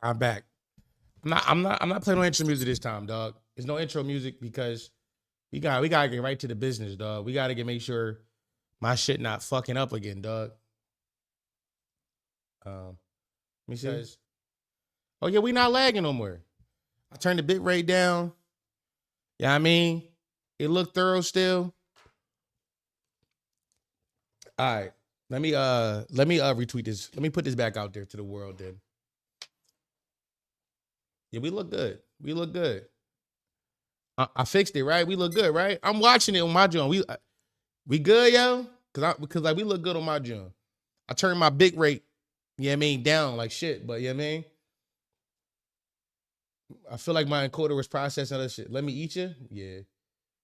I'm back. I'm not playing no intro music this time, dog. There's no intro music because we gotta get right to the business, dog. We gotta make sure my shit not fucking up again, dog. Um, Let me see. Oh yeah, we not lagging no more. I turned the bit rate down. Yeah, I mean, it looked thorough still. All right. Let me retweet this. Let me put this back out there to the world then. Yeah, we look good. We look good. I fixed it, right? We look good, right? I'm watching it on my joint. We good, yo? Because like we look good on my joint. I turned my bit rate, yeah, I mean, down like shit, but yeah, I mean, I feel like my encoder was processing other shit. Let me eat you? Yeah.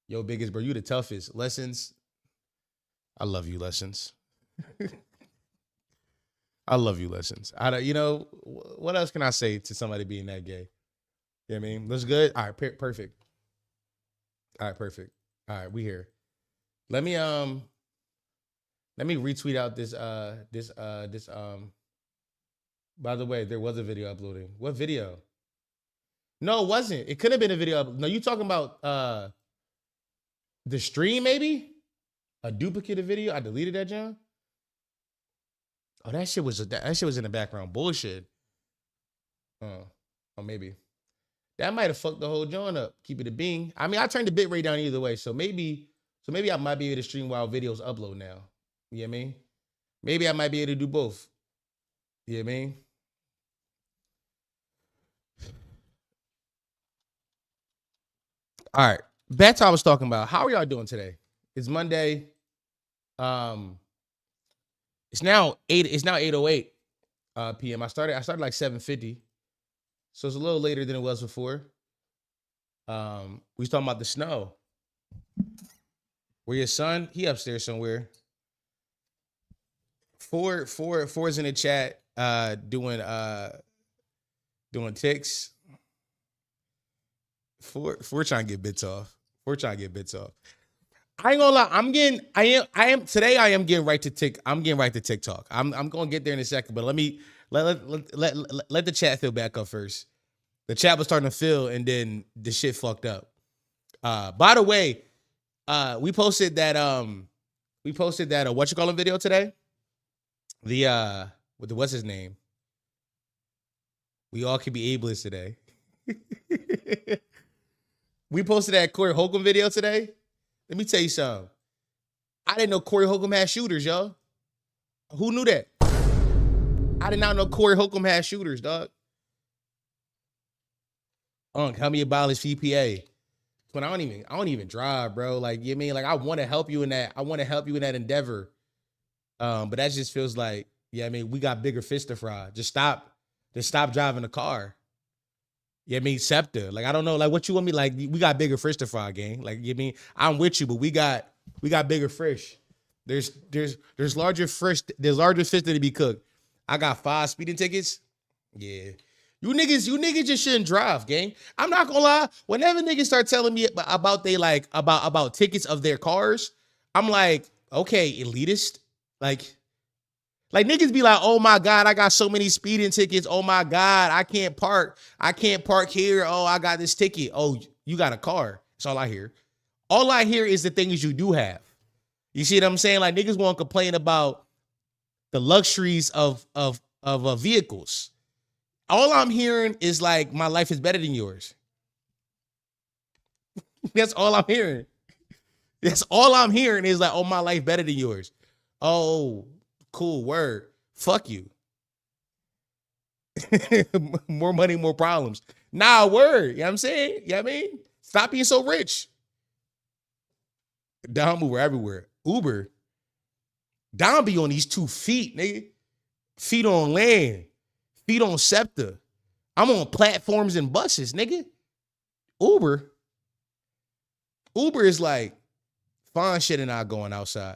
Yo, biggest bro, you the toughest. Lessons. I love you, lessons. I love you, lessons. I don't, what else can I say to somebody being that gay? You know what I mean? Looks good. All right, perfect. All right, perfect. All right, we here. Let me retweet out this. By the way, there was a video uploading. What video? No, it wasn't. It could have been a video. No, you talking about the stream, maybe? A duplicate of video? I deleted that, John. Oh, that shit was in the background. Bullshit. Oh, maybe. That might have fucked the whole joint up. Keep it a bean. I mean, I turned the bit rate down either way. So maybe I might be able to stream while videos upload now. You know what I mean? Maybe I might be able to do both. You know what I mean? All right. That's what I was talking about. How are y'all doing today? It's Monday. It's now 8:08 p.m. I started like 7:50. So it's a little later than it was before. We was talking about the snow. Where your son? He upstairs somewhere. Four's in the chat doing ticks. Four trying to get bits off. I ain't gonna lie. I am today. I am getting right to TikTok. I'm gonna get there in a second, but let me let the chat fill back up first. The chat was starting to fill, and then the shit fucked up. By the way, we posted that what you call a video today. What's his name? We all can be ableist today. We posted that Corey Holcomb video today. Let me tell you something. I didn't know Corey Holcomb had shooters, y'all. Who knew that? I did not know Corey Holcomb had shooters, dog. Help me abolish CPA. When I don't even drive, bro. Like, you know what I mean? Like, I want to help you in that. I want to help you in that endeavor. But that just feels like, yeah, I mean, we got bigger fish to fry. Just stop driving the car. Yeah, I mean, SEPTA. Like, I don't know, like, what you want me, like, we got bigger fish to fry, gang. Like, you know I mean, I'm with you, but we got bigger fish. There's larger fish to be cooked. I got 5 speeding tickets. Yeah. You niggas just shouldn't drive, gang. I'm not gonna lie. Whenever niggas start telling me about they like about tickets of their cars, I'm like, okay, elitist. Like niggas be like, oh my God, I got so many speeding tickets. Oh my God, I can't park here. Oh, I got this ticket. Oh, you got a car. That's all I hear. All I hear is the things you do have. You see what I'm saying? Like niggas won't complain about the luxuries of vehicles. All I'm hearing is like, my life is better than yours. That's all I'm hearing. That's all I'm hearing is like, oh, my life better than yours. Oh, cool, word. Fuck you. More money, more problems. Nah, word. You know what I'm saying? You know what I mean? Stop being so rich. Dom Uber everywhere. Uber. Dom be on these 2 feet, nigga. Feet on land. Feet on SEPTA. I'm on platforms and buses, nigga. Uber is like fine shit and not going outside.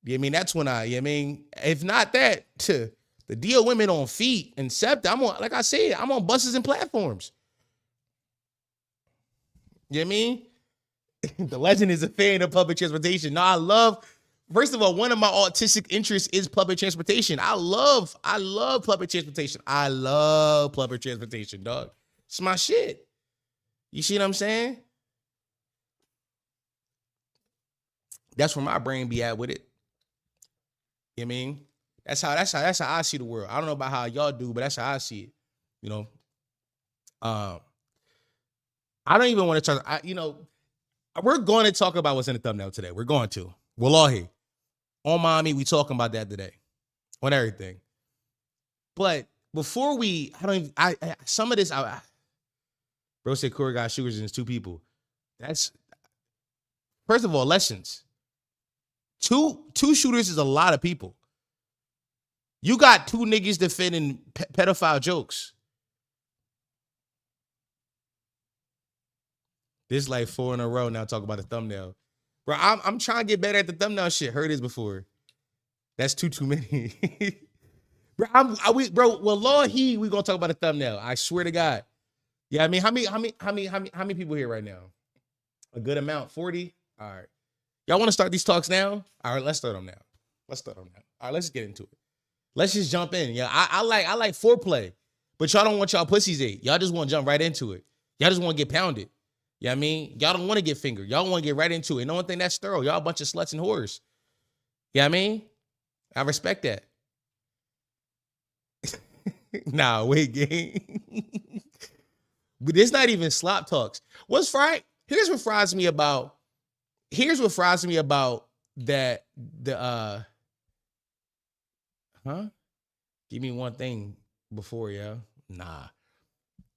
You know what I mean? That's when you know what I mean? If not that, the deal women on feet and SEPTA, I'm on, like I said, I'm on buses and platforms. You know what I mean? The legend is a fan of public transportation. No, I love First of all, one of my autistic interests is public transportation. I love public transportation. I love public transportation, dog. It's my shit. You see what I'm saying? That's where my brain be at with it. You know what I mean? That's how I see the world. I don't know about how y'all do, but that's how I see it. You know, I don't even want to talk. We're going to talk about what's in the thumbnail today. We're going to. Wallahi. On mommy, we talking about that today. On everything. But before we, some of this, bro said Corey got shooters and it's 2 people. That's, first of all, lessons. Two shooters is a lot of people. You got 2 niggas defending pedophile jokes. This like 4 in a row now talk about the thumbnail. Bro, I'm trying to get better at the thumbnail shit. Heard this before. That's too many. Bro, wallahi, we gonna talk about the thumbnail. I swear to God. Yeah, I mean, how many people here right now? A good amount, 40? All right. Y'all want to start these talks now? All right, let's start them now. All right, let's get into it. Let's just jump in. Yeah, I like foreplay, but y'all don't want y'all pussies ate. Y'all just want to jump right into it. Y'all just want to get pounded. You know what I mean? Y'all don't want to get fingered. Y'all want to get right into it. And the only thing that's thorough, y'all a bunch of sluts and whores. You know what I mean? I respect that. Nah, wait, gang. But it's not even slop talks. Here's what fries me about that give me one thing before, yeah. Nah.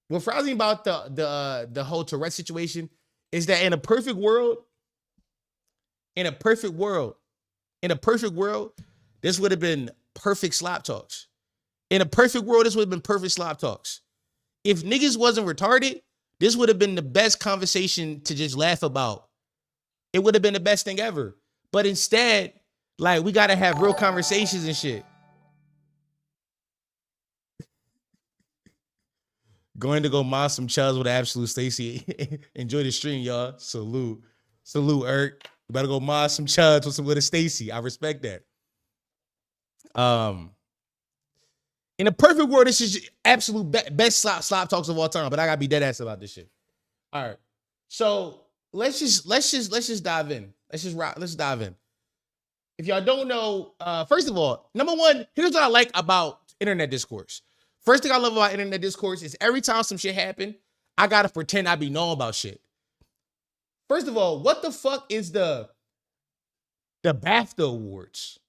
What fries me about the whole Tourette situation is that in a perfect world, this would have been perfect slop talks. In a perfect world, this would have been perfect slop talks. If niggas wasn't retarded, this would have been the best conversation to just laugh about. It would have been the best thing ever. But instead, like, we got to have real conversations and shit. Going to go mob some chuds with Absolute Stacy. Enjoy the stream, y'all. Salute, Eric. You better go mob some chuds with a Stacy. I respect that. In a perfect world, this is absolute best slop talks of all time. But I gotta be dead ass about this shit. All right, so let's just dive in. Let's dive in. If y'all don't know, first of all, number one, here's what I like about internet discourse. First thing I love about internet discourse is every time some shit happen, I gotta pretend I be knowing about shit. First of all, what the fuck is the BAFTA Awards?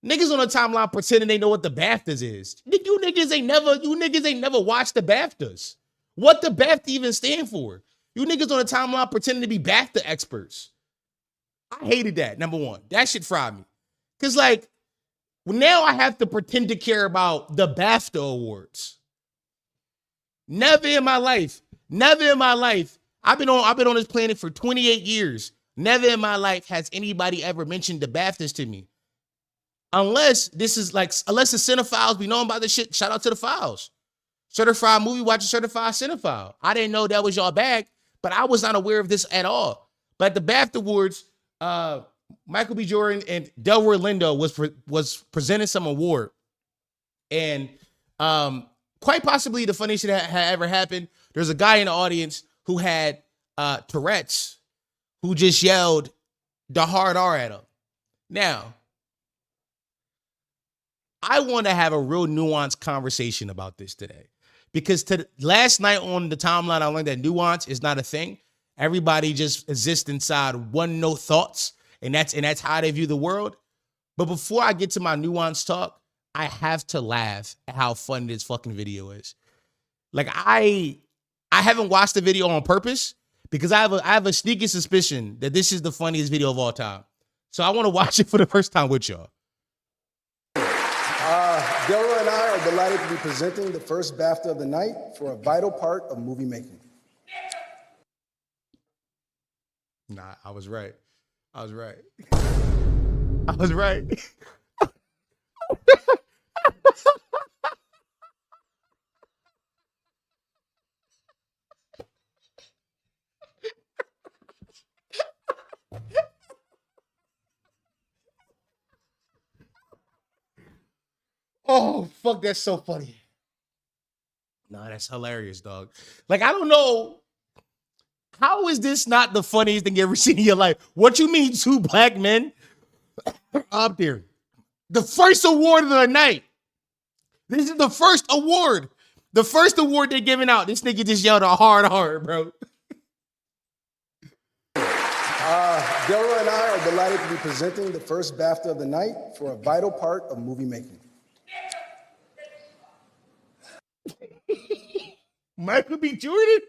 Niggas on the timeline pretending they know what the BAFTAs is. You niggas ain't never watched the BAFTAs. What the BAFTA even stand for? You niggas on the timeline pretending to be BAFTA experts. I hated that, number one. That shit fried me. Cause like, now I have to pretend to care about the BAFTA Awards. Never in my life. I've been on this planet for 28 years. Never in my life has anybody ever mentioned the BAFTAs to me. Unless the cinephiles be knowing about this shit. Shout out to the files. Certified movie watcher, certified cinephile. I didn't know that was y'all bag, but I was not aware of this at all. But at the BAFTA Awards, Michael B. Jordan and Delroy Lindo was presenting some award. And quite possibly the funniest shit that had ever happened, there's a guy in the audience who had Tourette's who just yelled the hard R at him. Now, I want to have a real nuanced conversation about this today. Because last night on the timeline, I learned that nuance is not a thing. Everybody just exists inside one note thoughts, and that's how they view the world. But before I get to my nuanced talk, I have to laugh at how funny this fucking video is. Like, I haven't watched the video on purpose because I have a sneaky suspicion that this is the funniest video of all time. So I want to watch it for the first time with y'all. Delroy and I are delighted to be presenting the first BAFTA of the night for a vital part of movie making. Nah, I was right. Oh, fuck, that's so funny. Nah, that's hilarious, dog. Like, I don't know. How is this not the funniest thing you ever seen in your life? What you mean, two black men up there? The first award of the night. This is the first award. The first award they're giving out. This nigga just yelled a hard, bro. Delroy and I are delighted to be presenting the first BAFTA of the night for a vital part of movie making. Michael B. Jordan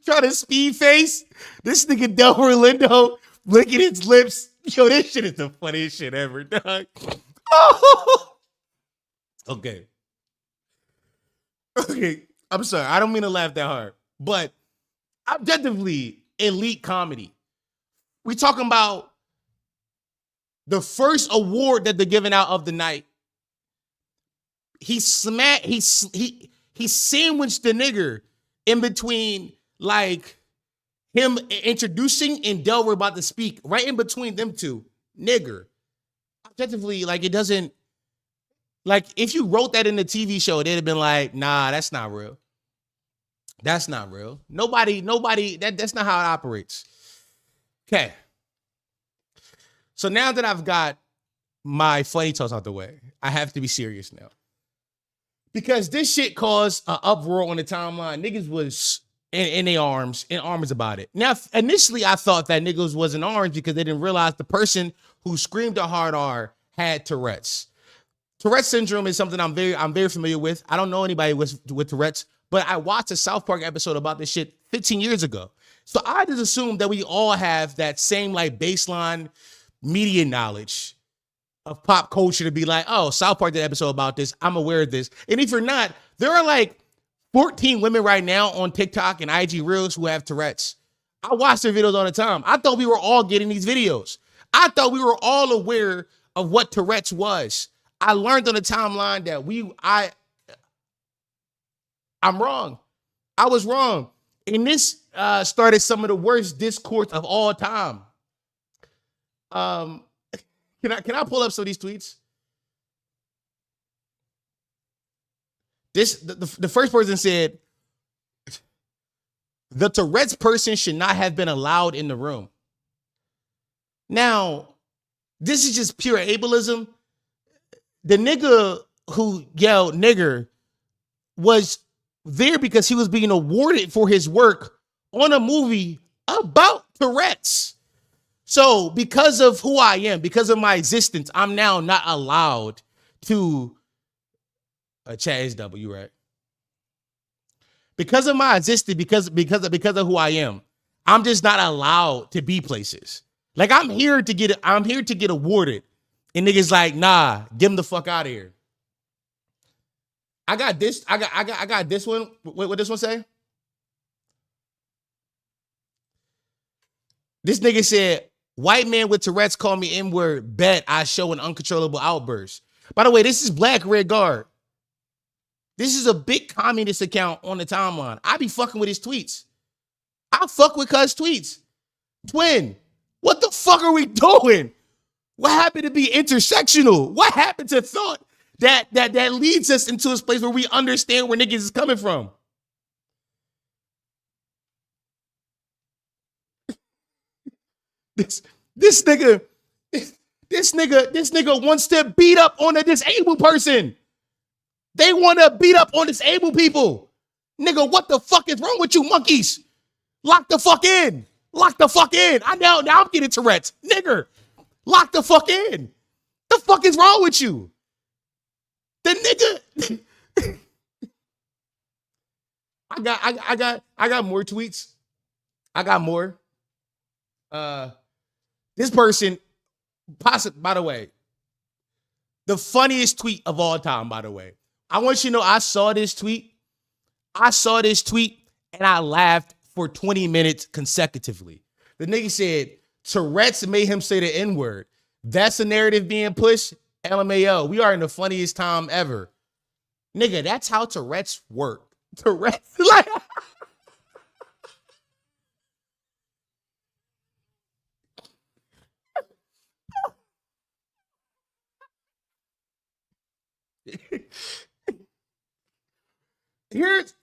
trying to speed face. This nigga Delroy Lindo licking his lips. Yo, this shit is the funniest shit ever, dog. Oh. Okay. I'm sorry. I don't mean to laugh that hard, but objectively elite comedy. We talking about the first award that they're giving out of the night. He sandwiched the nigger in between, like, him introducing and Delroy about to speak, right in between them two. Nigger. Objectively, like, it doesn't, like, if you wrote that in the TV show, they'd have been like, nah, that's not real. That's not real. Nobody, that's not how it operates. Okay. So now that I've got my funny toss out the way, I have to be serious now. Because this shit caused an uproar on the timeline. Niggas was in their arms about it. Now, initially, I thought that niggas was in arms because they didn't realize the person who screamed a hard R had Tourette's. Tourette syndrome is something I'm very familiar with. I don't know anybody with Tourette's, but I watched a South Park episode about this shit 15 years ago. So I just assumed that we all have that same, like, baseline media knowledge of pop culture to be like, oh, South Park did an episode about this. I'm aware of this. And if you're not, there are like 14 women right now on TikTok and IG Reels who have Tourette's. I watch their videos all the time. I thought we were all getting these videos. I thought we were all aware of what Tourette's was. I learned on the timeline that I'm wrong. I was wrong. And this started some of the worst discourse of all time. Can I pull up some of these tweets? The first person said, the Tourette's person should not have been allowed in the room. Now, this is just pure ableism. The nigga who yelled nigger was there because he was being awarded for his work on a movie about Tourette's. So because of who I am, because of my existence, I'm now not allowed to chat is W, right? Because of my existence, because of who I am, I'm just not allowed to be places. Like, I'm here to get awarded. And niggas like, nah, get him the fuck out of here. I got this one. What this one say? This nigga said, white man with Tourette's call me N-word, bet I show an uncontrollable outburst. By the way, this is Black Red Guard. This is a big communist account on the timeline. I be fucking with his tweets. I fuck with Cuz tweets. Twin, what the fuck are we doing? What happened to be intersectional? What happened to thought that leads us into a place where we understand where niggas is coming from? This nigga wants to beat up on a disabled person. They want to beat up on disabled people. Nigga, what the fuck is wrong with you monkeys? Lock the fuck in. Lock the fuck in. Now I'm getting Tourette's. Nigger, lock the fuck in. The fuck is wrong with you? The nigga. I got more tweets. I got more. This person, by the way, the funniest tweet of all time, by the way. I want you to know I saw this tweet and I laughed for 20 minutes consecutively. The nigga said, Tourette's made him say the N-word. That's a narrative being pushed. LMAO, we are in the funniest time ever. Nigga, that's how Tourette's work. Tourette's, like... Here's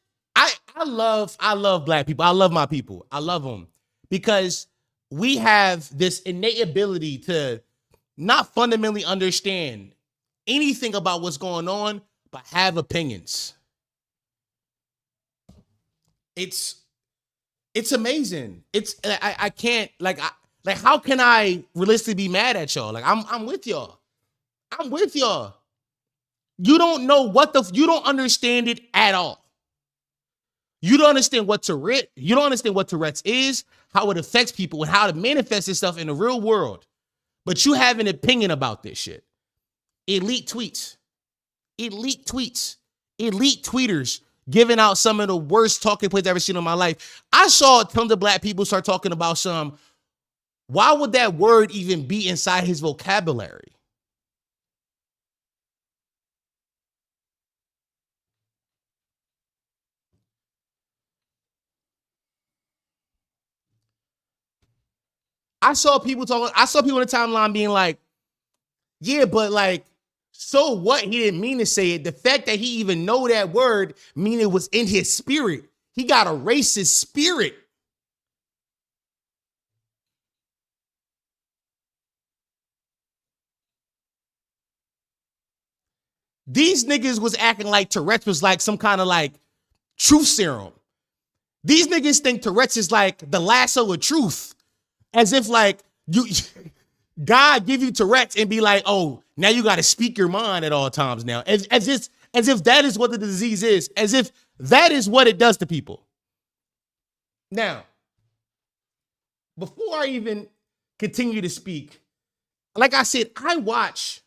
I love black people. I love my people. I love them because we have this innate ability to not fundamentally understand anything about what's going on, but have opinions. It's amazing. I can't like how can I realistically be mad at y'all? Like I'm with y'all. I'm with y'all. You don't know you don't understand it at all. You don't understand what Tourette, you don't understand what Tourette's is, how it affects people, and how it manifests itself in the real world. But you have an opinion about this shit. Elite tweets, elite tweeters giving out some of the worst talking points I've ever seen in my life. I saw tons of black people start talking about why would that word even be inside his vocabulary? I saw people in the timeline being like, yeah, but like, so what? He didn't mean to say it. The fact that he even know that word mean it was in his spirit. He got a racist spirit. These niggas was acting like Tourette's was like some kind of like truth serum. These niggas think Tourette's is like the lasso of truth. As if like God give you Tourette's and be like, oh, now you got to speak your mind at all times now. As if that is what the disease is. As if that is what it does to people. Now, before I even continue to speak, like I said, I watch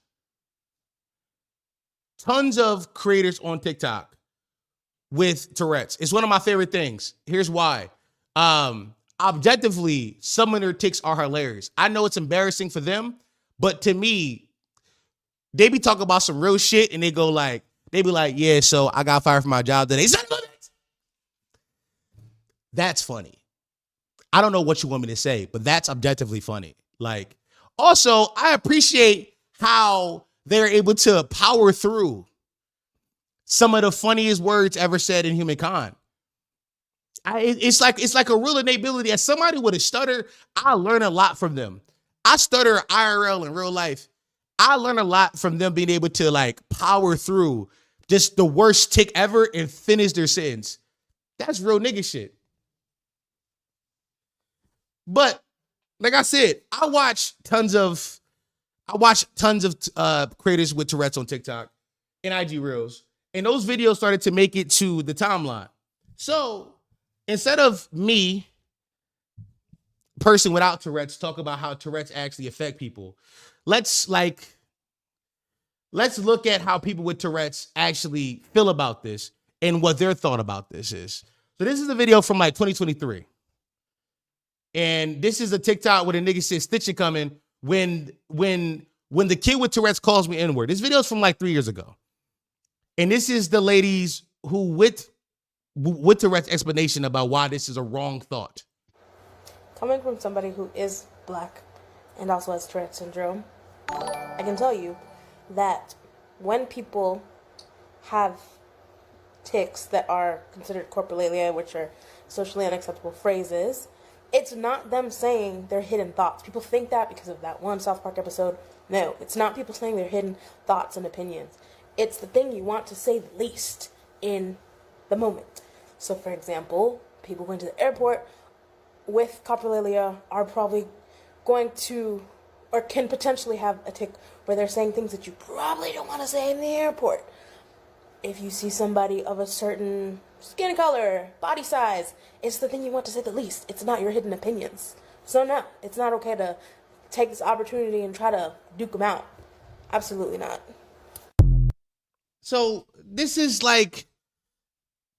tons of creators on TikTok with Tourette's. It's one of my favorite things. Here's why. Objectively, some of their tics are hilarious. I know it's embarrassing for them, but to me, they be talking about some real shit and they be like, yeah, so I got fired from my job today. That's funny. I don't know what you want me to say, but that's objectively funny. Like, also, I appreciate how they're able to power through some of the funniest words ever said in humankind. It's like a real innate ability. As somebody with a stutter, I learn a lot from them. I stutter IRL in real life. I learn a lot from them being able to like power through just the worst tick ever and finish their sentence. That's real nigga shit. But like I said, I watch tons of creators with Tourette's on TikTok and IG Reels, and those videos started to make it to the timeline. So instead of me, person without Tourette's, talk about how Tourette's actually affect people, let's look at how people with Tourette's actually feel about this and what their thought about this is. So this is a video from like 2023. And this is a TikTok where the nigga says stitching coming when the kid with Tourette's calls me N-word. This video is from like 3 years ago. And this is the ladies who with Tourette's explanation about why this is a wrong thought. Coming from somebody who is black and also has Tourette syndrome, I can tell you that when people have tics that are considered corporalia, which are socially unacceptable phrases, it's not them saying their hidden thoughts. People think that because of that one South Park episode. No, it's not people saying their hidden thoughts and opinions. It's the thing you want to say the least in the moment. So, for example, people going to the airport with coprolalia are probably going to, or can potentially have a tic where they're saying things that you probably don't want to say in the airport. If you see somebody of a certain skin color, body size, it's the thing you want to say the least. It's not your hidden opinions. So no, it's not okay to take this opportunity and try to duke them out. Absolutely not. So this is like,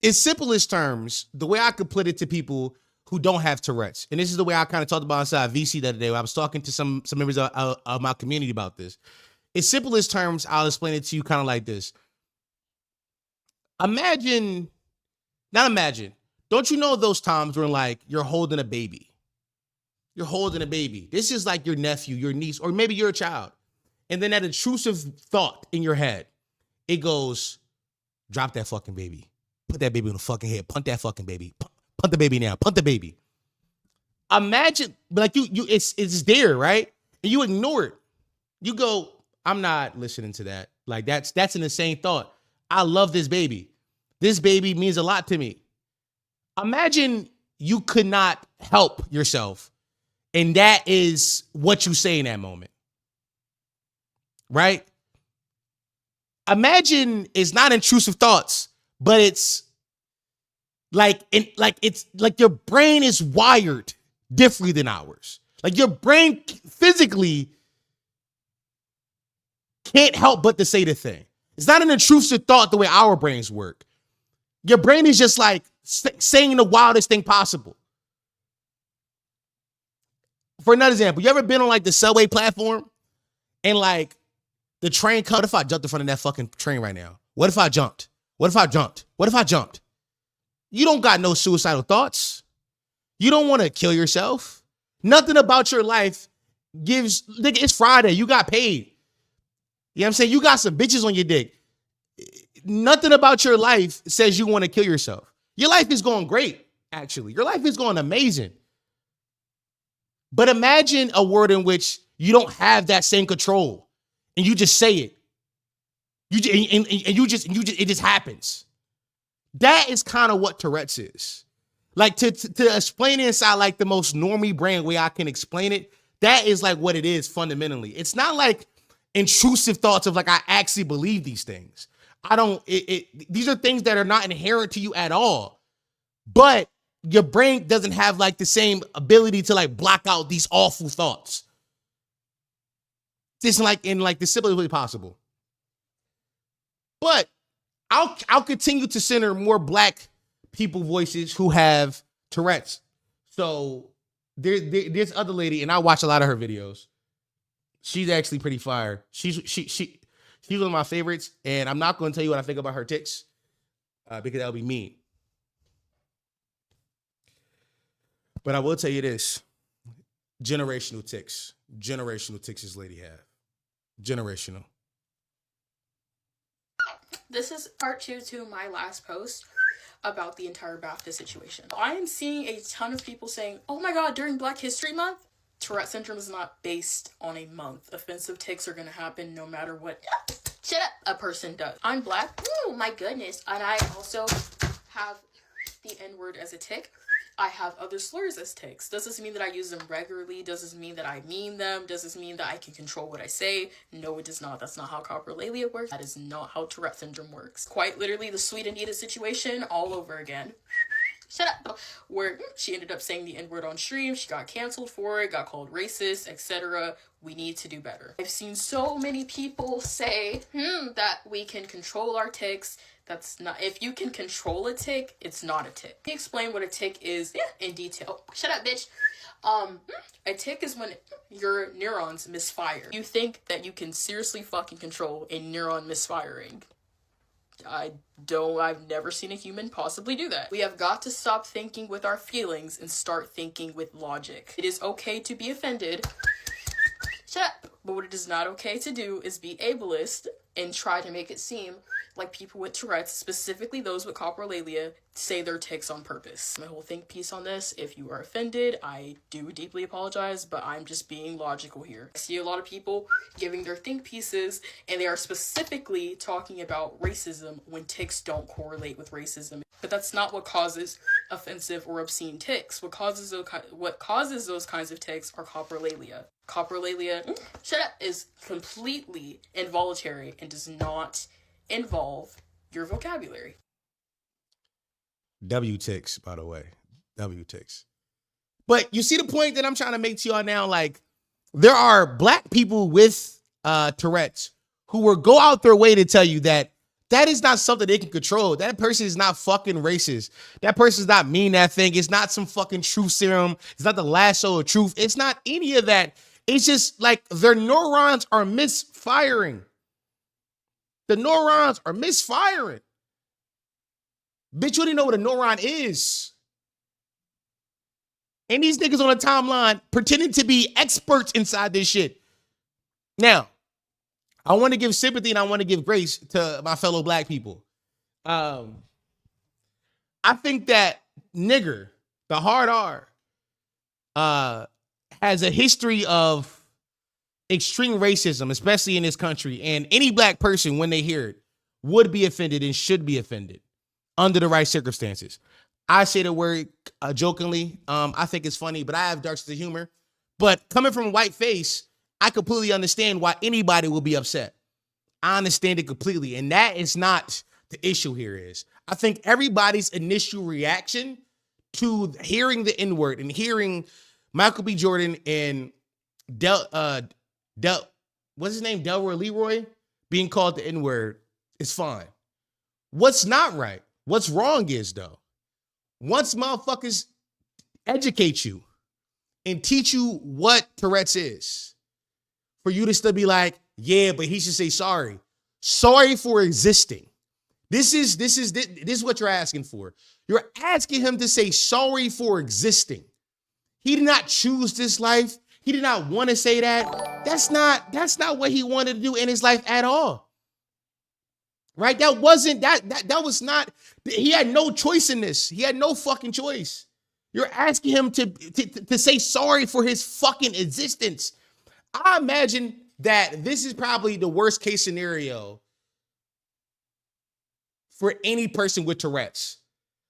in simplest terms, the way I could put it to people who don't have Tourette's, and this is the way I kind of talked about inside VC the other day, where I was talking to some members of my community about this. In simplest terms, I'll explain it to you kind of like this. Don't you know those times when like you're holding a baby? You're holding a baby. This is like your nephew, your niece, or maybe you're a child. And then that intrusive thought in your head It goes, drop that fucking baby. Put that baby on the fucking head. Punt that fucking baby. Punt the baby now. Punt the baby. Imagine, like it's there, right? And you ignore it. You go, I'm not listening to that. Like that's an insane thought. I love this baby. This baby means a lot to me. Imagine you could not help yourself. And that is what you say in that moment. Right? Imagine it's not intrusive thoughts, but it's like your brain is wired differently than ours. Like your brain physically can't help but to say the thing. It's not an intrusive thought the way our brains work. Your brain is just like saying the wildest thing possible. For another example, you ever been on like the subway platform and like the train comes? What if I jumped in front of that fucking train right now? What if I jumped? What if I jumped? What if I jumped? You don't got no suicidal thoughts. You don't want to kill yourself. Nothing about your life gives, nigga, it's Friday. You got paid. You know what I'm saying? You got some bitches on your dick. Nothing about your life says you want to kill yourself. Your life is going great, actually. Your life is going amazing. But imagine a world in which you don't have that same control and you just say it. It just happens. That is kind of what Tourette's is. Like to explain it inside like the most normie brain way I can explain it, that is like what it is fundamentally. It's not like intrusive thoughts of like, I actually believe these things. These are things that are not inherent to you at all. But your brain doesn't have like the same ability to like block out these awful thoughts. Just like in like the simplest way possible. But I'll continue to center more black people voices who have Tourette's. So there's other lady, and I watch a lot of her videos. She's actually pretty fire. She's one of my favorites, and I'm not going to tell you what I think about her tics because that'll be mean. But I will tell you this: generational tics this lady have. Generational. This is part 2 to my last post about the entire BAFTA situation. I am seeing a ton of people saying, oh my god, during Black History Month, Tourette syndrome is not based on a month. Offensive tics are gonna happen no matter what shut up a person does. I'm black. Oh my goodness. And I also have the N-word as a tic. I have other slurs as tics. Does this mean that I use them regularly? Does this mean that I mean them? Does this mean that I can control what I say? No, it does not. That's not how coprolalia works. That is not how Tourette syndrome works. Quite literally the Sweet Anita situation all over again. Shut up. Where she ended up saying the N-word on stream. She got canceled for it, got called racist, etc. We need to do better. I've seen so many people say that we can control our tics. That's not, if you can control a tic, it's not a tic. Let me explain what a tic is in detail. Shut up, bitch. A tic is when your neurons misfire. You think that you can seriously fucking control a neuron misfiring. I've never seen a human possibly do that. We have got to stop thinking with our feelings and start thinking with logic. It is okay to be offended. Shut up. But what it is not okay to do is be ableist and try to make it seem like people with Tourette's, specifically those with coprolalia, say their tics on purpose. My whole think piece on this, if you are offended, I do deeply apologize, but I'm just being logical here. I see a lot of people giving their think pieces, and they are specifically talking about racism when tics don't correlate with racism. But that's not what causes offensive or obscene tics. What causes those kinds of tics are coprolalia. Coprolalia, shut up, is completely involuntary and does not involve your vocabulary. W tics, by the way. W tics. But you see the point that I'm trying to make to y'all now? Like, there are black people with Tourette's who will go out their way to tell you that that is not something they can control. That person is not fucking racist. That person is not mean that thing. It's not some fucking truth serum. It's not the lasso of truth. It's not any of that. It's just like their neurons are misfiring. The neurons are misfiring. Bitch, you already know what a neuron is. And these niggas on the timeline pretending to be experts inside this shit. Now, I want to give sympathy and I want to give grace to my fellow black people. I think that nigger, the hard R, has a history of extreme racism, especially in this country. And any black person, when they hear it, would be offended and should be offended under the right circumstances. I say the word jokingly. I think it's funny, but I have dark sense of humor. But coming from a white face, I completely understand why anybody will be upset. I understand it completely. And that is not the issue here is. I think everybody's initial reaction to hearing the N-word and hearing Michael B. Jordan and what's his name? Delroy Leroy being called the N-word is fine. What's not right, what's wrong is though, once motherfuckers educate you and teach you what Tourette's is, for you to still be like, yeah, but he should say sorry. Sorry for existing. This is what you're asking for. You're asking him to say sorry for existing. He did not choose this life. He did not want to say that. That's not what he wanted to do in his life at all. Right? That was not, he had no choice in this. He had no fucking choice. You're asking him to say sorry for his fucking existence. I imagine that this is probably the worst case scenario for any person with Tourette's.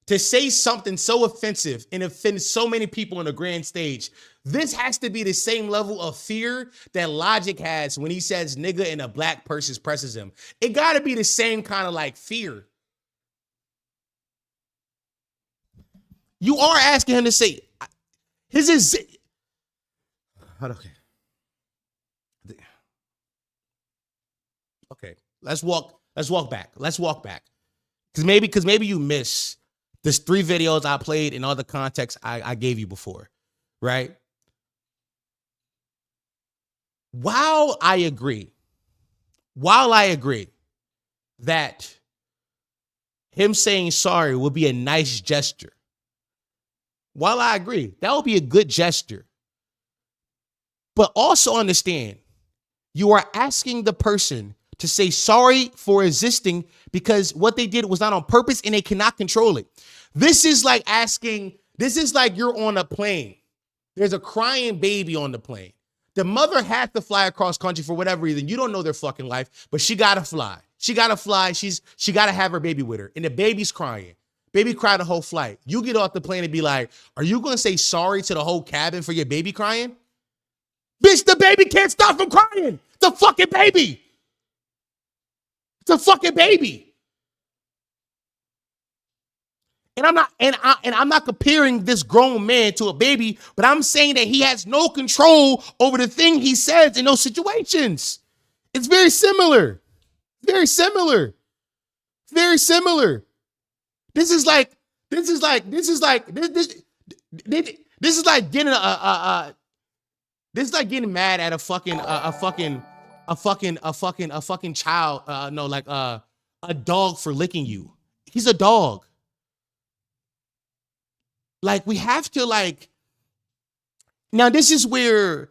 To say something so offensive and offend so many people on a grand stage. This has to be the same level of fear that Logic has when he says nigga and a black person presses him. It got to be the same kind of like fear. You are asking him to say his is. Okay, let's walk back. Because maybe you miss there's 3 videos I played in all the context I gave you before, right? While I agree that him saying sorry would be a nice gesture, while I agree, that would be a good gesture, but also understand you are asking the person to say sorry for existing because what they did was not on purpose and they cannot control it. This is like you're on a plane. There's a crying baby on the plane. The mother had to fly across country for whatever reason. You don't know their fucking life, but she gotta fly. She gotta fly. She gotta have her baby with her. And the baby's crying. Baby cried the whole flight. You get off the plane and be like, are you gonna say sorry to the whole cabin for your baby crying? Bitch, the baby can't stop from crying. It's a fucking baby. It's a fucking baby. And I'm not comparing this grown man to a baby, but I'm saying that he has no control over the thing he says in those situations. It's very similar. Very similar. Very similar. This is like getting getting mad at a fucking child, a dog for licking you. He's a dog. Like, we have to now this is where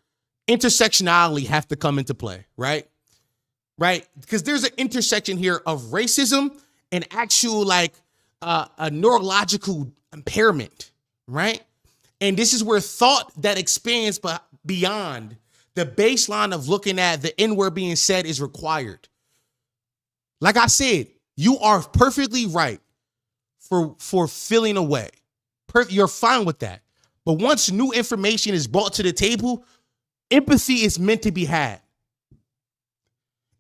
intersectionality have to come into play, right? Right? Because there's an intersection here of racism and actual a neurological impairment, right? And this is where thought that expands but beyond the baseline of looking at the N-word being said is required. Like I said, you are perfectly right for feeling away. You're fine with that. But once new information is brought to the table, empathy is meant to be had.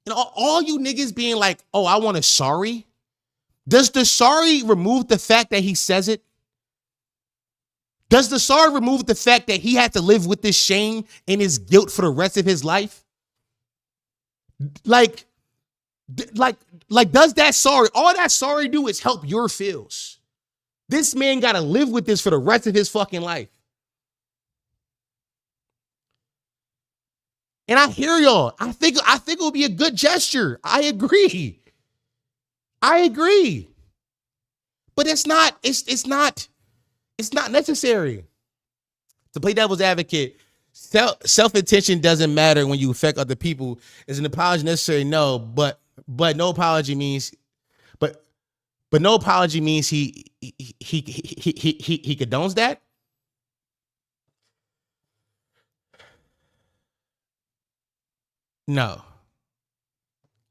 And all you niggas being like, oh, I want a sorry. Does the sorry remove the fact that he says it? Does the sorry remove the fact that he had to live with this shame and his guilt for the rest of his life? Does that sorry, all that sorry do is help your feels. This man got to live with this for the rest of his fucking life. And I hear y'all. I think it would be a good gesture. I agree. But it's not necessary. To play devil's advocate, Self-intention doesn't matter when you affect other people. Is an apology necessary? No, but no apology means but no apology means he condones that. No,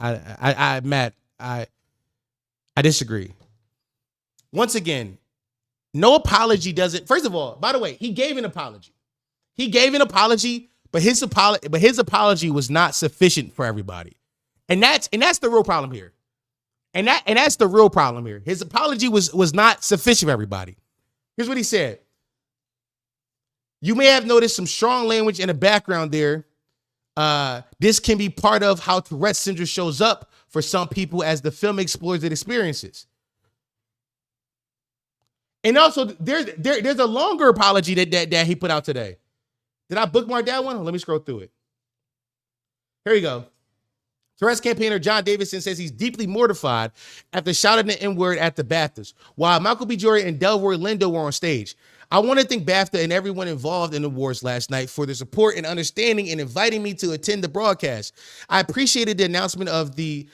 Matt, I disagree. Once again, no apology doesn't. First of all, by the way, he gave an apology. He gave an apology, but his apology was not sufficient for everybody, and that's the real problem here. And that's the real problem here. His apology was not sufficient for everybody. Here's what he said. You may have noticed some strong language in the background there. This can be part of how Tourette syndrome shows up for some people as the film explores its experiences. And also, there's a longer apology that he put out today. Did I bookmark that one? Let me scroll through it. Here you go. Tourette's campaigner John Davidson says he's deeply mortified after shouting the N-word at the BAFTAs, while Michael B. Jordan and Delroy Lindo were on stage. I want to thank BAFTA and everyone involved in the awards last night for their support and understanding and inviting me to attend the broadcast. I appreciated the announcement to the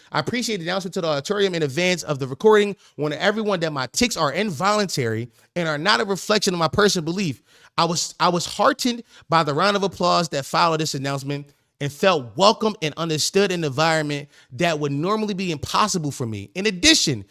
auditorium in advance of the recording, warning everyone that my tics are involuntary and are not a reflection of my personal belief. I was heartened by the round of applause that followed this announcement and felt welcome and understood in an environment that would normally be impossible for me. In addition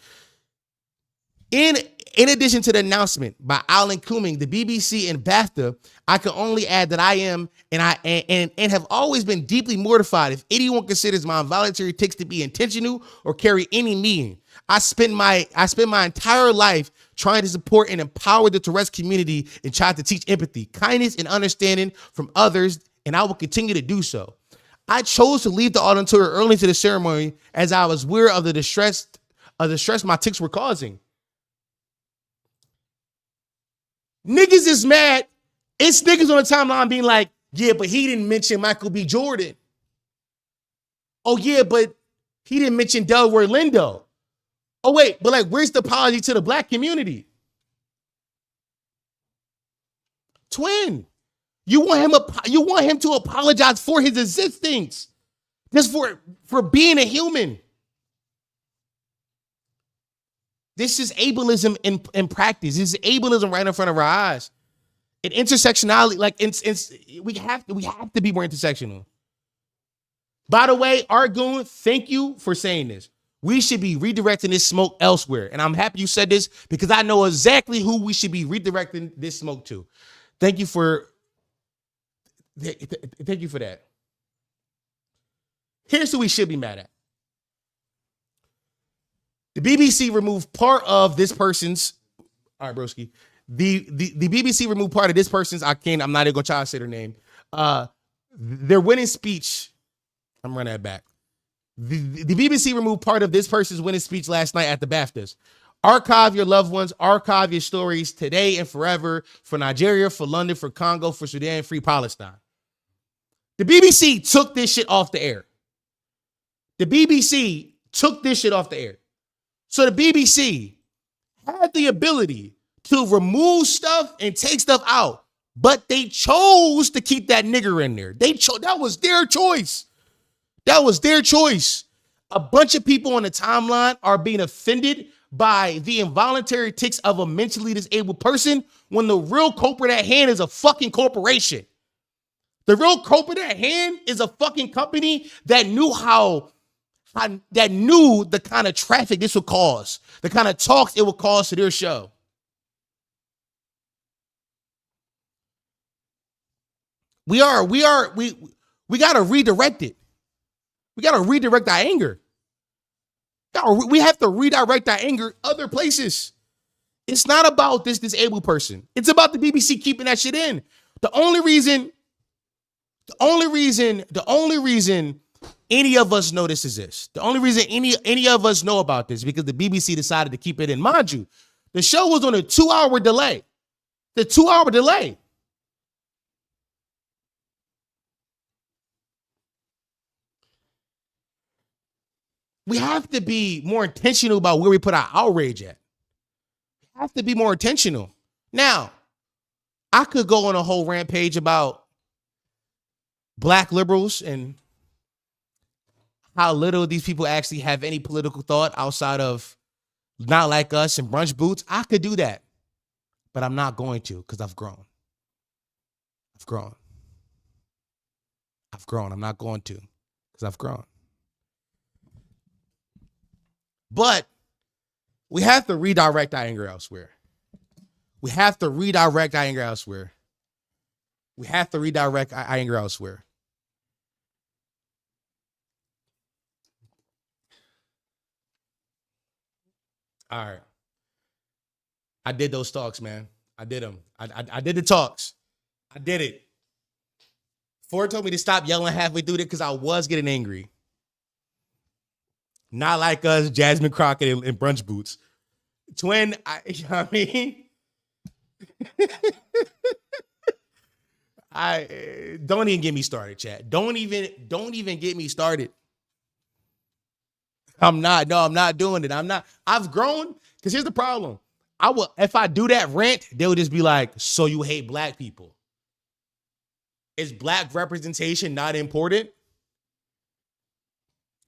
to the announcement by Alan Cumming, the BBC, and BAFTA, I can only add that I am and have always been deeply mortified if anyone considers my involuntary tics to be intentional or carry any meaning. I spent my entire life trying to support and empower the Tourette's community and try to teach empathy, kindness, and understanding from others, and I will continue to do so. I chose to leave the auditorium early to the ceremony as I was aware of the distress my tics were causing. Niggas is mad. It's niggas on the timeline being like, yeah, but he didn't mention Michael B. Jordan. Oh, yeah, but he didn't mention Delroy Lindo. Oh, wait, but like, where's the apology to the black community? Twin, you want him to apologize for his existence, just for being a human. This is ableism in practice. This is ableism right in front of our eyes. And intersectionality, we have to be more intersectional. By the way, Argoon, thank you for saying this. We should be redirecting this smoke elsewhere. And I'm happy you said this because I know exactly who we should be redirecting this smoke to. Thank you for that. Here's who we should be mad at. The BBC removed part of this person's, all right, broski. The BBC removed part of this person's, I'm not even gonna try to say their name. Their winning speech, I'm running that back. The BBC removed part of this person's winning speech last night at the BAFTAs. Archive your loved ones, archive your stories today and forever for Nigeria, for London, for Congo, for Sudan, free Palestine. The BBC took this shit off the air. The BBC took this shit off the air. So the BBC had the ability to remove stuff and take stuff out, but they chose to keep that nigger in there. That was their choice. That was their choice. A bunch of people on the timeline are being offended by the involuntary tics of a mentally disabled person when the real culprit at hand is a fucking corporation. The real culprit at hand is a fucking company that knew the kind of traffic this would cause, the kind of talks it would cause to their show. We got to redirect it. We got to redirect our anger. We have to redirect our anger other places. It's not about this disabled person. It's about the BBC keeping that shit in. The only reason any of us know this is this. The only reason any of us know about this is because the BBC decided to keep it in. Mind you, the show was on a 2-hour delay. The 2-hour delay. We have to be more intentional about where we put our outrage at. We have to be more intentional. Now, I could go on a whole rampage about black liberals and how little these people actually have any political thought outside of not like us and brunch boots, I could do that. But I'm not going to because I've grown. I've grown. I'm not going to because I've grown. But we have to redirect our anger elsewhere. We have to redirect our anger elsewhere. All right. I did those talks, man. I did them. I did the talks. I did it. Ford told me to stop yelling halfway through it because I was getting angry. Not like us, Jasmine Crockett and brunch boots. Twin, you know what I mean? I don't even get me started, chat. Don't even get me started. I'm not doing it. I've grown because here's the problem. If I do that rant, they'll just be like, so you hate black people. Is black representation not important?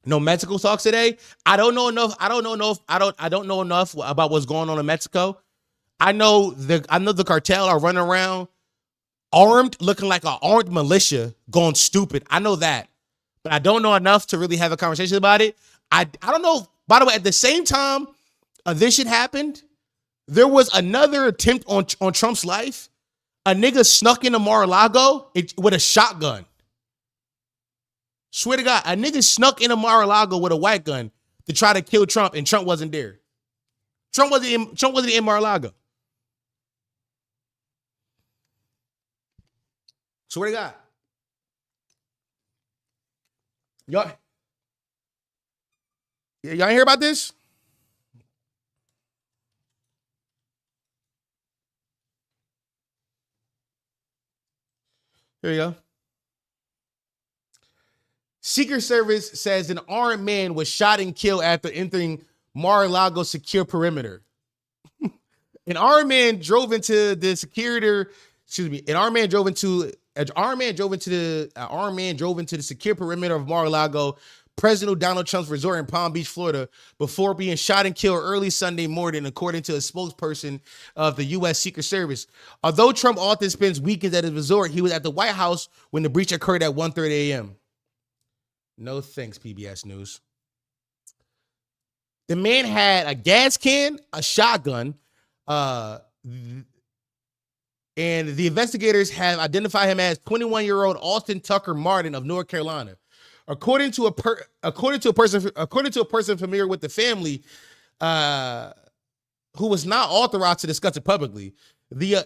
No Mexico talks today. I don't know enough about what's going on in Mexico. I know the cartel are running around armed, looking like an armed militia, going stupid. I know that. But I don't know enough to really have a conversation about it. I don't know. By the way, at the same time this shit happened, there was another attempt on Trump's life. A nigga snuck into Mar-a-Lago with a shotgun. Swear to God, a nigga snuck into Mar-a-Lago with a white gun to try to kill Trump, and Trump wasn't there. Trump wasn't in Mar-a-Lago. Swear to God. Y'all ain't hear about this? Here you go. Secret Service says an armed man was shot and killed after entering Mar-a-Lago secure perimeter. An armed man drove into the secure perimeter of Mar-a-Lago, President Donald Trump's resort in Palm Beach, Florida, before being shot and killed early Sunday morning, according to a spokesperson of the U.S. Secret Service. Although Trump often spends weekends at his resort, he was at the White House when the breach occurred at 1:30 a.m. No thanks, PBS News. The man had a gas can, a shotgun, and the investigators have identified him as 21-year-old Austin Tucker Martin of North Carolina. According to a person familiar with the family, who was not authorized to discuss it publicly, this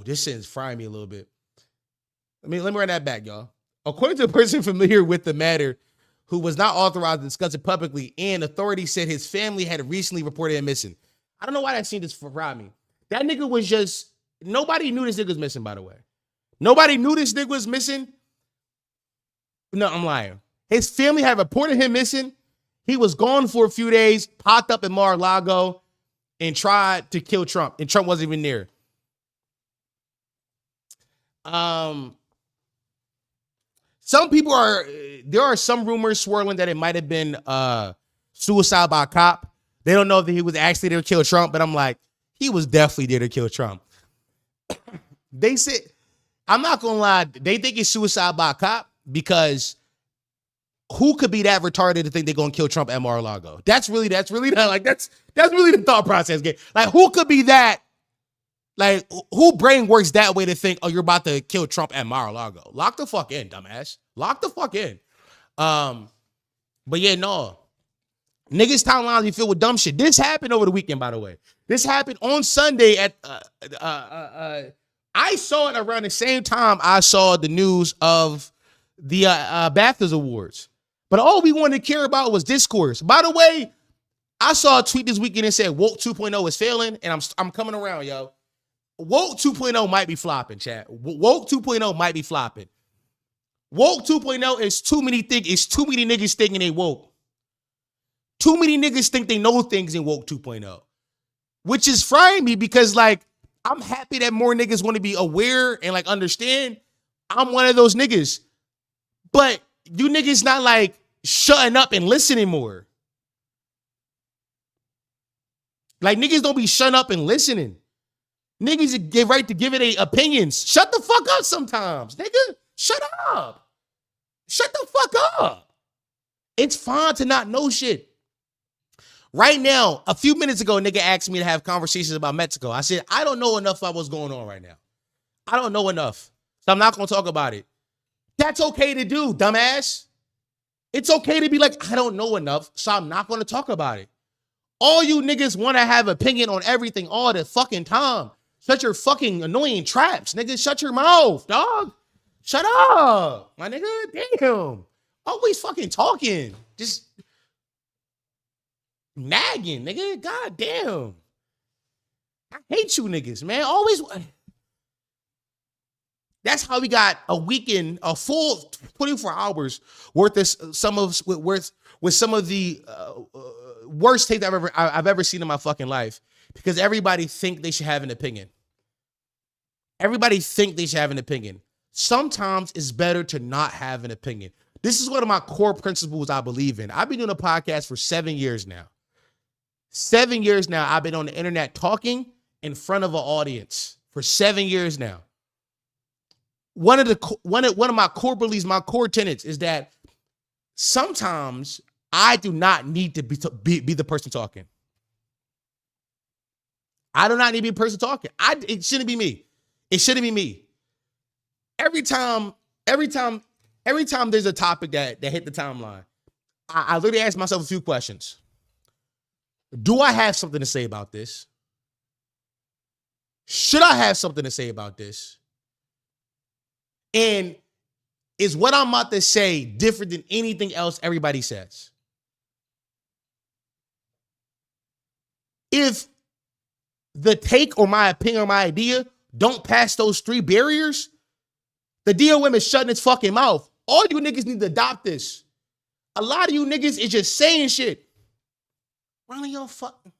shit is frying me a little bit. Let me run that back, y'all. According to a person familiar with the matter, who was not authorized to discuss it publicly, and authorities said his family had recently reported him missing. I don't know why that scene just fried me. That nigga was just, nobody knew this nigga was missing, by the way. Nobody knew this nigga was missing. No, I'm lying. His family had reported him missing. He was gone for a few days, popped up in Mar-a-Lago, and tried to kill Trump, and Trump wasn't even there. There are some rumors swirling that it might have been suicide by a cop. They don't know if he was actually there to kill Trump, but I'm like, he was definitely there to kill Trump. They said, I'm not gonna lie, they think it's suicide by a cop because who could be that retarded to think they're gonna kill Trump at Mar-a-Lago? That's really not like that's really the thought process. Like, who could be that? Like, who brain works that way to think, oh, you're about to kill Trump at Mar-a-Lago? Lock the fuck in, dumbass. Lock the fuck in. But yeah, no. Niggas' timelines be filled with dumb shit. This happened over the weekend, by the way. This happened on Sunday at I saw it around the same time I saw the news of the BAFTAs awards. But all we wanted to care about was discourse. By the way, I saw a tweet this weekend that said woke 2.0 is failing, and I'm coming around, yo. Woke 2.0 might be flopping, chat. Woke 2.0 might be flopping. Woke 2.0 is too many niggas thinking they woke. Too many niggas think they know things in woke 2.0. Which is frying me because, like, I'm happy that more niggas want to be aware and like understand. I'm one of those niggas. But you niggas not like shutting up and listening more. Like niggas don't be shutting up and listening. Niggas get right to give it their opinions. Shut the fuck up sometimes, nigga. Shut up. Shut the fuck up. It's fine to not know shit. Right now, a few minutes ago, a nigga asked me to have conversations about Mexico. I said, I don't know enough about what's going on right now. I don't know enough. So I'm not going to talk about it. That's okay to do, dumbass. It's okay to be like, I don't know enough, so I'm not going to talk about it. All you niggas want to have opinion on everything all the fucking time. Shut your fucking annoying traps, nigga. Shut your mouth, dog. Shut up, my nigga. Damn. Always fucking talking. Just nagging, nigga. God damn. I hate you niggas, man. Always. That's how we got a weekend, a full 24 hours worth of some of the worst takes I've ever seen in my fucking life, because everybody think they should have an opinion. Everybody think they should have an opinion. Sometimes it's better to not have an opinion. This is one of my core principles I believe in. I've been doing a podcast for 7 years now. 7 years now, I've been on the internet talking in front of an audience for 7 years now. One of my core beliefs, my core tenets is that sometimes I do not need to be the person talking. I do not need to be the person talking. It shouldn't be me. It shouldn't be me. Every time there's a topic that hit the timeline, I literally ask myself a few questions. Do I have something to say about this? Should I have something to say about this? And is what I'm about to say different than anything else everybody says? If the take or my opinion or my idea don't pass those 3 barriers, the DOM is shutting its fucking mouth. All you niggas need to adopt this. A lot of you niggas is just saying shit. Running your fucking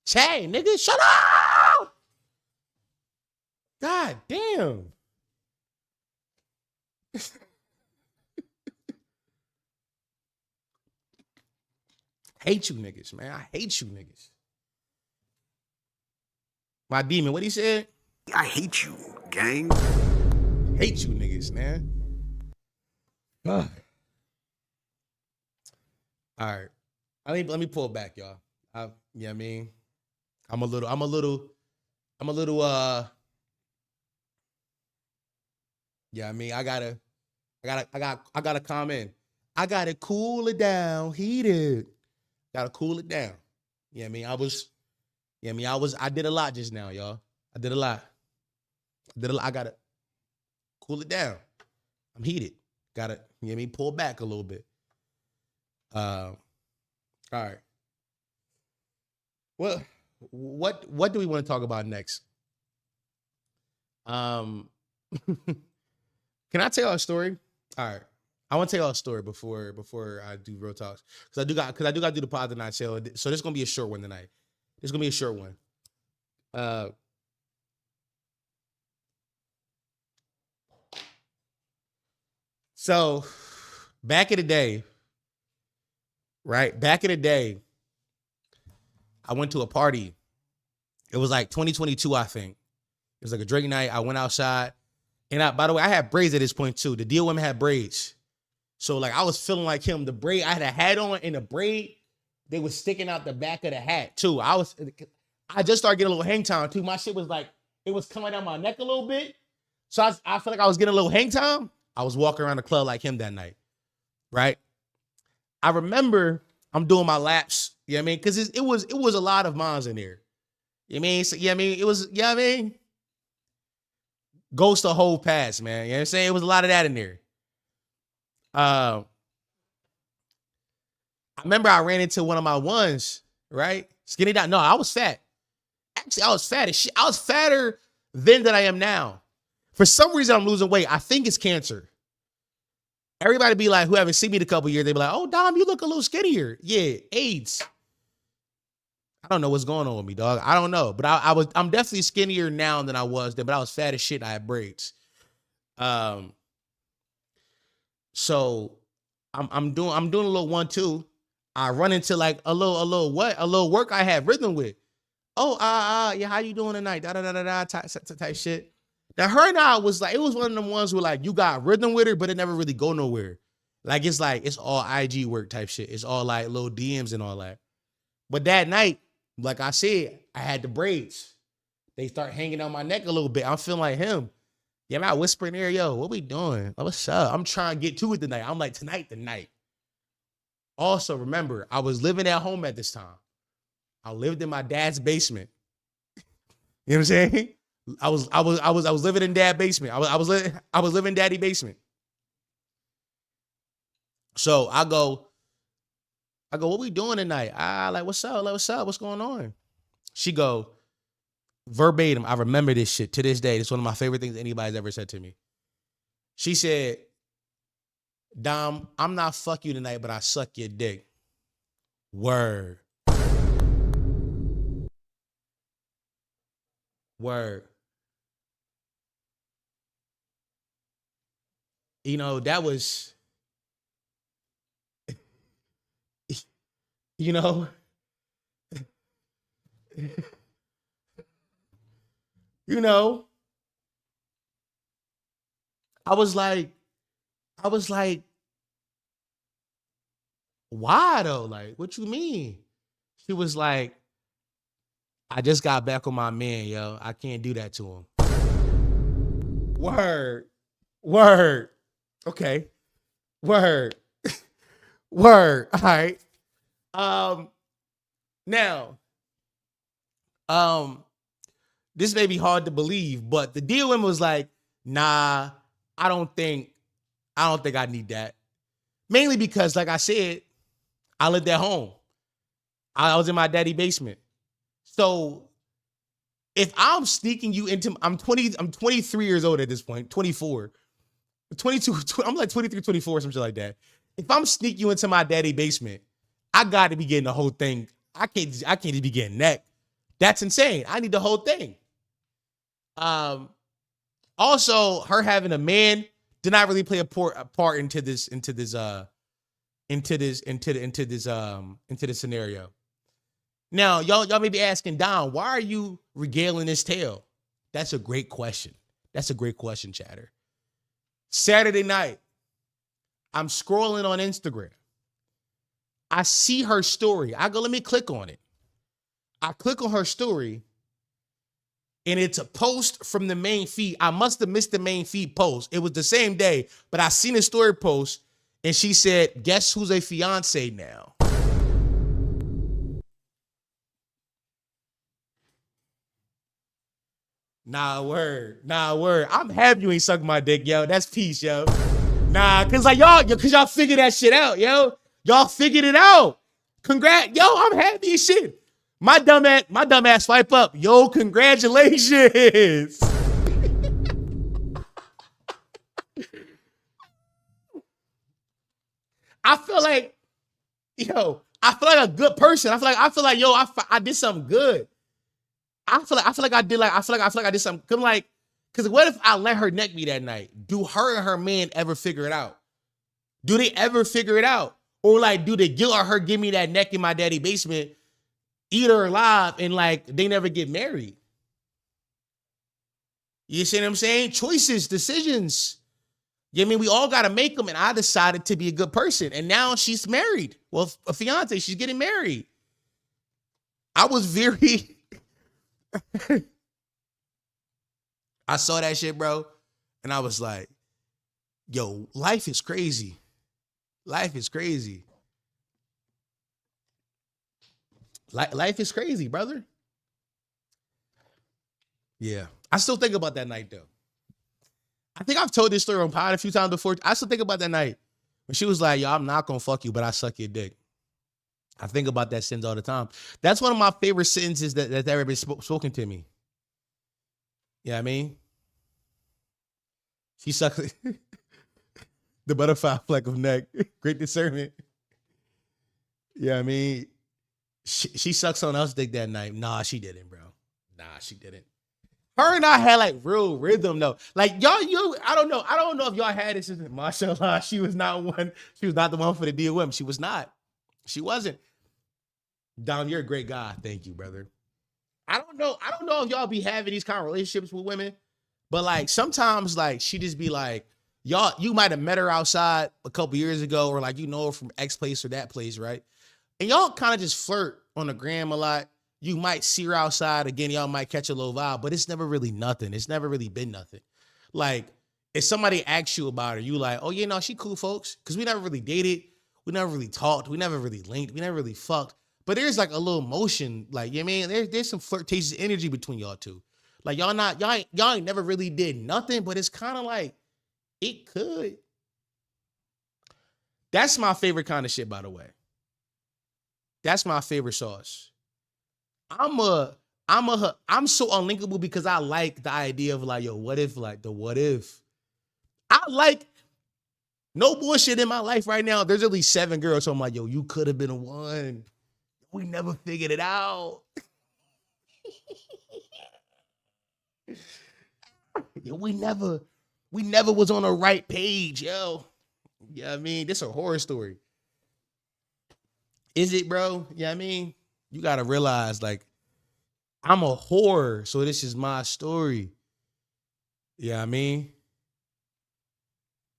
chain, nigga. Shut up! God damn. Hate you niggas, man. I hate you niggas. My demon, what he said? I hate you, gang. Hate you niggas, man. Ugh. All right. Let me pull back, y'all. Yeah, I mean, I'm a little yeah, I mean, I gotta comment. I gotta cool it down. Heated. Gotta cool it down. Yeah, I mean, I did a lot just now, y'all. I did a lot. I gotta cool it down. I'm heated. Gotta, you know what I mean, pull back a little bit. All right. Well, what do we want to talk about next? Can I tell y'all a story? All right. I want to tell y'all a story before I do real talks. Because I do got to do the pod tonight. So this is gonna be a short one tonight. This is gonna be a short one. So back in the day, right? Back in the day, I went to a party. It was like 2022, I think. It was like a drink night. I went outside. And by the way, I had braids at this point too. The DOM had braids. So like I was feeling like him. The braid, I had a hat on, and the braid, they was sticking out the back of the hat too. I just started getting a little hang time too. My shit was like, it was coming down my neck a little bit. So I felt like I was getting a little hang time. I was walking around the club like him that night, right? I remember I'm doing my laps, you know what I mean? Because it was a lot of moms in there. You know what I mean? So, yeah, I mean, it was, yeah, I mean, Ghost the whole pass, man. You know what I'm saying? It was a lot of that in there. I remember I ran into one of my ones, right? Skinny down. No, I was fat. Actually, I was fat as shit. I was fatter then than I am now. For some reason, I'm losing weight. I think it's cancer. Everybody be like, who haven't seen me in a couple years, they be like, oh, Dom, you look a little skinnier. Yeah, AIDS. I don't know what's going on with me, dog. I don't know. But I'm definitely skinnier now than I was then, but I was fat as shit. I had braids. So I'm doing a little 1-2. I run into like a little work I had rhythm with. Oh, yeah, how you doing tonight? Da da da da da type shit. Now her and I was like, it was one of them ones where like you got rhythm with her, but it never really go nowhere. Like it's all IG work type shit. It's all like little DMs and all that. But that night, like I said, I had the braids. They start hanging on my neck a little bit. I'm feeling like him. Yeah, I'm out whispering there, yo, what we doing? Like, what's up? I'm trying to get to it tonight. I'm like, tonight, the night. Also, remember, I was living at home at this time. I lived in my dad's basement. You know what I'm saying? I was living in dad's basement. I was living in daddy's basement. So I go, what we doing tonight? Like, what's up? Like, what's up? What's going on? She go, verbatim, I remember this shit to this day. It's one of my favorite things anybody's ever said to me. She said, Dom, I'm not fuck you tonight, but I suck your dick. Word. Word. You know, that was, you know, you know, I was like, why though? Like, what you mean? She was like, I just got back with my man, yo. I can't do that to him. Word. Word. Okay. Word. Word. All right. Now, this may be hard to believe, but the DOM was like, nah, I don't think I need that. Mainly because, like I said, I lived at home. I was in my daddy's basement. So if I'm sneaking you into, I'm 23 years old at this point, 24, 22, I'm like 23, 24, some shit like that. If I'm sneaking you into my daddy's basement, I got to be getting the whole thing. I can't just be getting neck. That's insane. I need the whole thing. Also, her having a man did not really play a part into this scenario. Now, y'all may be asking, Don, why are you regaling this tale? That's a great question. That's a great question, chatter. Saturday night, I'm scrolling on Instagram. I see her story. I go, let me click on it. I click on her story, and it's a post from the main feed. I must have missed the main feed post. It was the same day, but I seen a story post, and she said, guess who's a fiance now? Nah, word. I'm happy you ain't suck my dick, yo. That's peace, yo. Nah, cause y'all figured that shit out, yo. Y'all figured it out. Congrats, yo. I'm happy as shit. My dumb ass swipe up, yo. Congratulations. I feel like a good person. I feel like, yo, I did something good. I feel like I did something. Cause like, cause what if I let her neck me that night? Do her and her man ever figure it out? Do they ever figure it out? Or like, do they let her give me that neck in my daddy's basement, eat her alive, and like they never get married? You see what I'm saying? Choices, decisions. Yeah, I mean, we all gotta make them, and I decided to be a good person, and now she's married. Well, a fiance, she's getting married. I was very. I saw that shit, bro, and I was like, yo, life is crazy. Life is crazy. Life is crazy, brother. Yeah. I still think about that night, though. I think I've told this story on pod a few times before. I still think about that night when she was like, yo, I'm not going to fuck you, but I suck your dick. I think about that sentence all the time. That's one of my favorite sentences that's ever been spoken to me. You know what I mean? She sucks the butterfly fleck of neck. Great discernment. Yeah, I mean, She sucked someone else's dick that night. Nah, she didn't, bro. Nah, she didn't. Her and I had like real rhythm though. Like y'all, I don't know. I don't know if y'all had this. Mashallah, she was not one. She was not the one for the deal with him. She was not. She wasn't. Dom, you're a great guy. Thank you, brother. I don't know. I don't know if y'all be having these kind of relationships with women, but like sometimes like she just be like, y'all, you might have met her outside a couple years ago, or like you know her from X place or that place, right? And y'all kind of just flirt on the gram a lot. You might see her outside again, y'all might catch a little vibe, but it's never really nothing. It's never really been nothing. Like if somebody asks you about her, you like, oh yeah, no, she cool, folks. Cause we never really dated, we never really talked, we never really linked, we never really fucked. But there's like a little motion, like you know what I mean, there's some flirtatious energy between y'all two. Like y'all ain't never really did nothing, but it's kind of like it could. That's my favorite kind of shit, by the way. That's my favorite sauce. I'm so unlinkable because I like the idea of like, yo, what if, like the what if? I like no bullshit in my life right now. There's at least 7 girls. So I'm like, yo, you could have been one. We never figured it out. Yo, we never was on the right page, yo. Yeah, I mean, this is a horror story. Is it, bro? Yeah, I mean, you gotta realize, like, I'm a whore, so this is my story. Yeah, I mean.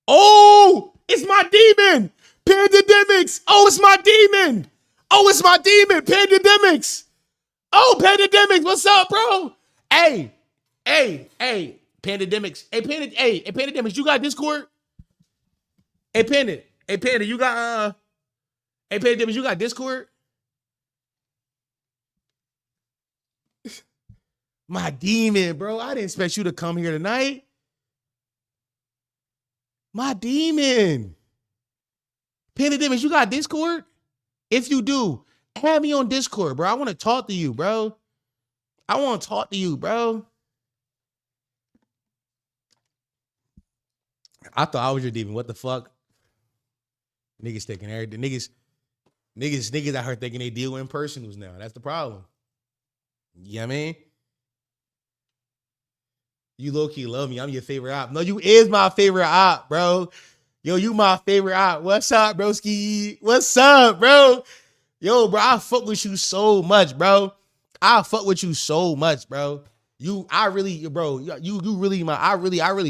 Oh, it's my demon! Pandemics! Oh, it's my demon! Oh, it's my demon! Pandemics! Oh, Pandemics, what's up, bro? Hey, Pandemics. Hey, Pandemics, you got Discord? Hey, Panda, you got Hey, Pandemics, you got Discord? My demon, bro. I didn't expect you to come here tonight. My demon. Pandemics, you got Discord? If you do, add me on Discord, bro. I want to talk to you, bro. I want to talk to you, bro. I thought I was your demon. What the fuck? Niggas thinking everything. Niggas out here thinking they deal with impersonals now. That's the problem. You know what I mean? You low-key love me. I'm your favorite op. No, you is my favorite op, bro. Yo, you my favorite op. What's up, broski? What's up, bro? Yo, bro, I fuck with you so much, bro. I fuck with you so much, bro. I really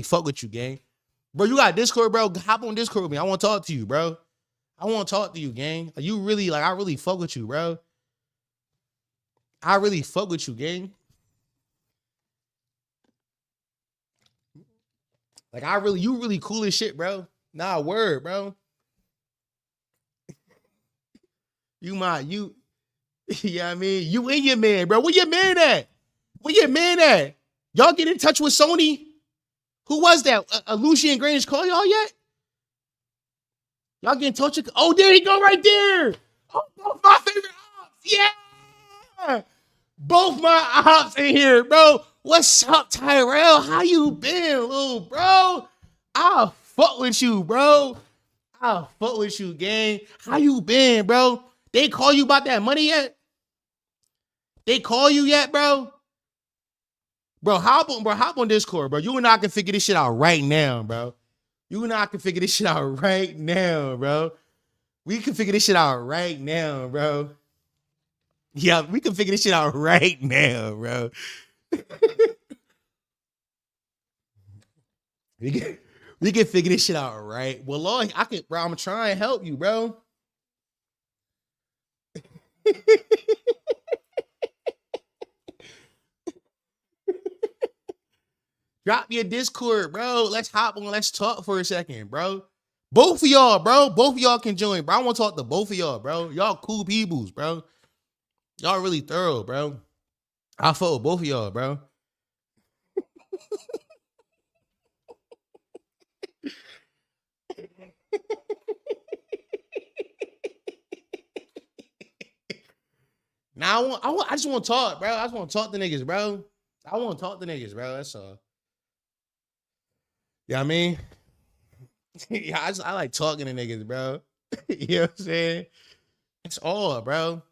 fuck with you, gang. Bro, you got Discord, bro. Hop on Discord with me. I want to talk to you, bro. I want to talk to you, gang. You really, like, I really fuck with you, bro. I really fuck with you, gang. Like, you really cool as shit, bro. Nah, word, bro. Yeah, I mean, you and your man, bro. Where your man at? Y'all get in touch with Sony? Who was that? Lucian Grange call y'all yet? Y'all get in touch with... Oh, there he go right there. Oh, both my favorite ops. Yeah. Both my ops in here, bro. What's up, Tyrell? How you been, little bro? I'll fuck with you, bro. I'll fuck with you, gang. How you been, bro? They call you about that money yet? They call you yet, bro? Bro, hop on Discord, bro. You and I can figure this shit out right now, bro. You and I can figure this shit out right now, bro. We can figure this shit out right now, bro. Yeah, we can figure this shit out right now, bro. we can figure this shit out right. Well, Lord, bro. I'm trying to help you, bro. Drop your Discord, bro. Let's hop on. Let's talk for a second, bro. Both of y'all, bro. Both of y'all can join, bro. I want to talk to both of y'all, bro. Y'all cool peoples, bro. Y'all really thorough, bro. I fuck with both of y'all, bro. Now I just want to talk, bro. I just want to talk to niggas, bro. I want to talk to niggas, bro. That's all. Yeah, you know what I mean, yeah, I like talking to niggas, bro. You know what I'm saying? It's all, bro.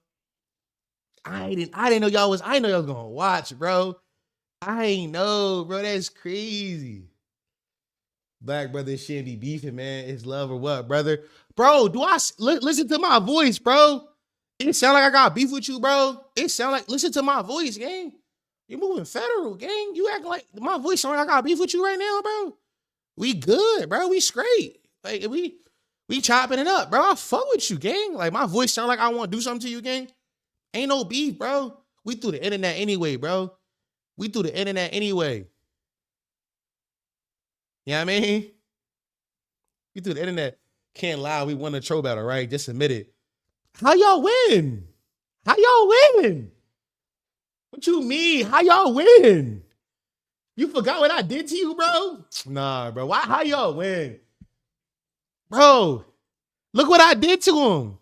I didn't know y'all was. I didn't know y'all was gonna watch, bro. I ain't know, bro. That's crazy. Black brothers shouldn't be beefing, man. It's love or what, brother? Bro, listen to my voice, bro? It sound like I got beef with you, bro. It sound like, listen to my voice, gang. You moving federal, gang. You acting like my voice sound like I got beef with you right now, bro. We good, bro. We straight. Like we chopping it up, bro. I fuck with you, gang. Like my voice sound like I want to do something to you, gang. Ain't no beef, bro. We through the internet anyway, bro. We through the internet anyway. You know what I mean? We through the internet. Can't lie, we won a troll battle, right? Just admit it. How y'all win? How y'all win? What you mean? How y'all win? You forgot what I did to you, bro? Nah, bro. How y'all win? Bro, look what I did to him.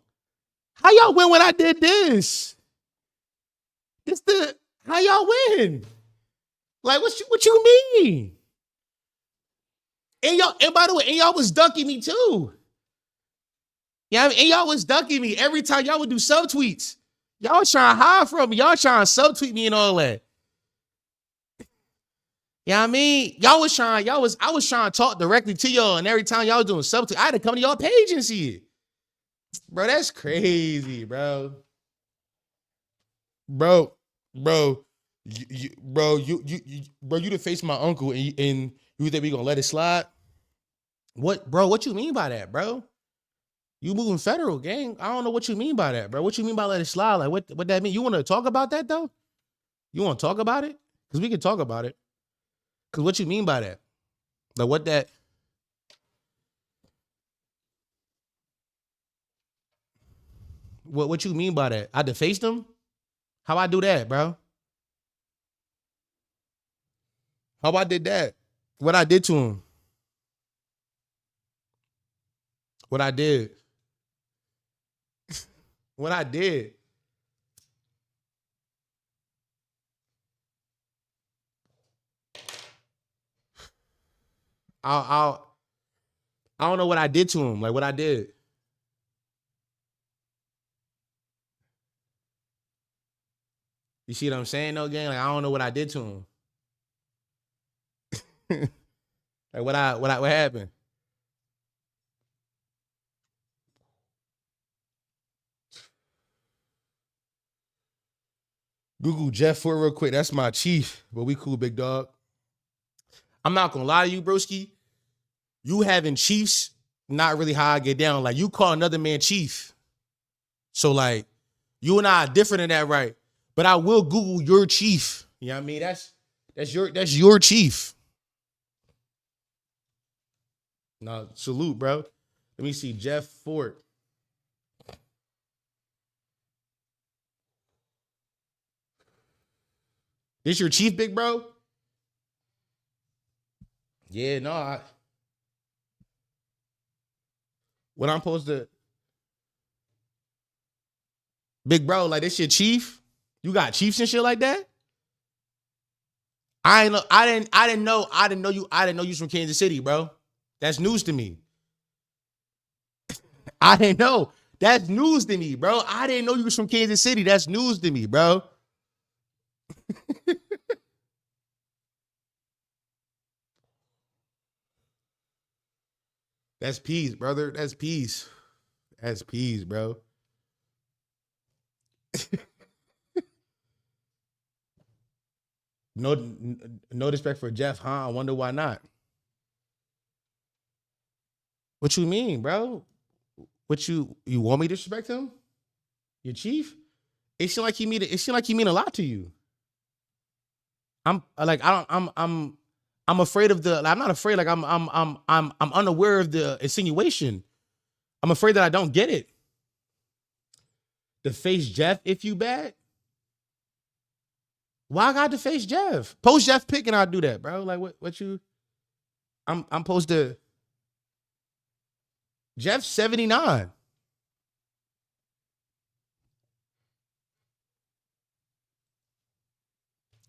How y'all win when I did this? How y'all win? Like, what you mean? And by the way, y'all was ducking me too. Yeah, and y'all was ducking me every time y'all would do subtweets. Y'all was trying to hide from me. Y'all trying to subtweet me and all that. You know what I mean? I was trying to talk directly to y'all, and every time y'all was doing subtweet, I had to come to y'all page and see it. Bro, that's crazy, bro. Bro, you to face my uncle and you think we gonna let it slide? What, bro? What you mean by that, bro? You moving federal, gang? I don't know what you mean by that, bro. What you mean by let it slide? Like, what that mean? You want to talk about that though? You want to talk about it? Because we can talk about it. Because what you mean by that? Like, what you mean by that? I defaced him? How I do that, bro? How I did that? What I did to him? What I did? What I did? I don't know what I did to him. Like, what I did. You see what I'm saying, though, gang? Like, I don't know what I did to him. Like, what happened? Google Jeff Ford real quick. That's my chief, but we cool, big dog. I'm not gonna lie to you, broski. You having chiefs, not really how I get down. Like, you call another man chief. So, like, you and I are different in that, right? But I will Google your chief. You know what I mean? That's your chief. No, salute, bro. Let me see. Jeff Ford. This your chief, big bro? Yeah, no. What I'm supposed to, big bro, like, this your chief? You got chiefs and shit like that? I didn't know you from Kansas City, bro. That's news to me. I didn't know. That's news to me, bro. I didn't know you was from Kansas City. That's news to me, bro. That's peace, brother. That's peace. That's peace, bro. No respect for Jeff, huh? I wonder why not. What you mean, bro? What you want me to disrespect him? Your chief? It seemed like he mean a lot to you. I'm afraid of I'm not afraid, like I'm unaware of the insinuation. I'm afraid that I don't get it. To face Jeff if you bad? Why I got to face Jeff? Post Jeff pick and I'll do that, bro. Like, what you? I'm supposed to. Jeff's 79.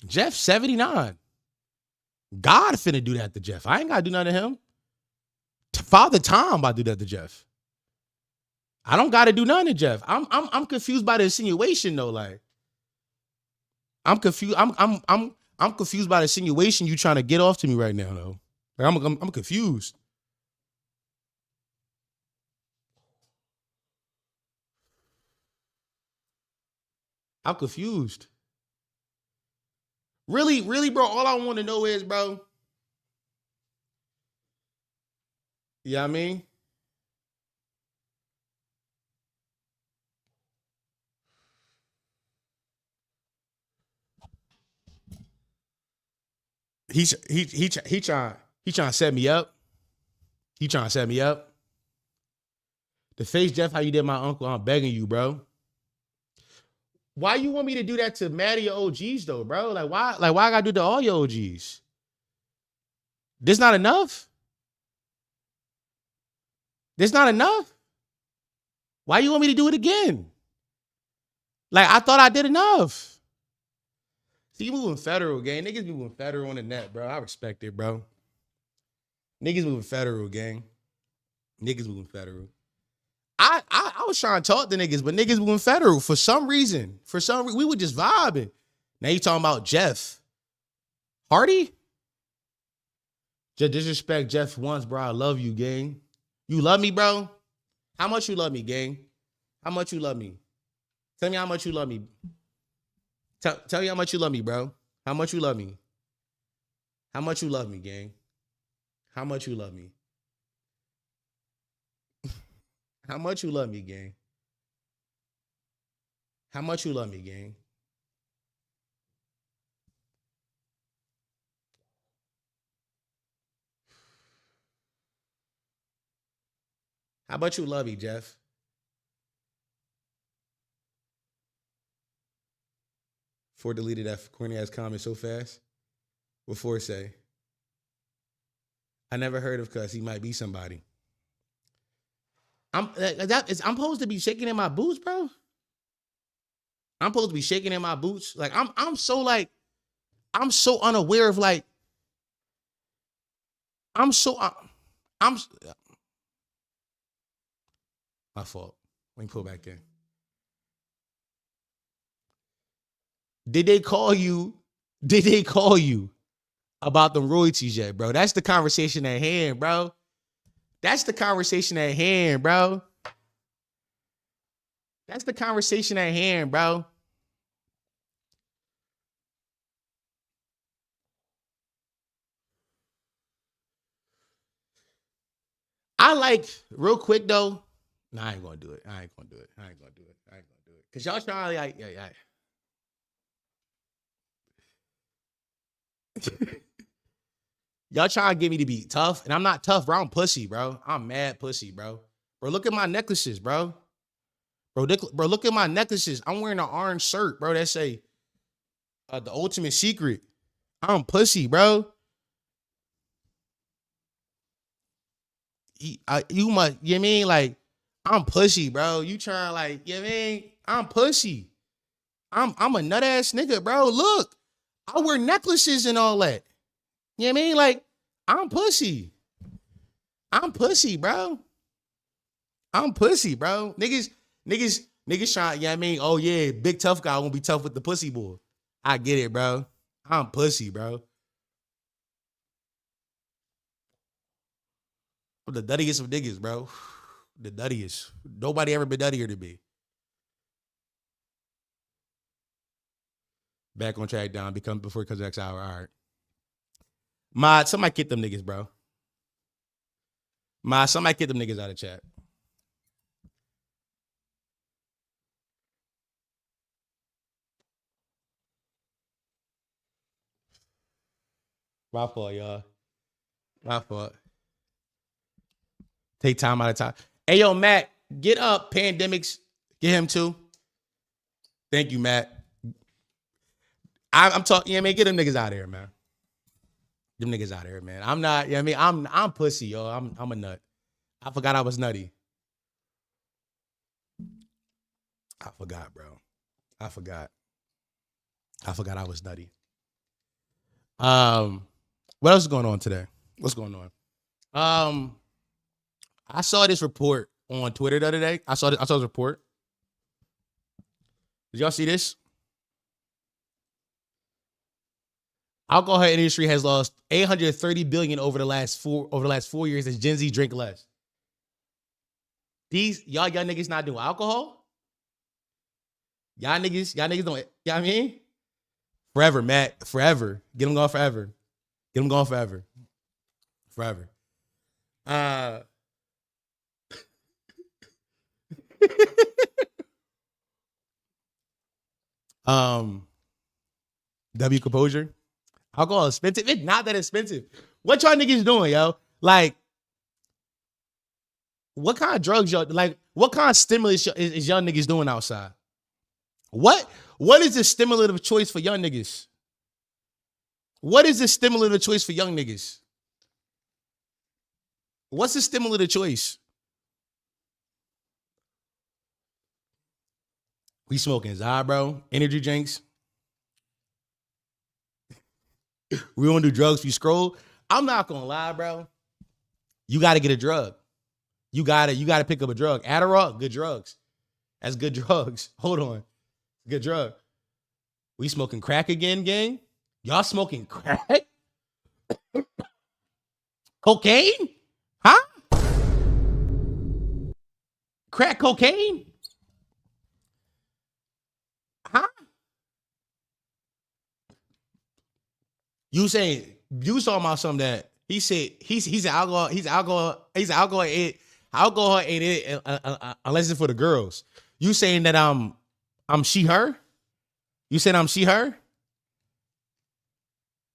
Jeff's 79. God finna do that to Jeff. I ain't gotta do nothing to him. Father Tom about to do that to Jeff. I don't gotta do nothing to Jeff. I'm confused by the insinuation though. Like, I'm confused. I'm confused by the insinuation you trying to get off to me right now, though. Like, I'm confused. I'm confused. Really, really, bro. All I want to know is, bro. You know what I mean? He trying to set me up. He trying to set me up. The face Jeff, how you did my uncle, I'm begging you, bro. Why you want me to do that to mad of your OGs though, bro? Like why I gotta do that to all your OGs? This not enough? This not enough? Why you want me to do it again? Like I thought I did enough. See, you moving federal, gang. Niggas moving federal on the net, bro. I respect it, bro. Niggas moving federal, gang. Niggas moving federal. I was trying to talk to niggas, but niggas moving federal for some reason. We were just vibing. Now you talking about Jeff Hardy? Just disrespect Jeff once, bro. I love you, gang. You love me, bro? How much you love me, gang? How much you love me? Tell me how much you love me. Tell me how much you love me, bro. How much you love me? How much you love me, gang? How much you love me? How much you love me, gang? How much you love me, gang? How much you love me, Jeff? Ford deleted that corny ass comment so fast. What Ford say? I never heard of Cuss. He might be somebody. I'm supposed to be shaking in my boots, bro. I'm supposed to be shaking in my boots. Like I'm so unaware of like I'm my fault. Let me pull back in. Did they call you? Did they call you about the royalties yet, bro? That's the conversation at hand, bro. That's the conversation at hand, bro. That's the conversation at hand, bro. I like, real quick though. Nah, I ain't gonna do it. I ain't gonna do it. Cause y'all trying like, yeah. Y'all trying to get me to be tough, and I'm not tough, bro. I'm pussy, bro. I'm mad pussy, bro. Bro, look at my necklaces, bro. Bro, look at my necklaces. I'm wearing an orange shirt, bro. That say the ultimate secret. I'm pussy, bro. You know what I mean? Like, I'm pussy, bro. You trying like, you know what I mean? I'm pussy. I'm a nut ass nigga, bro. Look, I wear necklaces and all that. You know what I mean? Like, I'm pussy. I'm pussy, bro. I'm pussy, bro. Niggas trying, you know what I mean? Oh yeah, big tough guy won't be tough with the pussy boy. I get it, bro. I'm pussy, bro. I'm the nuttiest of niggas, bro. The nuttiest. Nobody ever been nuttier than me. Back on track down. Before next hour. All right. Mod, somebody get them niggas, bro. Mod, somebody get them niggas out of chat. My fault, y'all. My fault. Take time out of time. Hey, yo, Matt, get up. Pandemics. Get him too. Thank you, Matt. I'm talking, you know what I mean? Get them niggas out of here, man. Them niggas out of here, man. I'm not, you know what I mean? I'm pussy, yo. I'm a nut. I forgot I was nutty. I forgot, bro. I forgot I was nutty. What else is going on today? What's going on? I saw this report on Twitter the other day. I saw this report. Did y'all see this? Alcohol industry has lost $830 billion over the last 4 years as Gen Z drink less. These y'all niggas not doing alcohol. Y'all niggas don't. You know what I mean? Forever, Matt. Forever. Get them gone forever. Get them gone forever. Forever. W Composure. Alcohol is expensive. It's not that expensive. What y'all niggas doing, yo? Like, what kind of drugs y'all like? What kind of stimulus is young niggas doing outside? What is the stimulative choice for young niggas? What is the stimulative choice for young niggas? What's the stimulative choice? We smoking Zai, bro. Energy drinks. We don't do drugs. We scroll. I'm not gonna lie, bro. You gotta get a drug. You gotta pick up a drug. Adderall, good drugs. That's good drugs. Hold on. Good drug. We smoking crack again, gang? Y'all smoking crack? Cocaine? Huh? Crack cocaine? Huh? You talking about something that he said he's alcohol ain't it unless it's for the girls. You saying that I'm she her? You said I'm she her?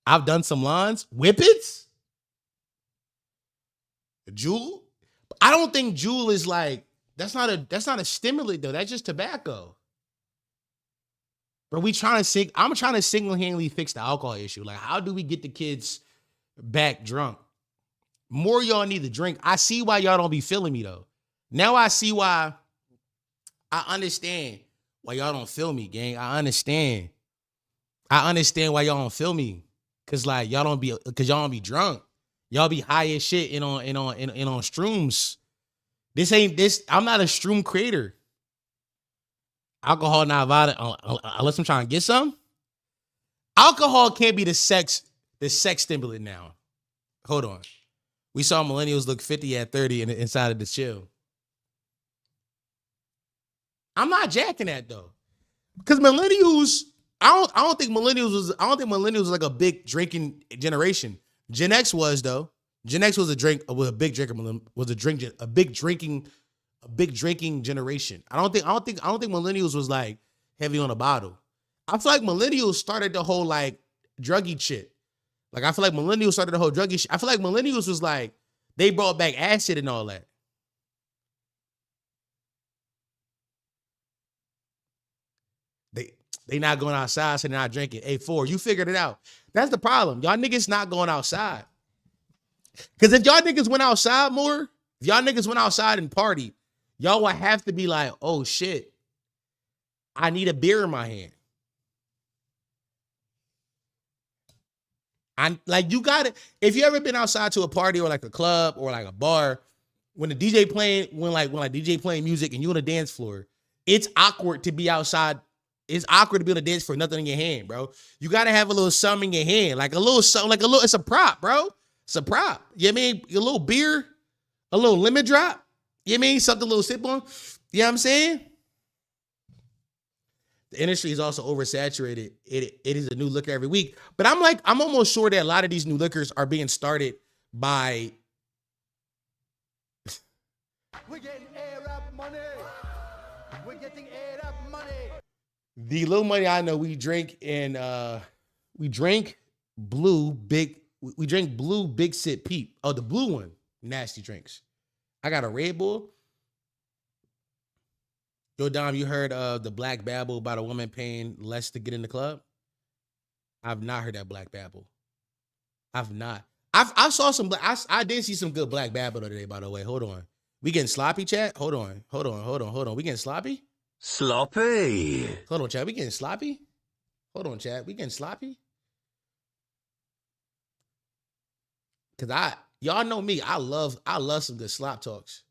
I've done some lines. Whippets? Juul? I don't think Juul is like that's not a stimulant though. That's just tobacco. But I'm trying to single-handedly fix the alcohol issue. Like, how do we get the kids back drunk? More y'all need to drink. I see why y'all don't be feeling me though. Now I see why. I understand why y'all don't feel me, gang. I understand why y'all don't feel me. Cause like y'all don't be drunk. Y'all be high as shit and on shrooms. I'm not a shroom creator. Alcohol not valid unless I'm trying to get some. Alcohol can't be the sex stimulant now. Hold on. We saw millennials look 50 at 30 inside of the chill. I'm not jacking that though. Because millennials, I don't think millennials was like a big drinking generation. Gen X was though. Gen X was a big drinking generation. I don't think millennials was like heavy on a bottle. I feel like millennials started the whole like druggy shit. Like I feel like millennials started the whole druggy shit. I feel like millennials was like they brought back acid and all that. They not going outside, so they're not drinking. A4, you figured it out. That's the problem. Y'all niggas not going outside. Because if y'all niggas went outside more, if y'all niggas went outside and partied, y'all would have to be like, oh shit, I need a beer in my hand. You gotta, if you ever been outside to a party or like a club or like a bar, when DJ playing music and you on the dance floor, it's awkward to be outside. It's awkward to be on the dance floor, nothing in your hand, bro. You gotta have a little something in your hand, like a little something, it's a prop, bro. It's a prop. You know what I mean? A little beer, a little lemon drop. You know what I mean? Something a little sip on. You know what I'm saying? The industry is also oversaturated. It is a new liquor every week. But I'm almost sure that a lot of these new liquors are being started by. We're getting air up money. We're getting air up money. The little money I know we drink blue big sip peep. Oh, the blue one. Nasty drinks. I got a Red Bull. Yo, Dom, you heard the Black Babble about a woman paying less to get in the club? I've not heard that Black Babble. I've not. I saw some. I did see some good Black Babble today. By the way, hold on. We getting sloppy, chat. Hold on. We getting sloppy. Sloppy. Hold on, chat. We getting sloppy. Hold on, chat. We getting sloppy. Cause y'all know me. I love some good slop talks.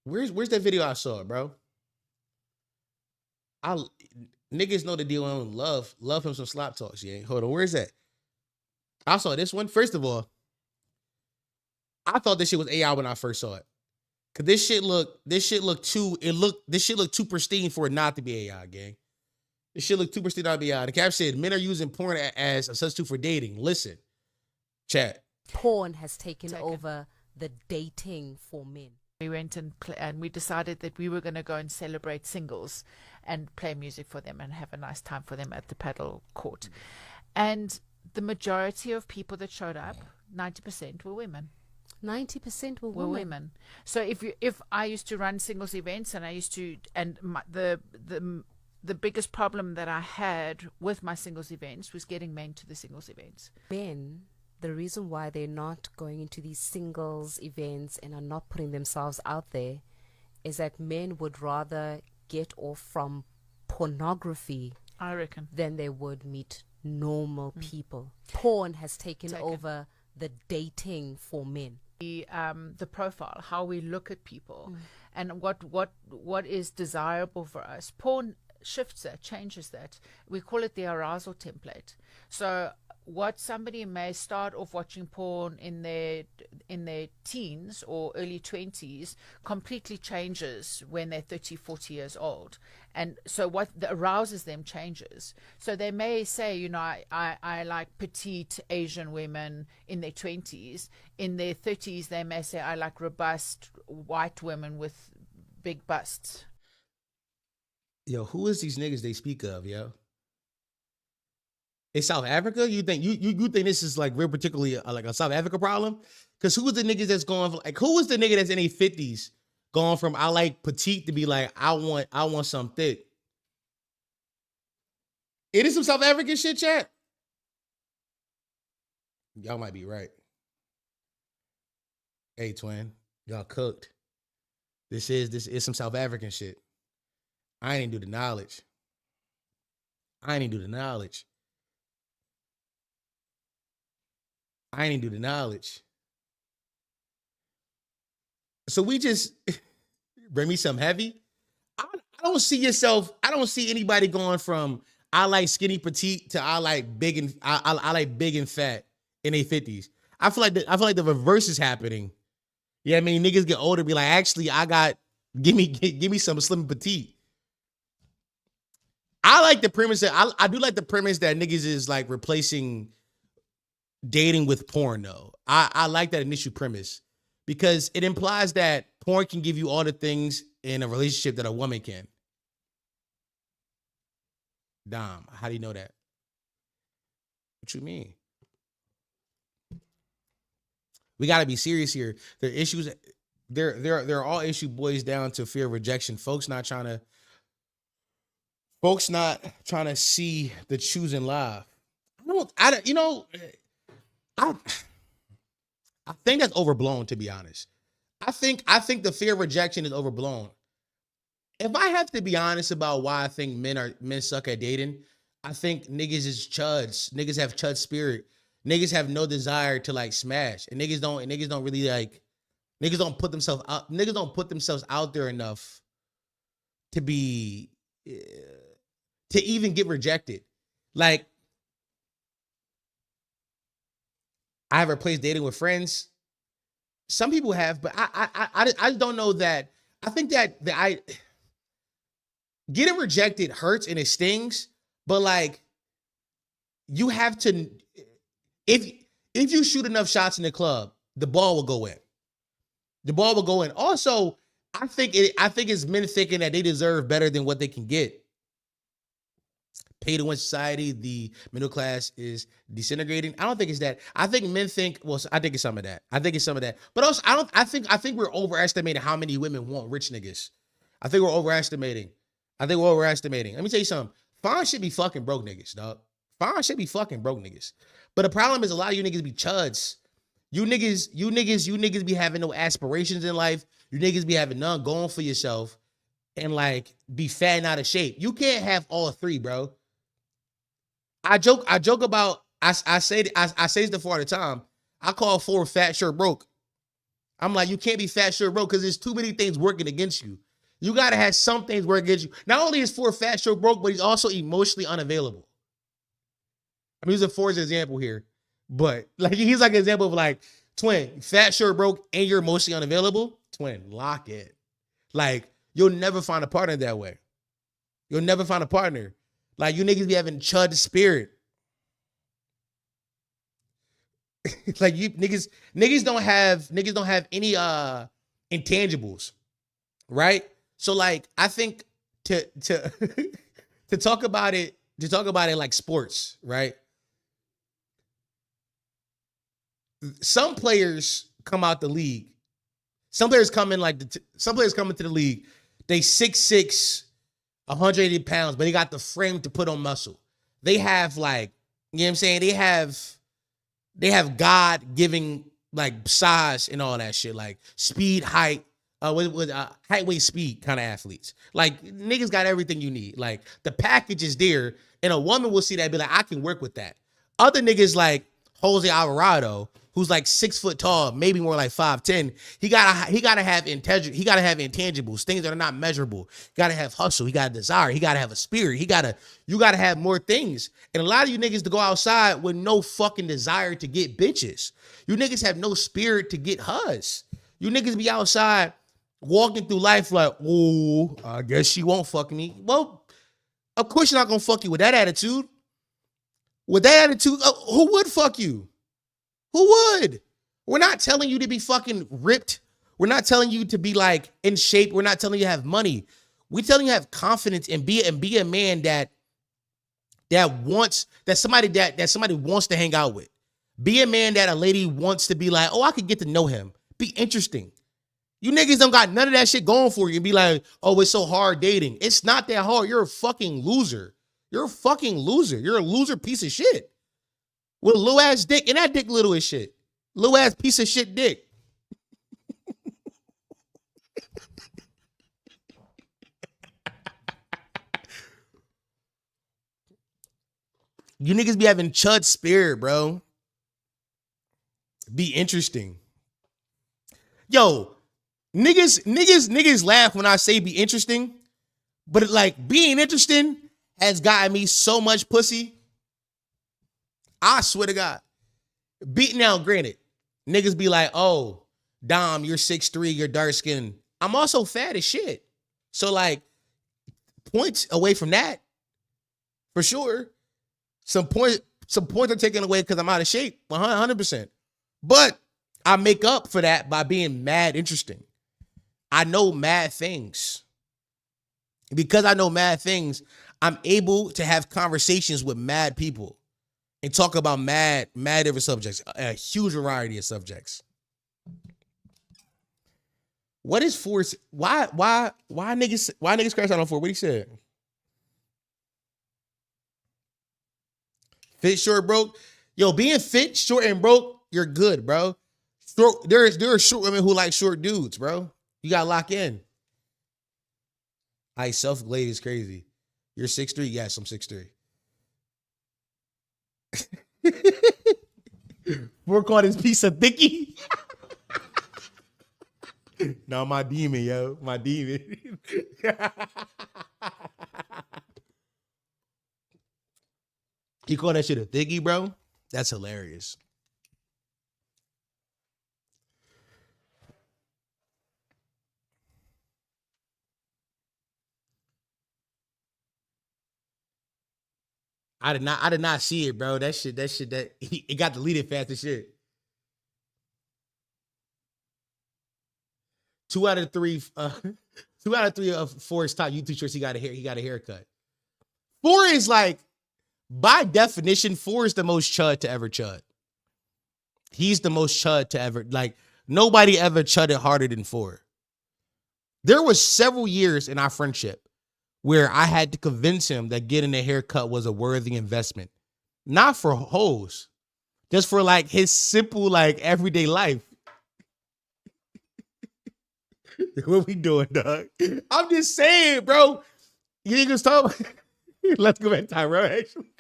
Where's that video I saw, bro? Niggas know the deal on love. Love him some slop talks, yeah. Hold on, where's that? I saw this one. First of all, I thought this shit was AI when I first saw it. Cause this shit looked too pristine for it not to be AI, gang. This shit looked too pristine not to be AI. The cap said men are using porn as a substitute for dating. Listen, chat. Porn has taken over the dating for men. We went and we decided that we were going to go and celebrate singles and play music for them and have a nice time for them at the paddle court. And the majority of people that showed up, 90% were women. 90% were Were women. So if I used to run singles events and the biggest problem that I had with my singles events was getting men to the singles events. Men, the reason why they're not going into these singles events and are not putting themselves out there is that men would rather get off from pornography, I reckon, than they would meet normal people. Porn has taken over the dating for men. The profile, how we look at people, and what is desirable for us. Porn shifts that, changes that. We call it the arousal template. So what somebody may start off watching porn in their teens or early 20s completely changes when they're 30, 40 years old. And so what arouses them changes. So they may say, you know, I like petite Asian women in their 20s. In their 30s, they may say, I like robust white women with big busts. Yo, who is these niggas they speak of, yo? In South Africa, you think you think this is like real particularly like a South Africa problem? Because who is the niggas that's going for, like, who is the nigga that's in their 50s going from I like petite to be like I want some thick? It is some South African shit, chat. Y'all might be right. Hey, twin, y'all cooked. This is some South African shit. I ain't do the knowledge. I ain't do the knowledge. So we just bring me some heavy. I don't see anybody going from I like skinny petite to I like big and I like big and fat in their 50s. I feel like the reverse is happening. Yeah, I mean, niggas get older, be like, actually, give me some slim and petite. I like the premise that I do like the premise that niggas is like replacing dating with porn though. I like that initial premise because it implies that porn can give you all the things in a relationship that a woman can. Dom, how do you know that? What you mean? We got to be serious here. There are issues. There are all issue boils down to fear of rejection. Folks not trying to see the choosing live. I think that's overblown, to be honest. I think the fear of rejection is overblown. If I have to be honest about why I think men suck at dating, I think niggas is chuds. Niggas have chud spirit. Niggas have no desire to like smash. And niggas don't really like, niggas don't put themselves out. Niggas don't put themselves out there enough to be to even get rejected. Like, I have replaced dating with friends. Some people have, but I don't know that. I think that getting rejected hurts and it stings, but like you have to, if you shoot enough shots in the club, the ball will go in. The ball will go in. Also, I think it's men thinking that they deserve better than what they can get. Pay to win society, the middle class is disintegrating. I don't think it's that. I think men think, well, I think it's some of that. But also, I think we're overestimating how many women want rich niggas. I think we're overestimating. Let me tell you something. Fine should be fucking broke niggas, dog. Fine should be fucking broke niggas. But the problem is a lot of you niggas be chuds. You niggas be having no aspirations in life. You niggas be having none going for yourself and like be fat and out of shape. You can't have all three, bro. I joke about, I say this before all the time. I call Ford fat, sure broke. I'm like, you can't be fat, sure broke because there's too many things working against you. You gotta have some things where it gets you. Not only is Ford fat, short, broke, but he's also emotionally unavailable. I'm using Ford's example here, but like he's like an example of like twin, fat, short, broke, and you're emotionally unavailable. Twin, lock it. Like you'll never find a partner that way. You'll never find a partner. Like you niggas be having chud spirit. Like you niggas don't have any intangibles, right? So like I think to to talk about it like sports, right? Some players come out the league. Some players come in like some players come into the league. They 6'6", 180 pounds, but they got the frame to put on muscle. They have like, you know what I'm saying? They have God giving like size and all that shit, like speed, height, height, weight, speed kind of athletes. Like niggas got everything you need. Like the package is there, and a woman will see that and be like, I can work with that. Other niggas like Jose Alvarado, who's like 6 foot tall, maybe more like 5'10", he gotta have integrity. He gotta have intangibles, things that are not measurable. He gotta have hustle. He gotta desire. He gotta have a spirit. You gotta have more things. And a lot of you niggas to go outside with no fucking desire to get bitches. You niggas have no spirit to get hus. You niggas be outside walking through life like, oh, I guess she won't fuck me. Well, of course you're not gonna fuck you with that attitude. With that attitude, who would fuck you? Who would? We're not telling you to be fucking ripped. We're not telling you to be like in shape. We're not telling you to have money. We're telling you to have confidence and be a man that somebody wants to hang out with. Be a man that a lady wants to be like, oh, I could get to know him. Be interesting. You niggas don't got none of that shit going for you and be like, oh, it's so hard dating. It's not that hard. You're a fucking loser. You're a fucking loser. You're a loser piece of shit. With a little ass dick, and that dick little as shit. Little ass piece of shit dick. You niggas be having chud spirit, bro. Be interesting. Yo, niggas laugh when I say be interesting, but like being interesting has gotten me so much pussy. I swear to God. Now, granted, niggas be like, oh, Dom, you're 6'3", you're dark skinned. I'm also fat as shit. So like, points away from that, for sure. Some points are taken away because I'm out of shape, 100%. But I make up for that by being mad interesting. I know mad things. Because I know mad things, I'm able to have conversations with mad people and talk about mad different subjects, a huge variety of subjects. What is force? Why niggas crash out on Ford? What he said? Fit, short, broke. Yo, being fit, short, and broke, you're good, bro. There are short women who like short dudes, bro. You gotta lock in. Self-glade is crazy. You're 6'3"? Yes, I'm 6'3". Work on his piece of thicky. No, my demon, yo. My demon. You call that shit a thicky, bro? That's hilarious. I did not see it, bro. It got deleted fast as shit. 2 out of 3 of 4's top YouTube shorts, he got a haircut. 4 is like, by definition, 4 is the most chud to ever chud. He's the most chud to ever, like, nobody ever chudded harder than 4. There was several years in our friendship where I had to convince him that getting a haircut was a worthy investment. Not for hoes, just for like his simple, like, everyday life. What we doing, dog? I'm just saying, bro. You niggas talk. Let's go back in time, bro. Actually.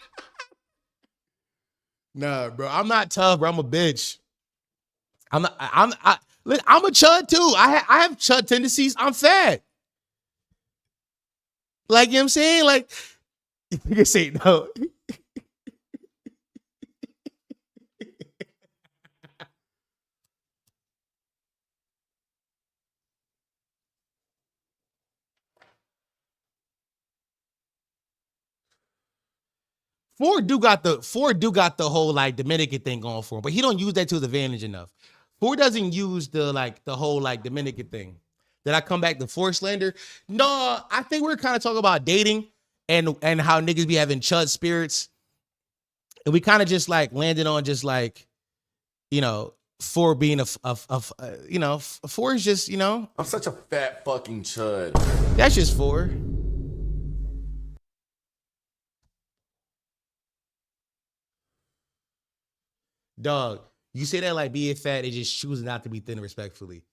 Nah, bro. I'm not tough, bro. I'm a bitch. I'm a chud too. I have chud tendencies. I'm fat. Like, you know what I'm saying? Like, you say no. Ford do got the whole like Dominican thing going for him, but he don't use that to his advantage enough. Ford doesn't use the whole like Dominican thing. Did I come back to Ford slander? No, I think we're kind of talking about dating and how niggas be having chud spirits. And we kind of just like landed on just like, you know, Ford being you know, Ford is just, you know. I'm such a fat fucking chud. That's just Ford. Dog, you say that like being fat and just choosing not to be thin respectfully.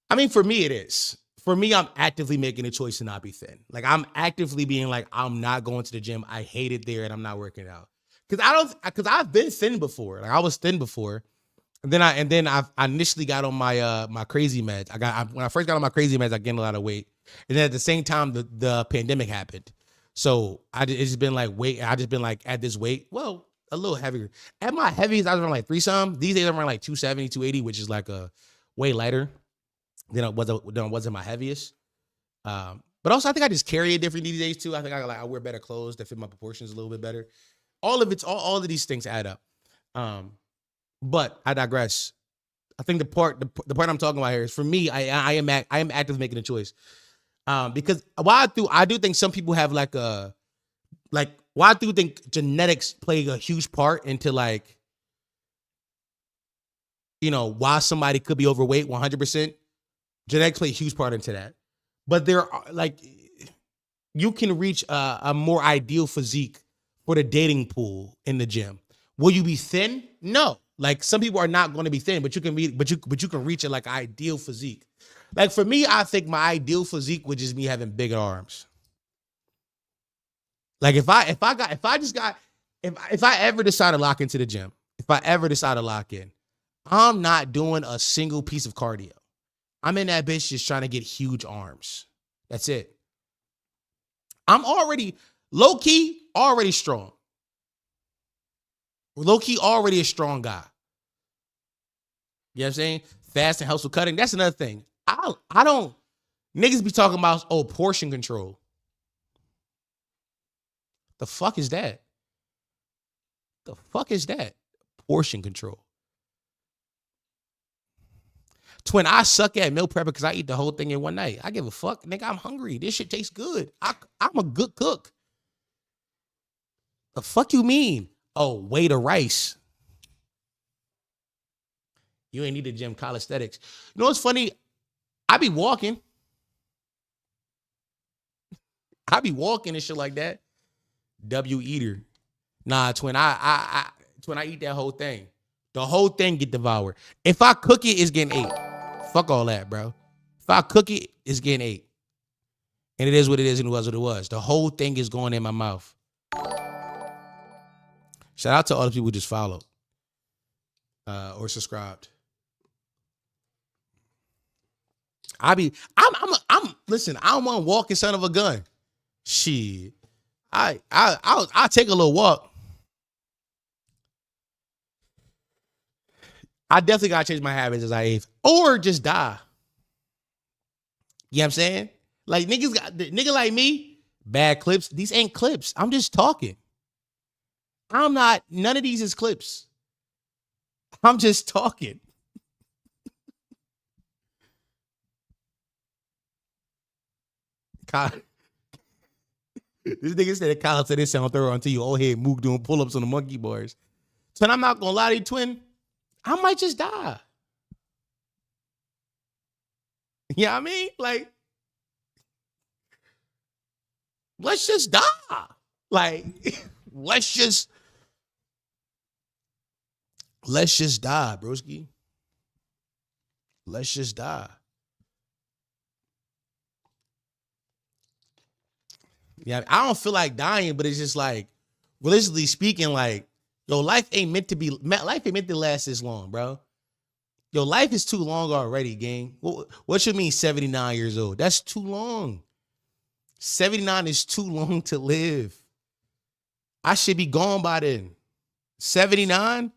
I mean, for me, it is. For me, I'm actively making a choice to not be thin. Like, I'm actively being like, I'm not going to the gym. I hate it there and I'm not working out. Because I've been thin before. Like, I was thin before. And then I initially got on my my crazy meds. When I first got on my crazy meds, I gained a lot of weight. And then at the same time, the pandemic happened. So it's just been like I just been like at this weight. Well, a little heavier. At my heaviest, I was around like 3-some. These days I'm around like 270, 280, which is like a way lighter than it was in my heaviest. But also I think I just carry it different these days too. I think I wear better clothes that fit my proportions a little bit better. All of these things add up. But I digress. I think the part I'm talking about here is for me, I am actively making a choice. Because while I do think some people have while I do think genetics play a huge part into like, you know, why somebody could be overweight 100%. Genetics play a huge part into that. But there are like, you can reach a more ideal physique for the dating pool in the gym. Will you be thin? No. Like some people are not going to be thin, but you can reach a like ideal physique. Like for me, I think my ideal physique would just be having bigger arms. Like if I ever decide to lock into the gym, if I ever decide to lock in, I'm not doing a single piece of cardio. I'm in that bitch just trying to get huge arms. That's it. I'm already low-key already strong. Low-key already a strong guy. You know what I'm saying? Fast and helps with cutting. That's another thing. I don't niggas be talking about portion control. The fuck is that? The fuck is that? Portion control. Twin, I suck at meal prep because I eat the whole thing in one night. I give a fuck. Nigga, I'm hungry. This shit tastes good. I'm a good cook. The fuck you mean? Oh, weight of rice. You ain't need the gym calisthenics. You know what's funny? I be walking and shit like that. W eater. Nah, twin, I eat that whole thing. The whole thing get devoured. If I cook it, it's getting ate. Fuck all that, bro. If I cook it, it's getting ate. And it is what it is and it was what it was. The whole thing is going in my mouth. Shout out to all the people who just followed or subscribed. Listen, I'm one walking son of a gun. Shit. I'll take a little walk. I definitely gotta change my habits as I age. Or just die. You know what I'm saying? Like nigga like me, bad clips. These ain't clips. I'm just talking. None of these is clips. I'm just talking. This nigga said Kyle said this sound throw until you old head Mook doing pull-ups on the monkey bars. Twin, I'm not gonna lie to you, twin. I might just die. You know what I mean? Like, let's just die. Like, let's just die, broski. Let's just die. Yeah, I don't feel like dying, but it's just like, realistically speaking, like, yo, life ain't meant to last this long, bro. Yo, life is too long already, gang. What should mean 79 years old? That's too long. 79 is too long to live. I should be gone by then. 79?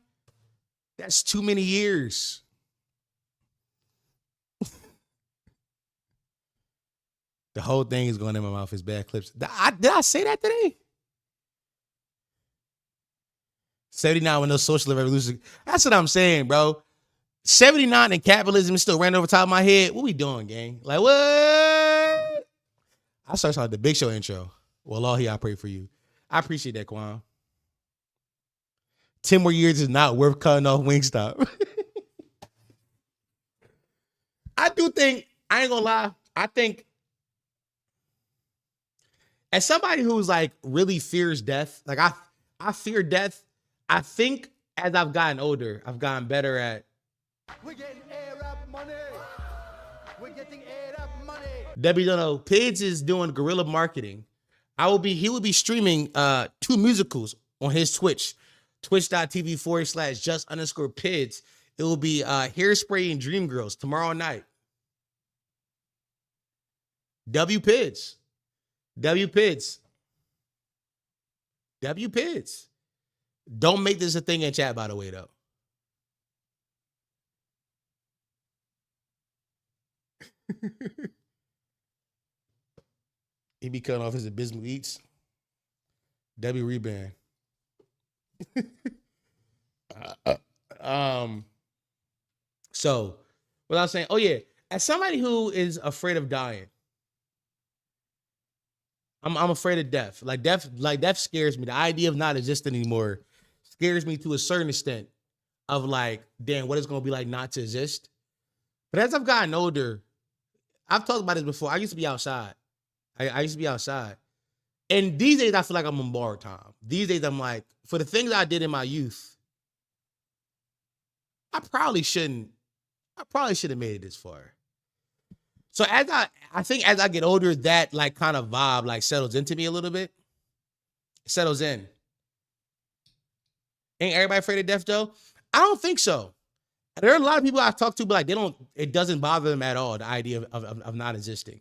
That's too many years. The whole thing is going in my mouth. It's bad clips. Did I say that today? 79 with no social revolution. That's what I'm saying, bro. 79 and capitalism still ran over top of my head. What we doing, gang? Like, what? I started like the Big Show intro. Well, all I pray for you. I appreciate that, Quan. 10 more years is not worth cutting off Wingstop. I do think, I ain't gonna lie, I think as somebody who's like really fears death, like I fear death. I think as I've gotten older, I've gotten better at. We're getting Arab money. We're getting Arab money. Debbie Dono, Pids is doing guerrilla marketing. He will be streaming 2 musicals on his Twitch, twitch.tv/just_Pids. It will be Hairspray and Dreamgirls tomorrow night. W Pids. Don't make this a thing in chat, by the way, though. He be cutting off his abysmal eats. W Reband. So what I was saying, oh yeah, as somebody who is afraid of dying, I'm afraid of death. Like death scares me. The idea of not existing anymore scares me to a certain extent of like, damn, what it's gonna be like not to exist. But as I've gotten older, I've talked about this before. I used to be outside. I used to be outside. And these days I feel like I'm on borrowed time. These days I'm like, for the things I did in my youth, I probably shouldn't have made it this far. So as I think as I get older, that like kind of vibe like settles into me a little bit. It settles in. Ain't everybody afraid of death though? I don't think so. There are a lot of people I've talked to, but like it doesn't bother them at all, the idea of not existing.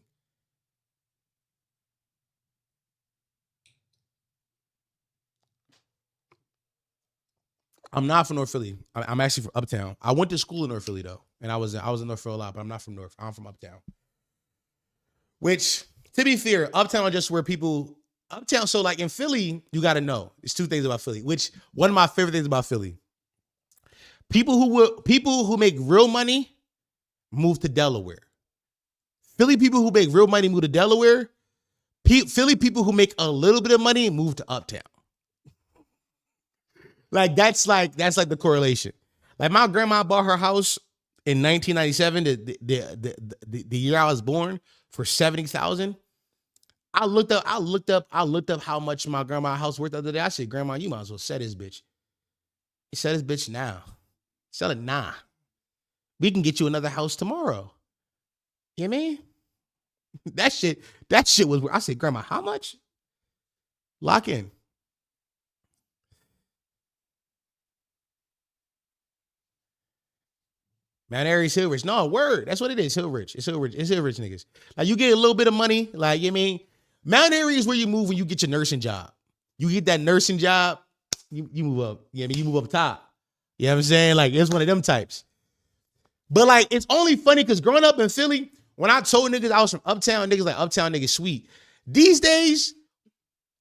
I'm not from North Philly. I'm actually from Uptown. I went to school in North Philly though, and I was in North Philly a lot, but I'm not from North. I'm from Uptown. Which, to be fair, Uptown are just where people Uptown. So like in Philly, you got to know. There's 2 things about Philly. Which one of my favorite things about Philly. People who make real money move to Delaware. Philly people who make real money move to Delaware. Philly people who make a little bit of money move to Uptown. Like that's the correlation. Like my grandma bought her house in 1997, the year I was born, for $70,000. I looked up how much my grandma's house worth the other day. I said, Grandma, you might as well sell this bitch. Sell this bitch now. Sell it now. We can get you another house tomorrow. You know what I mean? That shit was worth. I said, Grandma, how much? Lock in. Mount Airy's Hill Rich. No, word. That's what it is. Hill Rich. It's Hill Rich. It's Hill Rich niggas. Like you get a little bit of money. Like, you know what I mean? Mount Airy is where you move when you get your nursing job. You get that nursing job, you move up. You know what I mean? You move up top. You know what I'm saying? Like, it's one of them types. But like, it's only funny because growing up in Philly, when I told niggas I was from Uptown, niggas like Uptown niggas sweet. These days,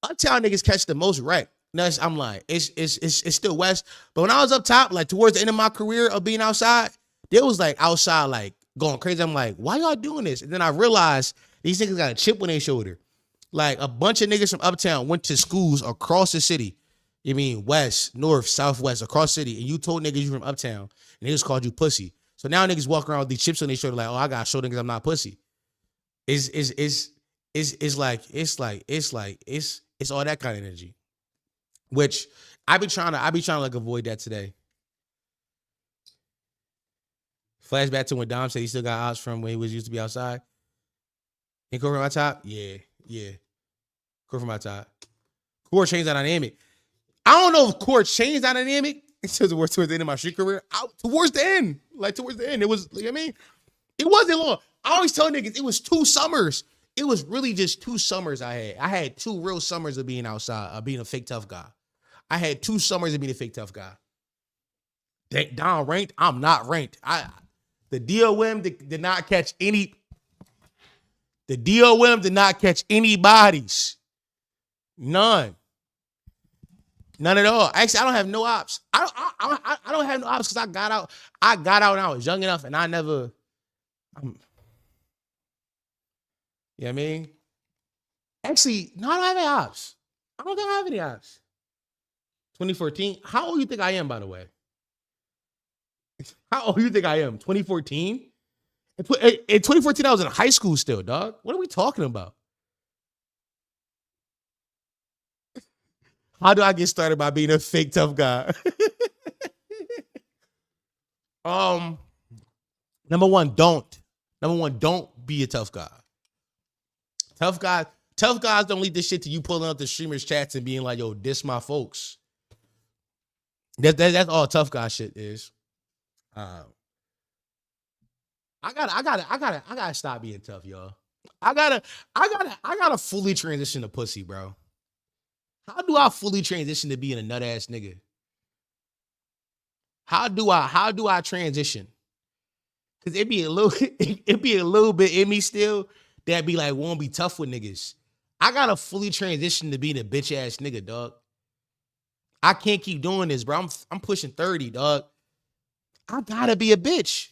Uptown niggas catch the most wreck. I'm like, it's still West. But when I was up top, like towards the end of my career of being outside, they was like outside, like going crazy. I'm like, why y'all doing this? And then I realized these niggas got a chip on their shoulder. Like a bunch of niggas from Uptown went to schools across the city. You mean West, North, Southwest, across the city. And you told niggas you from Uptown and they just called you pussy. So now niggas walk around with these chips on their shoulder like, oh, I gotta show niggas I'm not pussy. It's all that kind of energy. Which I be trying to like avoid that today. Flashback to when Dom said he still got odds from when he was used to be outside. And Core from my top? Yeah. Core from my top. Core changed that dynamic. I don't know if Core changed that dynamic towards the end of my street career. Towards the end. It was, you know what I mean? It wasn't long. I always tell niggas it was 2 summers. it was really just 2 summers I had. I had 2 real summers of being outside, of being a fake tough guy. I had 2 summers of being a fake tough guy. Down ranked, I'm not ranked. The DOM did not catch any. The DOM did not catch any bodies. None at all. Actually, I don't have no ops. I don't have no ops because I got out. I got out when I was young enough, and I never. You know what I mean? Actually, no, I don't have any ops. I don't think I have any ops. 2014. How old do you think I am, by the way? How old do you think I am? 2014? In 2014, I was in high school still, dog. What are we talking about? How do I get started by being a fake tough guy? Number one, don't be a tough guy. Tough guys don't lead this shit to you pulling up the streamers chats and being like, yo, diss my folks. That's all tough guy shit is. I gotta stop being tough, y'all. I gotta fully transition to pussy, bro. How do I fully transition to being a nut ass nigga? How do I transition? Cause it'd be a little bit in me still that be like, won't be tough with niggas. I gotta fully transition to being a bitch ass nigga, dog. I can't keep doing this, bro. I'm pushing 30, dog. I gotta be a bitch.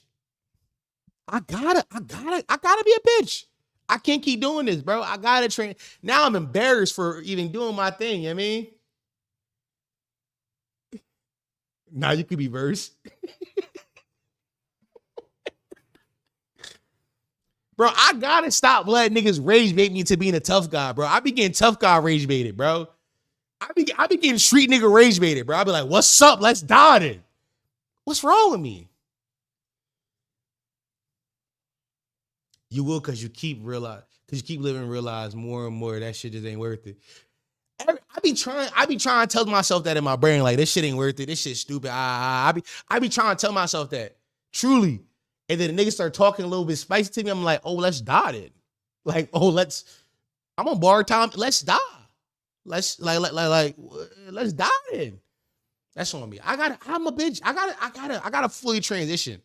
I gotta be a bitch. I can't keep doing this, bro. I gotta train. Now I'm embarrassed for even doing my thing, you know what I mean? Now you could be verse. Bro, I gotta stop letting niggas rage bait me to being a tough guy, bro. I be getting tough guy rage baited, bro. I be getting street nigga rage baited, bro. I be like, what's up? Let's die then. What's wrong with me? You will, cause you keep living and realize more and more that shit just ain't worth it. I be trying to tell myself that in my brain, like this shit ain't worth it. This shit's stupid. I be trying to tell myself that. Truly. And then the niggas start talking a little bit spicy to me. I'm like, oh, let's die then. Like, oh, I'm on bar time. Let's die. Let's die then. That's on me. I'm a bitch. I gotta fully transition.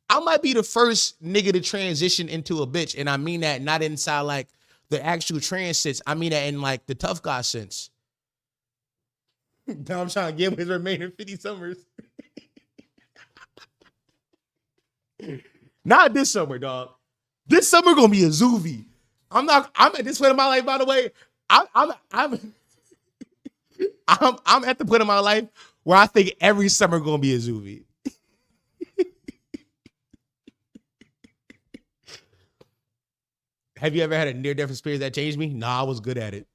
I might be the first nigga to transition into a bitch. And I mean that not inside like the actual trans sense. I mean that in like the tough guy sense. Now I'm trying to give him his remaining 50 summers. Not this summer, dog. This summer gonna be a zoovie. I'm at this point in my life, by the way. I'm at the point in my life where I think every summer gonna be a zoovie. Have you ever had a near-death experience that changed me? Nah, I was good at it.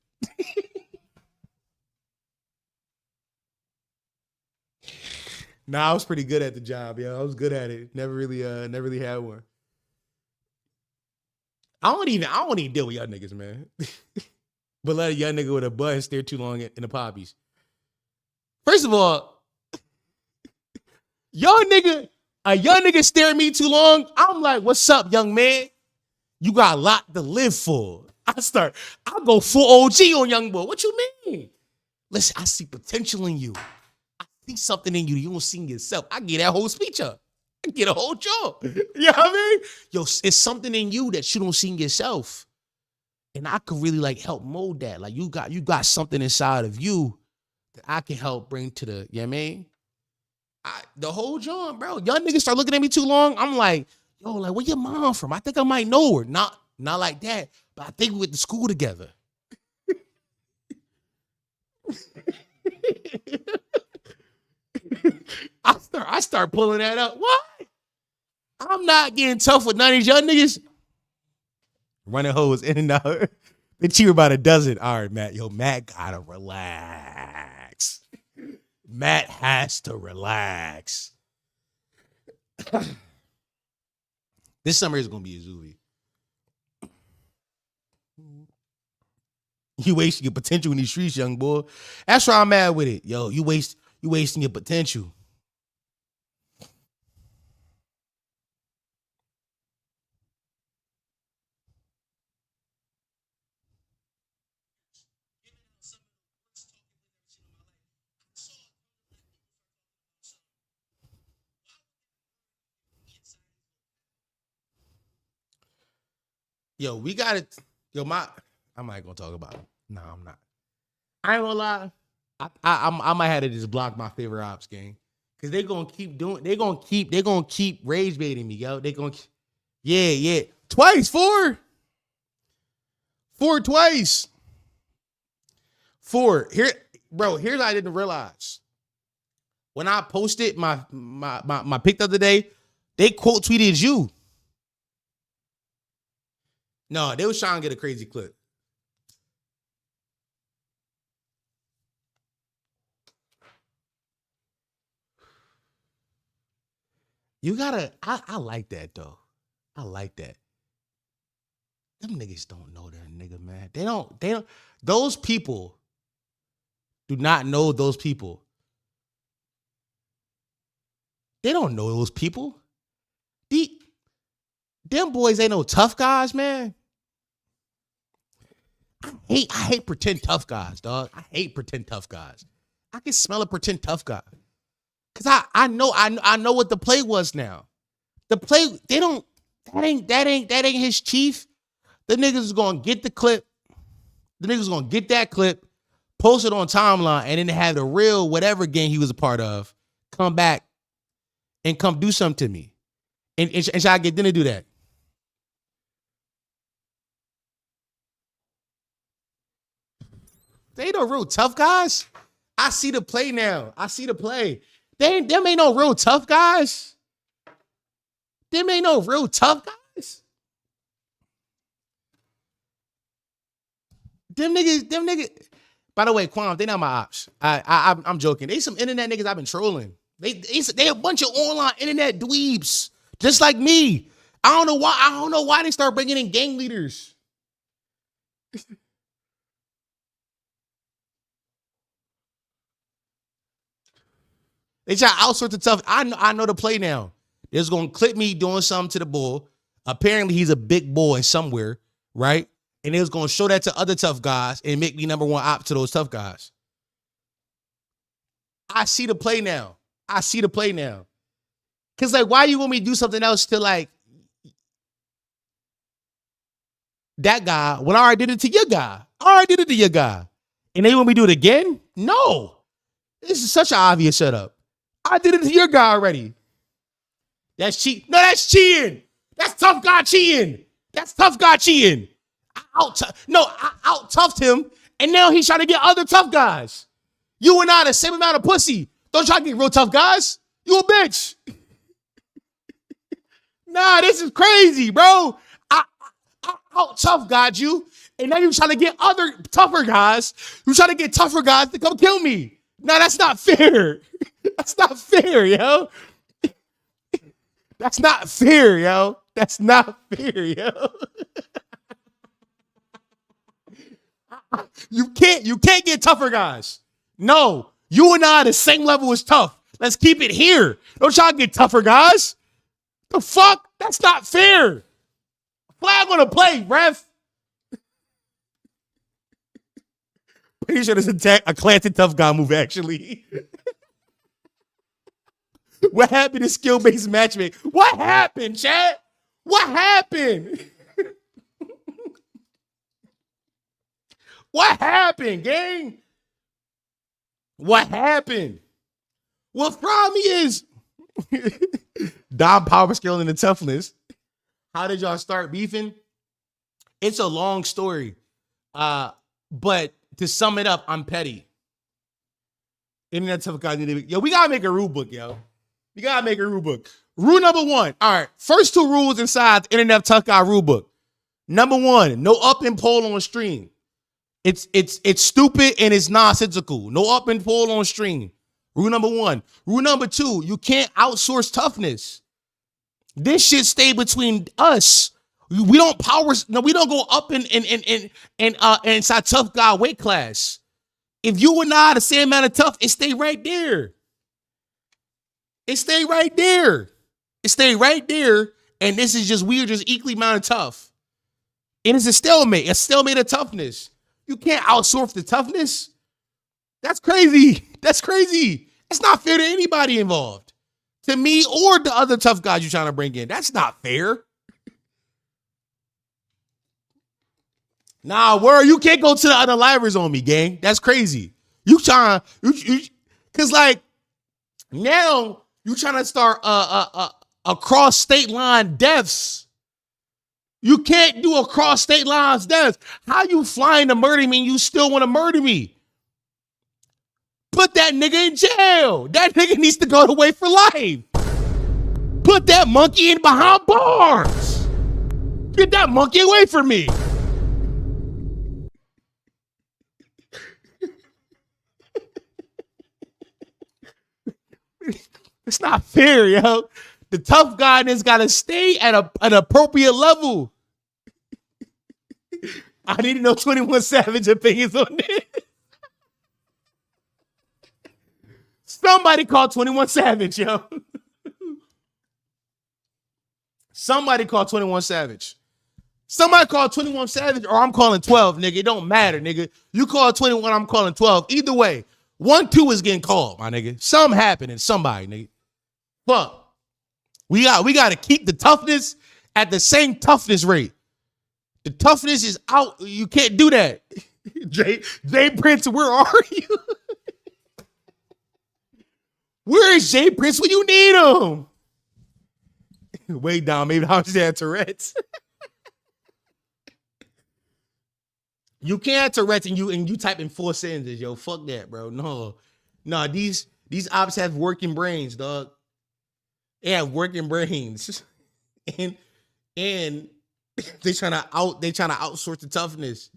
Nah, I was pretty good at the job, yo. I was good at it. Never really had one. I don't even deal with y'all niggas, man. But let a young nigga with a butt stare too long in the poppies. First of all, a young nigga stare at me too long. I'm like, what's up, young man? You got a lot to live for. I go full OG on young boy. What you mean? Listen, I see potential in you. I see something in you you don't see in yourself. I get that whole speech up. I get a whole job. You know what I mean? Yo, it's something in you that you don't see in yourself. And I could really like help mold that. Like you got something inside of you that I can help bring to the, you know what I mean? The whole job, bro. Young niggas start looking at me too long. I'm like, yo, like, where your mom from? I think I might know her. Not like that, but I think we went to school together. I start pulling that up. What? I'm not getting tough with none of these young niggas. Running hoes in and out. They cheer about a dozen. All right, Matt. Yo, Matt gotta relax. Matt has to relax. This summer is gonna be a zoovie. You wasting your potential in these streets, young boy. That's why I'm mad with it. Yo, you wasting your potential. Yo, we got it. Yo, I'm not gonna talk about it. No, I'm not. I ain't gonna lie. I might have to just block my favorite ops gang. Cause they gonna keep rage baiting me, yo. They gonna yeah. Twice, four twice. Four. Here's what I didn't realize. When I posted my pic the other day, they quote tweeted you. No, they was trying to get a crazy clip. You gotta, I like that though. I like that. Them niggas don't know that nigga, man. They don't, those people do not know those people. They don't know those people. Them boys ain't no tough guys, man. I hate pretend tough guys, dog. I hate pretend tough guys. I can smell a pretend tough guy. Cause I know what the play was now. The play, that ain't his chief. The niggas is gonna get the clip. The niggas gonna get that clip, post it on timeline, and then have the real whatever game he was a part of come back and come do something to me. And should I get them to do that? They ain't no real tough guys. I see the play now. I see the play. Them ain't no real tough guys. Them ain't no real tough guys. Them niggas. By the way, Quam, they not my ops. I'm joking. They some internet niggas I've been trolling. They a bunch of online internet dweebs, just like me. I don't know why they start bringing in gang leaders. They try to outsource the tough. I know the play now. They're gonna clip me doing something to the bull. Apparently, he's a big boy somewhere, right? And they was gonna show that to other tough guys and make me number one op to those tough guys. I see the play now. Cause like, why you want me to do something else to like that guy when I already did it to your guy? And they want me to do it again? No. This is such an obvious setup. I did it to your guy already. That's cheat. No, that's cheating. That's tough guy cheating. I out-toughed him, and now he's trying to get other tough guys. You and I the same amount of pussy. Don't try to get real tough guys. You a bitch. Nah, this is crazy, bro. I out-tough got you, and now you're trying to get other tougher guys. You're trying to get tougher guys to come kill me. No, that's not fair. That's not fair, yo. That's not fair, yo. You can't get tougher guys. No, you and I the same level as tough. Let's keep it here. Don't try to get tougher guys. The fuck? That's not fair. Flag on the play, ref. Pretty sure this is a classic tough guy move, actually. What happened to skill-based matchmaking? What happened, chat? What happened? What happened, gang? What happened? What problem is Dom power scaling the toughness. How did y'all start beefing? It's a long story. But to sum it up, I'm petty. Internet tough guy. Yo, we gotta make a rule book, yo. We gotta make a rule book. Rule number 1. All right. First 2 rules inside the Internet tough guy rule book. Number 1, no up and pull on stream. It's stupid and it's nonsensical. No up and pull on stream. Rule number 1. Rule number 2, you can't outsource toughness. This shit stay between us. We don't go up in inside tough guy weight class. If you and I the same amount of tough, it stay right there. And this is just we're just equally amount of tough. And it's a stalemate of toughness. You can't outsource the toughness. That's crazy. It's not fair to anybody involved. To me or the other tough guys you're trying to bring in. That's not fair. Nah, word, you can't go to the other libraries on me, gang. That's crazy. You trying, cause like now you trying to start a cross state line deaths. You can't do a cross state lines deaths. How you flying to murder me and you still want to murder me? Put that nigga in jail. That nigga needs to go away for life. Put that monkey in behind bars. Get that monkey away from me. It's not fair, yo. The tough guy has got to stay at an appropriate level. I need to know 21 Savage opinions on this. Somebody call 21 Savage, yo. Somebody call 21 Savage. Somebody call 21 Savage or I'm calling 12, nigga. It don't matter, nigga. You call 21, I'm calling 12. Either way, 1-2 is getting called, my nigga. Something happening, somebody, nigga. Fuck. We got to keep the toughness at the same toughness rate. The toughness is out. You can't do that. Jay Prince, where are you? Where is Jay Prince when you need him? Way down. Maybe I was at Tourette's. You can't have Tourette's and you type in 4 sentences, yo. Fuck that, bro. No, these ops have working brains, dog. They have working brains, and they trying to outsource the toughness.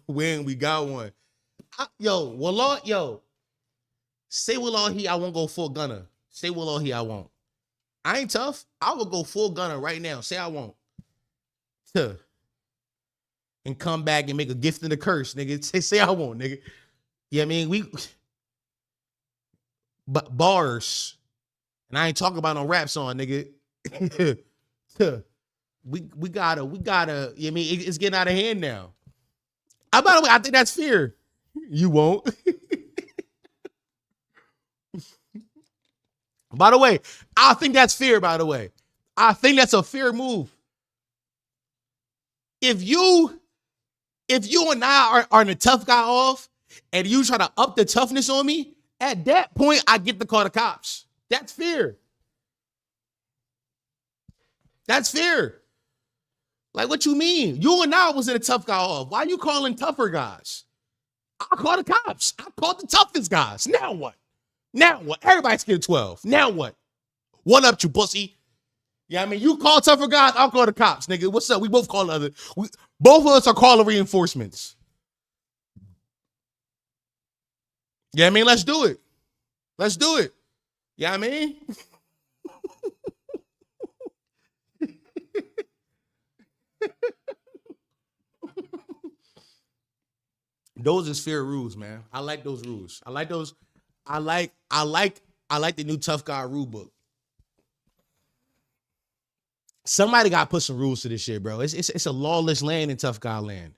When we got one, say wallahi, I won't go full gunner. Say wallahi, I won't. I ain't tough. I will go full gunner right now. Say I won't. And come back and make a gift and a curse, nigga. Say I won't, nigga. Yeah, I mean but bars. And I ain't talking about no rap song, nigga. we gotta, you know what I mean, it's getting out of hand now. By the way, I think that's fair. You won't. By the way, I think that's fair, by the way. I think that's a fair move. If you and I are in a tough guy off and you try to up the toughness on me, at that point, I get to call the cops. That's fair. That's fair. Like, what you mean? You and I was in a tough guy off. Why are you calling tougher guys? I call the cops. I called the toughest guys. Now what? Now what? Everybody's getting 12. Now what? One up you, pussy. Yeah, I mean, you call tougher guys, I'll call the cops, nigga. What's up? We both call both of us are calling reinforcements. Yeah, I mean, let's do it. Let's do it. Yeah, I mean. Those is fair rules, man. I like those rules. I like those. I like the new tough guy rule book. Somebody got to put some rules to this shit, bro. It's a lawless land in tough guy land.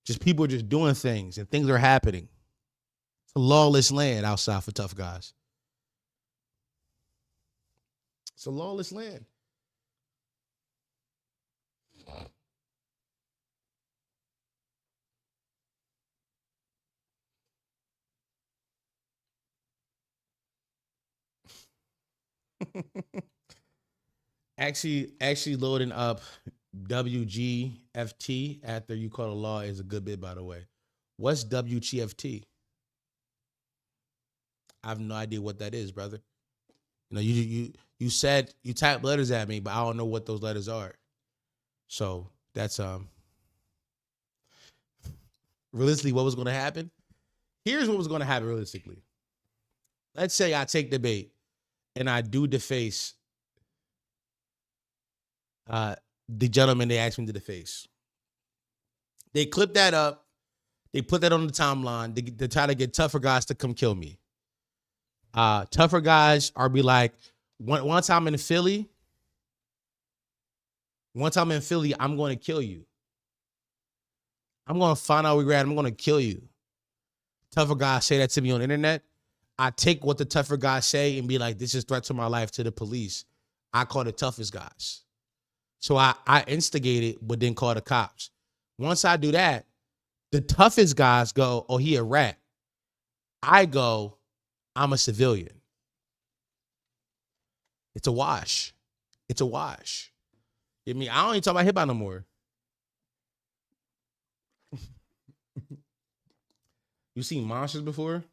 Just people are just doing things and things are happening. It's a lawless land outside for tough guys. It's a lawless land. Actually loading up WGFT after you call a law is a good bit, by the way. What's WGFT? I have no idea what that is, brother. You know, you said you typed letters at me, but I don't know what those letters are. So that's realistically what was going to happen. Here's what was going to happen realistically. Let's say I take the bait and I do deface the gentleman they asked me to deface. They clip that up. They put that on the timeline. They try to get tougher guys to come kill me. Tougher guys are be like, one time in Philly, I'm going to kill you. I'm going to find out where you're at. I'm going to kill you. Tougher guys say that to me on the internet. I take what the tougher guys say and be like, this is threat to my life to the police. I call the toughest guys. So I instigate it, but then call the cops. Once I do that, the toughest guys go, oh, he a rat. I go, I'm a civilian. It's a wash. It's a wash. I mean, I don't even talk about hip hop no more. You seen Monsters before?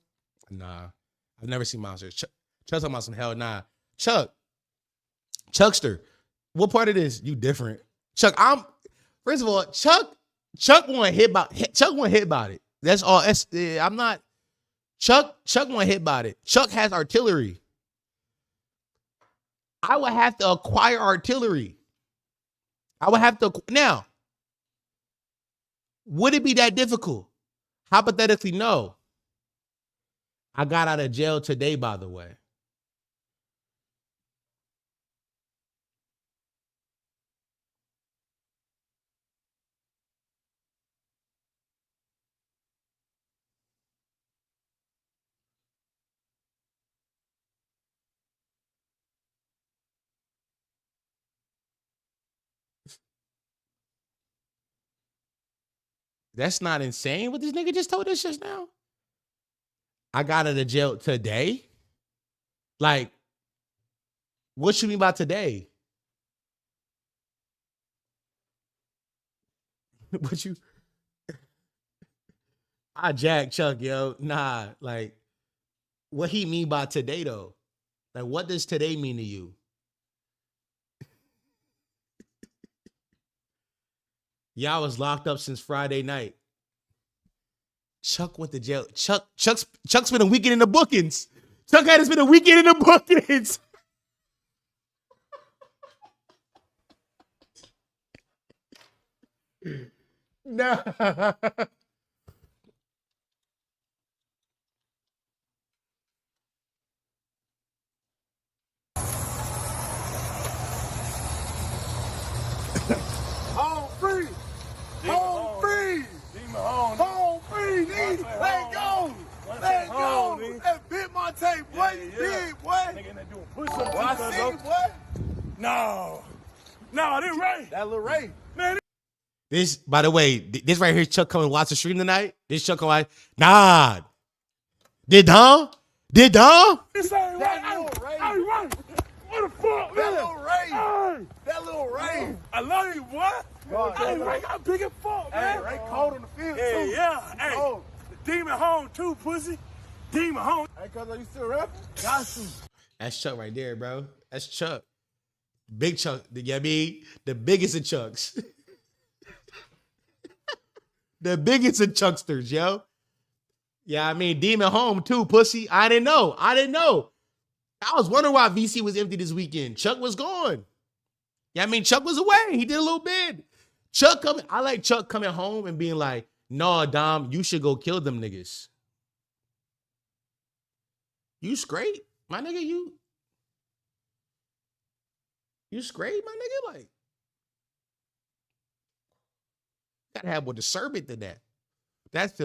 Nah, I've never seen Monsters. Chuck talking about some hell nah. Chuckster, what part of this you different? Chuck, first of all, Chuck want hit about it. That's all. I'm not. Chuck want hit about it. Chuck has artillery. I would have to acquire artillery. Now, would it be that difficult? Hypothetically, no. I got out of jail today, by the way. That's not insane what this nigga just told us just now. I got out of jail today. Like, what you mean by today? What you? I jack Chuck, yo. Nah, like, what he mean by today though? Like, what does today mean to you? Y'all was locked up since Friday night. Chuck went to jail. Chuck spent a weekend in the bookings. Chuck had to spend a weekend in the bookings. Nah. Home free! Home free! Home free! Let go! Let go! That bit my tape, boy. You big, boy. Nigga, that doing push-ups. I see you, boy. No, this Ray. That little Ray. Man. This, by the way, this right here, Chuck coming watch the stream tonight. This Chuck coming, nah. Did Dom? This ain't right. That little Ray. Hey, Ray. What the fuck, man? That little Ray. Hey. That little Ray. I love you, boy. Hey, Ray got big as fuck, man. Hey, Ray cold on the field, too. Yeah. Hey, cold. Demon home, too, pussy. Demon home. Hey, cuz, are you still rapping? Got you. That's Chuck right there, bro. That's Chuck. Big Chuck. You know what I mean? The biggest of Chucks. The biggest of Chucksters, yo. Yeah, I mean, Demon home, too, pussy. I didn't know. I was wondering why VC was empty this weekend. Chuck was gone. Yeah, I mean, Chuck was away. He did a little bit. I like Chuck coming home and being like, "No, Dom, you should go kill them niggas. You straight, my nigga, you straight, my nigga? Like, gotta have more discernment than that. That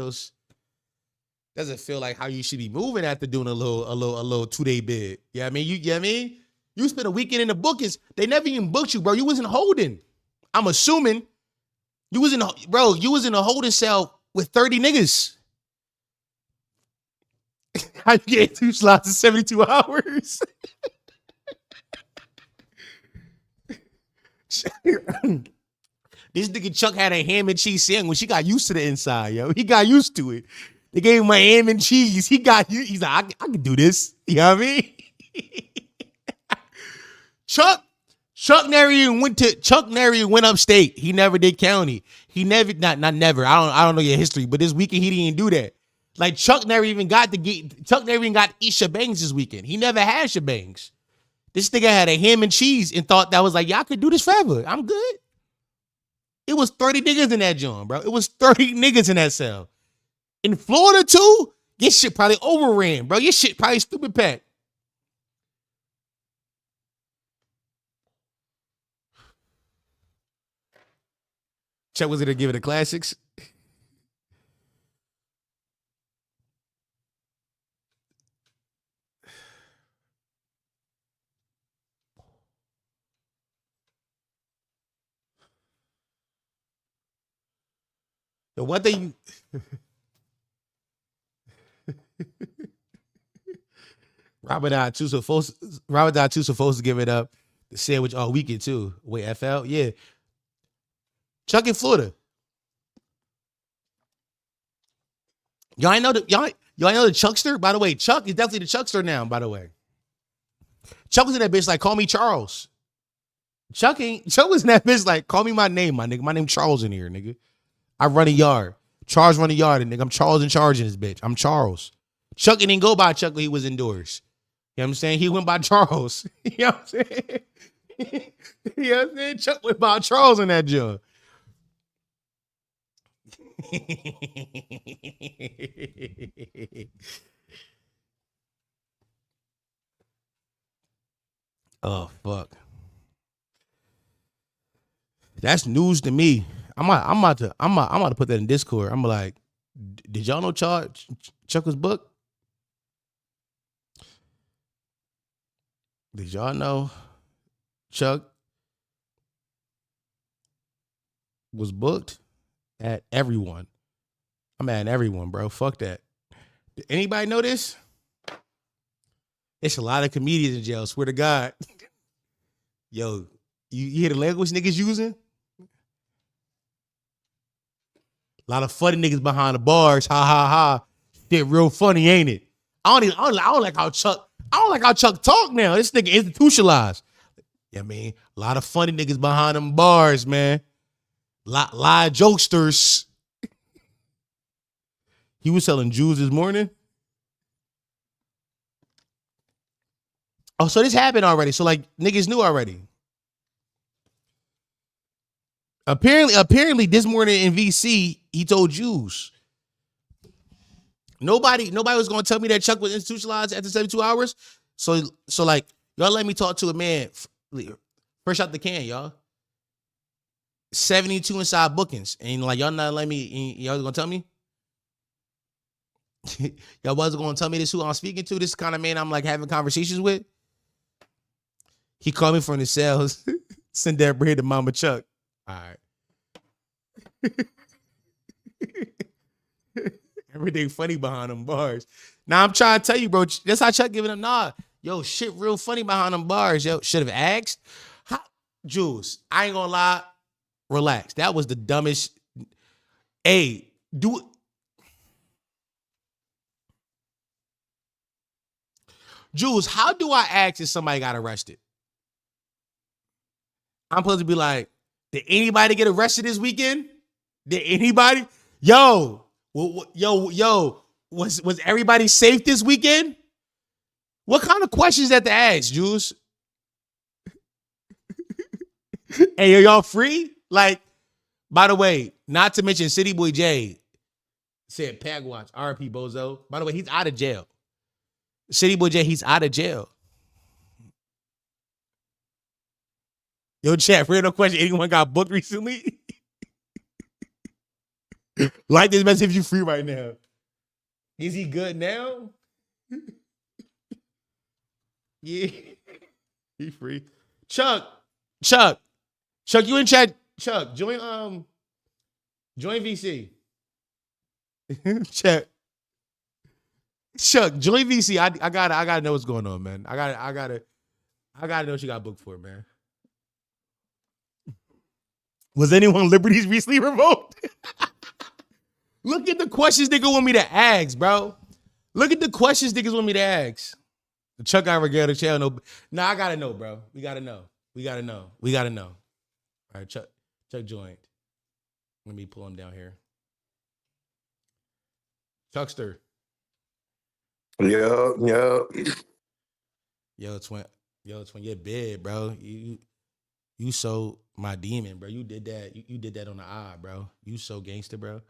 doesn't feel like how you should be moving after doing a little 2-day bid. Yeah, I mean, you spent a weekend in the bookings. They never even booked you, bro. You wasn't holding. I'm assuming you was in a holding cell with 30 niggas. How you get 2 slots in 72 hours? This nigga Chuck had a ham and cheese sandwich. He got used to the inside, yo. He got used to it. They gave him a ham and cheese. He's like, I can do this. You know what I mean? Chuck never went upstate. He never did county. He never, not never. I don't know your history, but this weekend he didn't do that. Like Chuck never even got to eat shebangs this weekend. He never had shebangs. This nigga had a ham and cheese and thought that was like, y'all could do this forever. I'm good. It was 30 niggas in that joint, bro. It was 30 niggas in that cell. In Florida, too, your shit probably overran, bro. Your shit probably stupid packed. Chuck was gonna give it the classics. The one thing Ramadan too supposed to give it up the sandwich all weekend too. Wait, FL? Yeah. Chuck in Florida. Y'all ain't know the Chuckster? By the way, Chuck is definitely the Chuckster now, by the way. Chuck was in that bitch like, call me Charles. Chuck was in that bitch like, call me my name, my nigga. My name Charles in here, nigga. I run a yard. Charles run a yard, and nigga. I'm Charles in charge in this bitch. I'm Charles. Chuck didn't go by Chuck when he was indoors. You know what I'm saying? He went by Charles. You know what I'm saying? You know what I'm saying? Chuck went by Charles in that job. Oh fuck. That's news to me. I'm about to put that in Discord. I'm like, did y'all know Chuck was booked? Did y'all know Chuck was booked? At everyone. I'm at everyone, bro. Fuck that. Did anybody know this? It's a lot of comedians in jail, swear to God. Yo, you hear the language niggas using? A lot of funny niggas behind the bars. Ha ha ha. Shit real funny, ain't it? I don't like how Chuck talk now. This nigga institutionalized. Yeah, I mean, a lot of funny niggas behind them bars, man. Live jokesters. He was selling Jews this morning. Oh, so this happened already. So like niggas knew already. Apparently this morning in VC, he told Jews. Nobody was gonna tell me that Chuck was institutionalized after 72 hours. So like y'all let me talk to a man fresh out the can, y'all. 72 inside bookings. And like y'all not let me, y'all gonna tell me? Y'all wasn't gonna tell me this who I'm speaking to, this kind of man I'm like having conversations with. He called me from the cells. Send that bread to Mama Chuck. All right. Everything funny behind them bars. Now I'm trying to tell you, bro. That's how Chuck giving them nod. Yo, shit real funny behind them bars. Yo, should have asked. Jules, I ain't gonna lie. Relax. That was the dumbest. Hey, do it. Jules, how do I ask if somebody got arrested? I'm supposed to be like, did anybody get arrested this weekend? Did anybody? Yo, was everybody safe this weekend? What kind of questions that to ask, Jules? Hey, are y'all free? Like, by the way, not to mention City Boy J said Pagwatch, RP Bozo. By the way, he's out of jail. City Boy J, he's out of jail. Yo, chat, random question. Anyone got booked recently? Like this message if you free right now. Is he good now? Yeah. He free. Chuck, you in chat. Chuck, join VC. Chuck, join VC. I gotta know what's going on, man. I gotta know what you got booked for, man. Was anyone Liberties recently revoked? Look at the questions niggas want me to ask, bro. Look at the questions niggas want me to ask. The Chuck I regret the channel. No, nah, I gotta know, bro. We gotta know. All right, Chuck joined. Let me pull him down here. Chuckster. Yo. Yo, twin, you're big, bro. You so my demon, bro. You did that. You did that on the eye, bro. You so gangster, bro.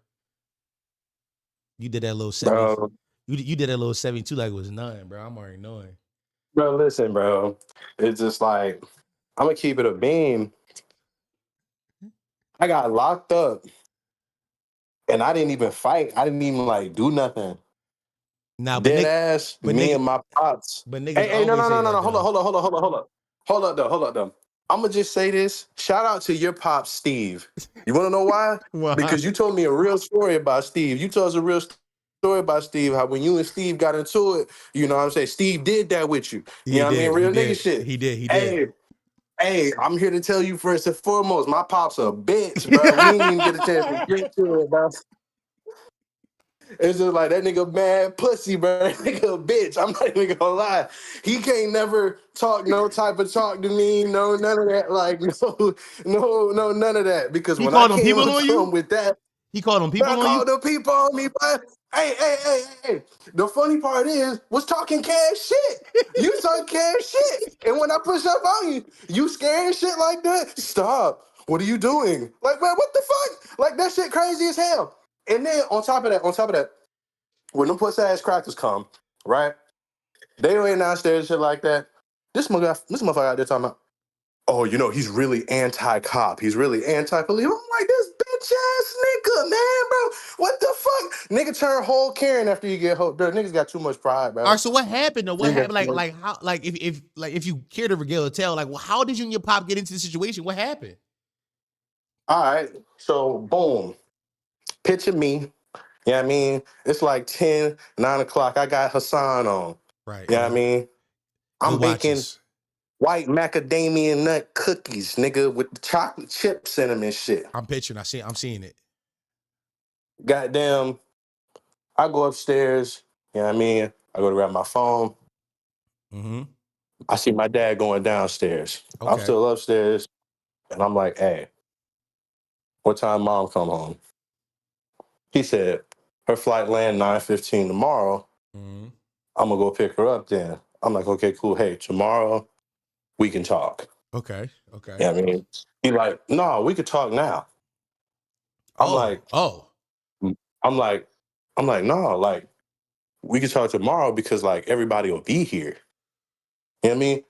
You did that little 70. Bro. You did that little 72 like it was nothing, bro. I'm already knowing. Bro, listen, bro. It's just like, I'm gonna keep it a beam. I got locked up and I didn't even fight. I didn't even like do nothing. Nah, Dead ass, me and my pops. But niggas Hey, no. always say that, Hold though. up. Hold up though. I'm gonna just say this. Shout out to your pop, Steve. You want to know why? Why? Because you told me a real story about Steve. You told us a real story about Steve. How when you and Steve got into it, you know what I'm saying? Steve did that with you. You know what I mean? Real nigga shit. He did. Hey, I'm here to tell you first and foremost, my pop's a bitch, bro. We didn't even get a chance to get to it, bro. It's just like that nigga mad pussy, bro. That nigga a bitch. I'm not even gonna lie. He can't never talk no type of talk to me. No, none of that. Like, no, none of that. Because He when I called them came people up on to you? him with that, He called them bro, people on you? called the people on me, bro. Hey. The funny part is, was talking cash shit. You talk cash shit. And when I push up on you, you scaring shit like that? Stop. What are you doing? Like, man, what the fuck? Like, that shit crazy as hell. And then on top of that, when them pussy ass crackers come, right? They went downstairs and shit like that. This motherfucker out there talking about, oh, you know, he's really anti-cop. He's really anti-police. I'm like, this bitch ass nigga, man, bro. What the fuck? Nigga turn whole Karen after you get whole. Bro, niggas got too much pride, bro. All right, so what happened though? What Nigga, happened? Like how? Like if you care to regale or tell, like, well, how did you and your pop get into the situation? What happened? all right, so boom. Picture me. You know what I mean? It's like 10, 9 o'clock. I got Hassan on. Right. You know what I mean? Good I'm baking watches. white macadamia nut cookies, nigga, with the chocolate chips in them and shit. I'm picturing. I'm seeing it. Goddamn, I go upstairs, you know what I mean? I go to grab my phone. Mm-hmm. I see my dad going downstairs. I'm Okay. still upstairs, and I'm like, hey, what time mom come home? He said, her flight land 9:15 tomorrow. Mm-hmm. I'm gonna go pick her up then. I'm like, okay, cool. Hey, tomorrow we can talk. Okay. You know what I mean? He like, no, we could talk now. I'm like, Oh. I'm like, no, like, we could talk tomorrow because like everybody will be here. You know what I mean?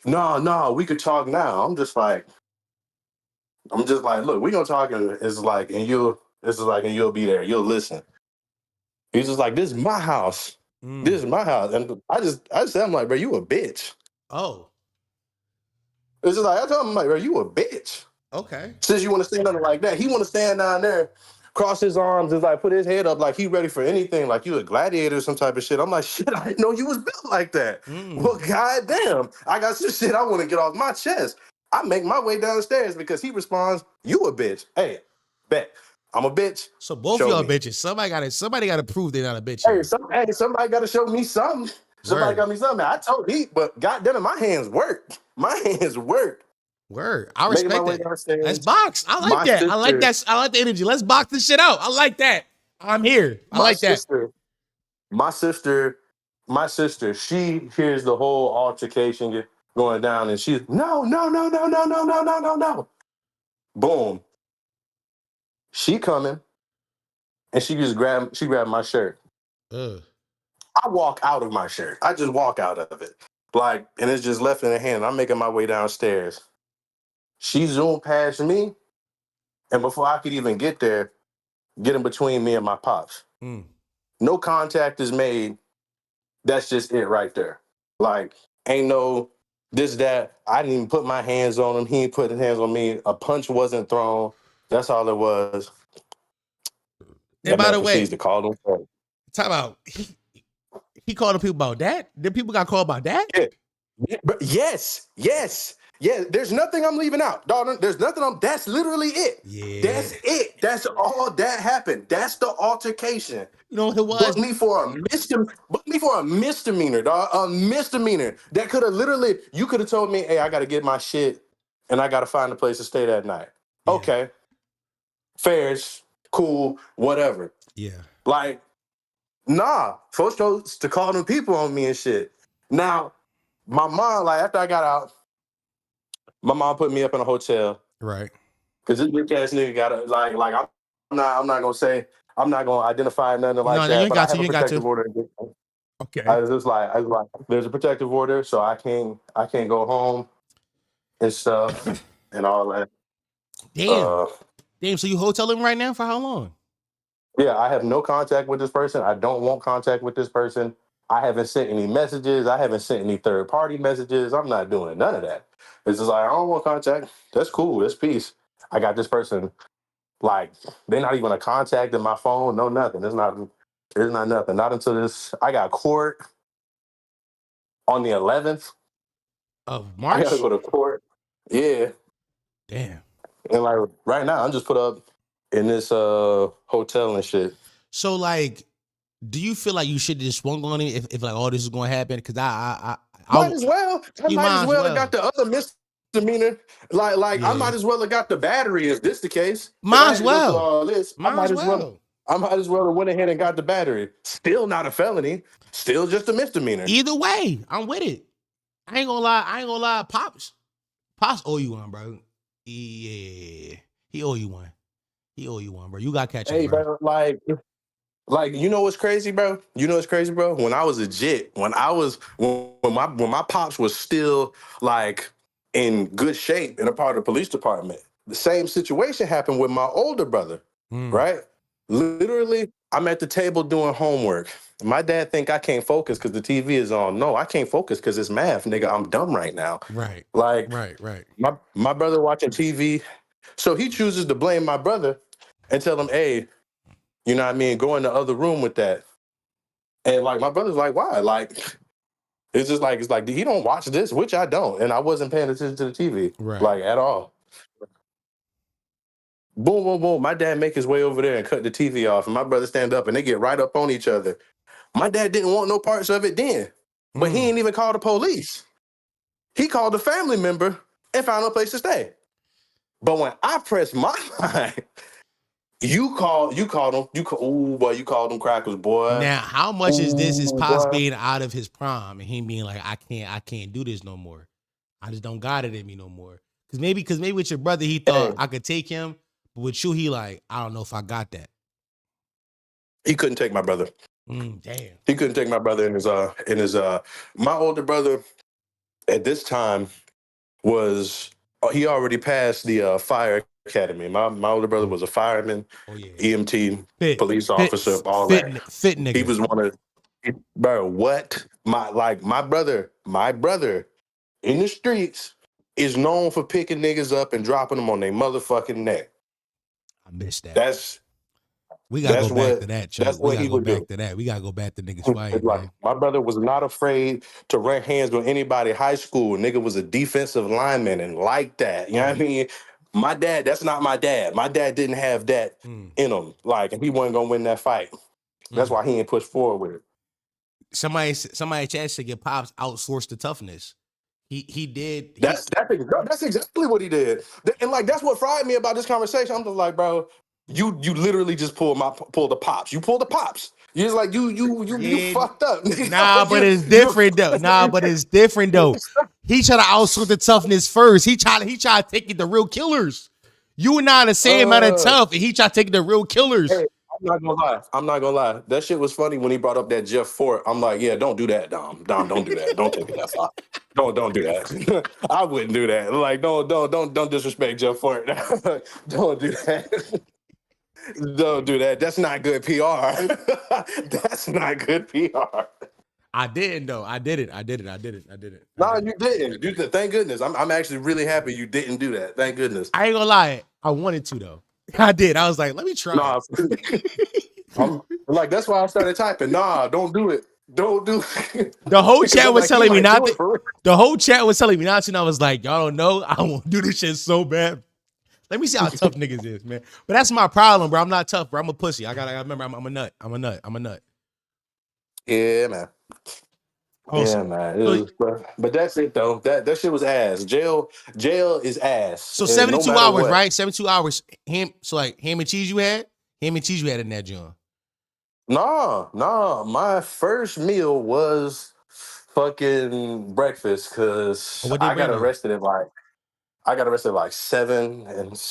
No, we could talk now. Look, we gonna talk and you'll be there. You'll listen. He's just like, this is my house. This is my house. And I just said, I'm like, bro, you a bitch. Oh. It's just like, I told him, I'm like, bro, you a bitch. Okay. Since you want to stand under like that, he want to stand down there, cross his arms, and like put his head up like he ready for anything, like you a gladiator or some type of shit. I'm like, shit, I didn't know you was built like that. Well, goddamn, I got some shit I want to get off my chest. I make my way downstairs because he responds, you a bitch. Hey, bet. I'm a bitch. So both Show y'all me. bitches. Somebody gotta prove they're not a bitch. Hey, somebody got to show me something. Somebody got me something. I told he, but goddamn it, my hands work. My hands work. Word. I Making my respect way that. downstairs. Let's box. I like My that. sister, I like that. I like the energy. Let's box this shit out. I like that. I'm here. I like that. My sister, she hears the whole altercation going down, and she's no. Boom. She coming, and she grabbed my shirt. Ugh. I walk out of my shirt. I just walk out of it. Like, and it's just left in her hand. I'm making my way downstairs. She zoomed past me, and before I could even get there, get in between me and my pops. No contact is made. That's just it right there. Like, ain't no this, that. I didn't even put my hands on him. He ain't put his hands on me. A punch wasn't thrown. That's all it was. And That by man the proceeds way, to call them. talk about he called the people about that. The people got called about that. Yeah, but yes. There's nothing I'm leaving out, dog. There's nothing. That's literally it. Yeah. That's it. That's all that happened. That's the altercation. You know what it was? Book me for a misdemeanor, dog. A misdemeanor. That could have literally, you could have told me, hey, I got to get my shit and I got to find a place to stay that night. Yeah. Okay. Fairs, cool, whatever. Yeah. Like, nah, folks chose to call them people on me and shit. Now, my mom, like, after I got out, my mom put me up in a hotel. Right. Because this bitch ass nigga got to, I'm not going to identify nothing like that, but I have a protective order. Okay. I was like, there's a protective order, so I can't go home and stuff and all that. Damn. So you hoteling right now for how long? Yeah, I have no contact with this person. I don't want contact with this person. I haven't sent any messages. I haven't sent any third party messages. I'm not doing none of that. It's just like, I don't want contact. That's cool. That's peace. I got this person, like, they're not even a contact in my phone. No, nothing. It's not nothing. Not until this. I got court on the 11th. Of I gotta March? go to court. Yeah. Damn. And like right now, I'm just put up in this hotel and shit. So like, do you feel like you should just swung on him if like all this is going to happen? Because Might as well. I you might as might as well have got well. the other misdemeanor. Like I Yeah. might as well have got the battery if this the case. If I Might had as to go through well. all this, Might as well. I might as well have went ahead and got the battery. Still not a felony. Still just a misdemeanor. Either way, I'm with it. I ain't gonna lie. Pops owe you one, bro. Yeah, he owe you one. He owe you one, bro. You got to catch up, Hey, bro. bro, like you know what's crazy, bro? You know what's crazy, bro? When I was a jit, when my pops was still like in good shape in a part of the police department, the same situation happened with my older brother, right? Literally, I'm at the table doing homework. My dad think I can't focus because the TV is on. No, I can't focus because it's math, nigga. I'm dumb right now. Right. Like Right. my brother watching TV, so he chooses to blame my brother and tell him, hey, you know what I mean? Go in the other room with that. And like my brother's like, why? Like, it's like he don't watch this, which I don't. And I wasn't paying attention to the TV, Right. like at all. Boom, boom, boom. My dad make his way over there and cut the TV off. And my brother stand up and they get right up on each other. My dad didn't want no parts of it then. But he ain't even called the police. He called a family member and found a place to stay. But when I pressed my line, you called him. You called them crackers, boy. Now, how much is this? Is Ooh, Pops boy. being out of his prime and him being like, I can't do this no more. I just don't got it in me no more. Cause maybe with your brother he thought Hey. I could take him, but with you he like, I don't know if I got that. He couldn't take my brother. Damn. He couldn't take my brother in his my older brother at this time was he already passed the fire academy. My older brother was a fireman, EMT, police officer, all that. Fit nigga. He was one of bro, what? My brother in the streets is known for picking niggas up and dropping them on their motherfucking neck. I missed that. That's We gotta go back what to that, Chuck. that's We what gotta he go would do. back to that. We gotta go back to niggas fighting, Like man. my brother was not afraid to run hands with anybody. High school nigga was a defensive lineman and like that. You know what I mean? My dad, that's not my dad. My dad didn't have that in him. Like, and he wasn't gonna win that fight. That's why he ain't pushed forward with it. Somebody chat said your Pops outsourced the toughness. He did. That's exactly what he did. And like that's what fried me about this conversation. I'm just like, bro, you literally just pulled the pops. You pulled the pops. You're just like you fucked up. Nah, but it's different though. He tried to outsource the toughness first. He tried to take it to real killers. You and I the same amount of tough, and he tried to take it to real killers. Hey, I'm not gonna lie. That shit was funny when he brought up that Jeff Fort. I'm like, yeah, don't do that, Dom. Dom, don't do that. Don't take it that far. Don't do that. I wouldn't do that. Like, don't disrespect Jeff Fort. Don't do that. Don't do that. That's not good PR. That's not good PR. I didn't though. I did it. No, you didn't. You did. Thank goodness. I'm actually really happy you didn't do that. Thank goodness. I ain't gonna lie. I wanted to though. I did. I was like, let me try. Nah, I'm like that's why I started typing. Nah, don't do it. Don't do it. The whole chat was telling me not to. to. The whole chat was telling me not to. And I was like, y'all don't know. I won't do this shit so bad. Let me see how tough niggas is, man. But that's my problem, bro. I'm not tough, bro. I'm a pussy. I gotta remember. I'm a nut. I'm a nut. Yeah, man. Also, yeah, man. But that's it though. That shit was ass. Jail is ass. So And 72 no matter hours, what. right? 72 hours. Ham and cheese you had? Ham and cheese you had in that joint. Nah. My first meal was fucking breakfast because What they I got bring you? arrested at like 7, and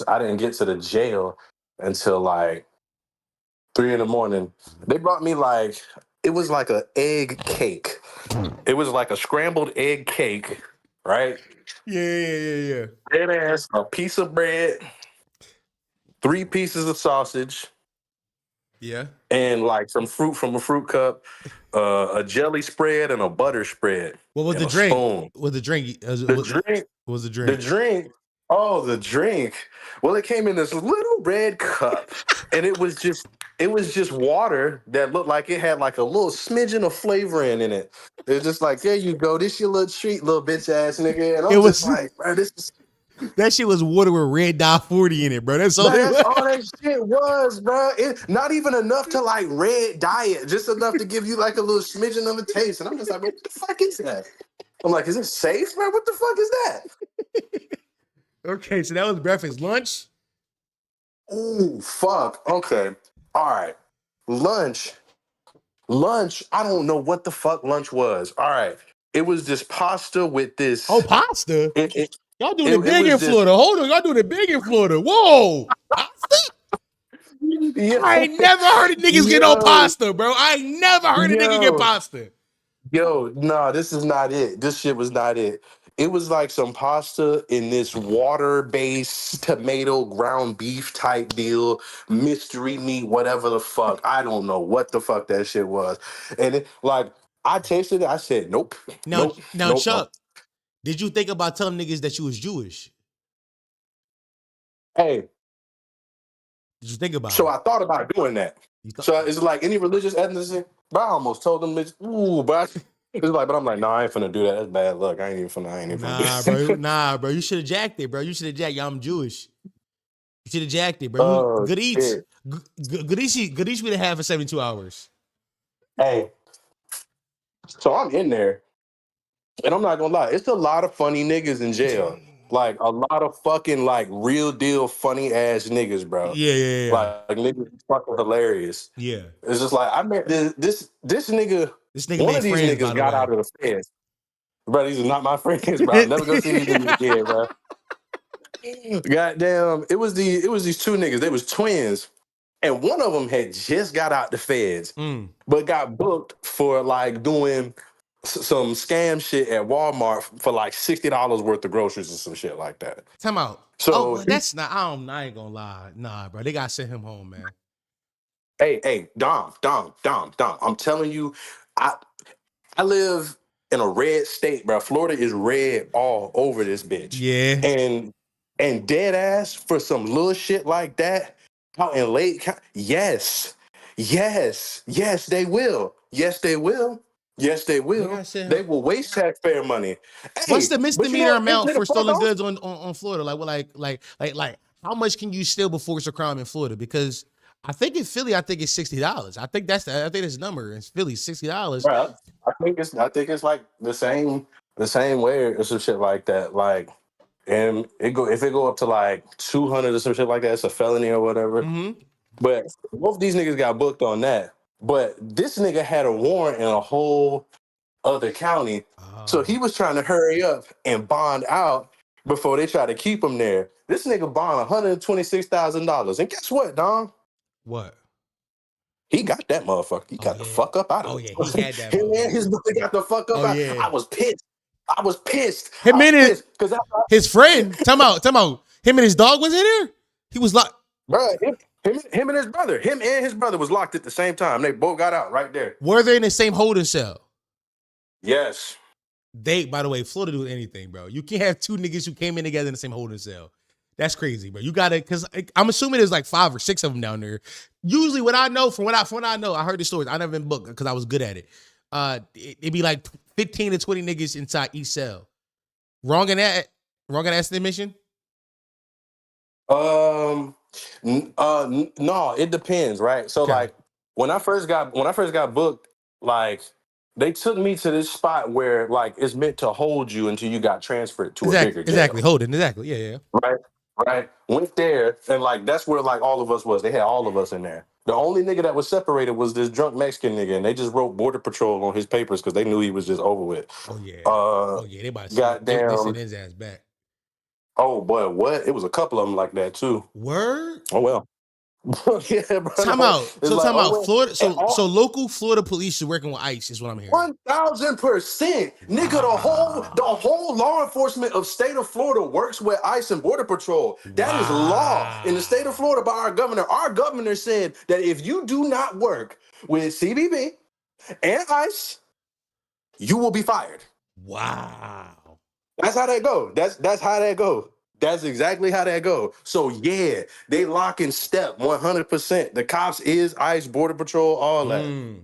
I didn't get to the jail until like 3 in the morning. They brought me it was like an egg cake. It was like a scrambled egg cake, right? Yeah. Dead ass, a piece of bread, 3 pieces of sausage, Yeah. and like some fruit from a fruit cup, a jelly spread, and a butter spread, What was and the a drink? spoon. What was the drink? The drink, What was the the drink? drink. Oh, the drink. Well, it came in this little red cup, and it was just water that looked like it had like a little smidgen of flavoring in it. It's just like, there you go, this your little treat, little bitch ass nigga. And It I'm just was like, bro, this is that shit was water with red dot 40 in it, bro. That's all man, it that's was. all that shit was, bro. It not even enough to like red dye it, just enough to give you like a little smidgen of a taste. And I'm just like, what the fuck is that? I'm like, is it safe, man? What the fuck is that? Okay, so that was breakfast. Lunch? Ooh, fuck. Okay. All right. Lunch. Lunch. I don't know what the fuck lunch was. All right. It was this pasta with Oh, this. pasta. It, it, Y'all doing it, it it big was in this. Florida. Hold on, y'all doing it big in Florida. Whoa. Pasta? Yo, I ain't never heard of niggas get no yo, pasta, bro. I ain't never heard a nigga get yo. pasta. Yo, no, this is not it. This shit was not it. It was like some pasta in this water-based tomato ground beef type deal, mystery meat, whatever the fuck. I don't know what the fuck that shit was. And it, like, I tasted it. I said, nope, Now, nope, now, nope, nope. Chuck, did you think about telling niggas that you was Jewish? Hey, Did you think about so it? I thought about doing that. You thought, So it's like any religious ethnicity. But I almost told them, bitch, ooh, but it's like, but I'm like, no, I ain't finna do that. That's bad luck. I ain't even finna do nah, that. bro. Nah, bro. You should have jacked it, bro. You should have jacked. Yeah, I'm Jewish. You should have jacked it, bro. You Oh good eats. shit. Good eats. Good eats. We'd have had for 72 hours. Hey, so I'm in there, and I'm not gonna lie, it's a lot of funny niggas in jail. Like a lot of fucking like real deal funny ass niggas, bro. Yeah, yeah, yeah, Like niggas fucking hilarious. yeah. It's just like I met this nigga. This nigga One made of these friends, by niggas the got way. out of the feds. Bro, these are not my friends, bro. I'm never gonna see these niggas again, bro. Goddamn, it was these two niggas. They was twins, and one of them had just got out the feds, Mm. but got booked for like doing some scam shit at Walmart for like $60 worth of groceries or some shit like that. Time out. Oh, So well, that's not. I ain't gonna lie. Nah, bro. They gotta send him home, man. hey, Dom. I'm telling you, I I live in a red state, bro. Florida is red all over this bitch. Yeah. And dead ass for some little shit like that out in Lake yes. Yes, they will. Yes, they will. Yes, they They will. gotta send him. They will waste taxpayer money. What's Hey, the but you know misdemeanor what this amount nigga for fuck stolen off? goods on Florida? Like, what, like, how much can you steal before it's a crime in Florida? Because I think in Philly, I think it's $60. I think that's the number in Philly, $60. Bro, I think it's like the same way or some shit like that. Like and if it go up to like 200 or some shit like that, it's a felony or whatever. Mm-hmm. But both these niggas got booked on that. But this nigga had a warrant in a whole other county. So he was trying to hurry up and bond out before they try to keep him there. This nigga bond $126,000. And guess what, Don? What? He got that motherfucker. He Oh got the yeah. fuck up out Oh of yeah. He it. had that Him and motherfucker. his brother got the fuck up Oh out. yeah. I was pissed. I was pissed. Him I was and pissed. Because his friend. Time out. Time out. Him and his dog was in there. He was like, bro, him and his brother. Him and his brother was locked at the same time. They both got out right there. were they in the same holding cell? Yes. They, by the way, Florida do anything, bro. You can't have two niggas who came in together in the same holding cell. That's crazy, bro. You gotta, because I'm assuming there's like 5 or 6 of them down there. Usually, what I know from what I know, I heard the stories. I never been booked because I was good at it. It'd be like 15 to 20 niggas inside each cell. Wrong in that estimation? No, it depends, right? So Okay. like when I first got booked, like they took me to this spot where like it's meant to hold you until you got transferred to a Exactly. bigger Exactly. jail. Holding. Exactly. Yeah. Yeah. Right? Right? Went there and like that's where like all of us was. They had all of us in there. The only nigga that was separated was this drunk Mexican nigga, and they just wrote Border Patrol on his papers because they knew he was just over with. Oh yeah. Uh Oh yeah. They about to send, they send goddamn. his ass back. Oh boy, what? It was a couple of them like that too. Word. Oh well. Yeah, bro. Time Like, out. it's So like, time oh out. well, Florida. and So local Florida police are working with ICE, is what I'm hearing. 1,000%, nigga. The whole law enforcement of state of Florida works with ICE and Border Patrol. That is law in the state of Florida by our governor. Our governor said that if you do not work with CBP and ICE, you will be fired. Wow. That's how that go. That's how that go. That's exactly how that go. So yeah, they lock in step 100%. The cops is ICE, Border Patrol, all that.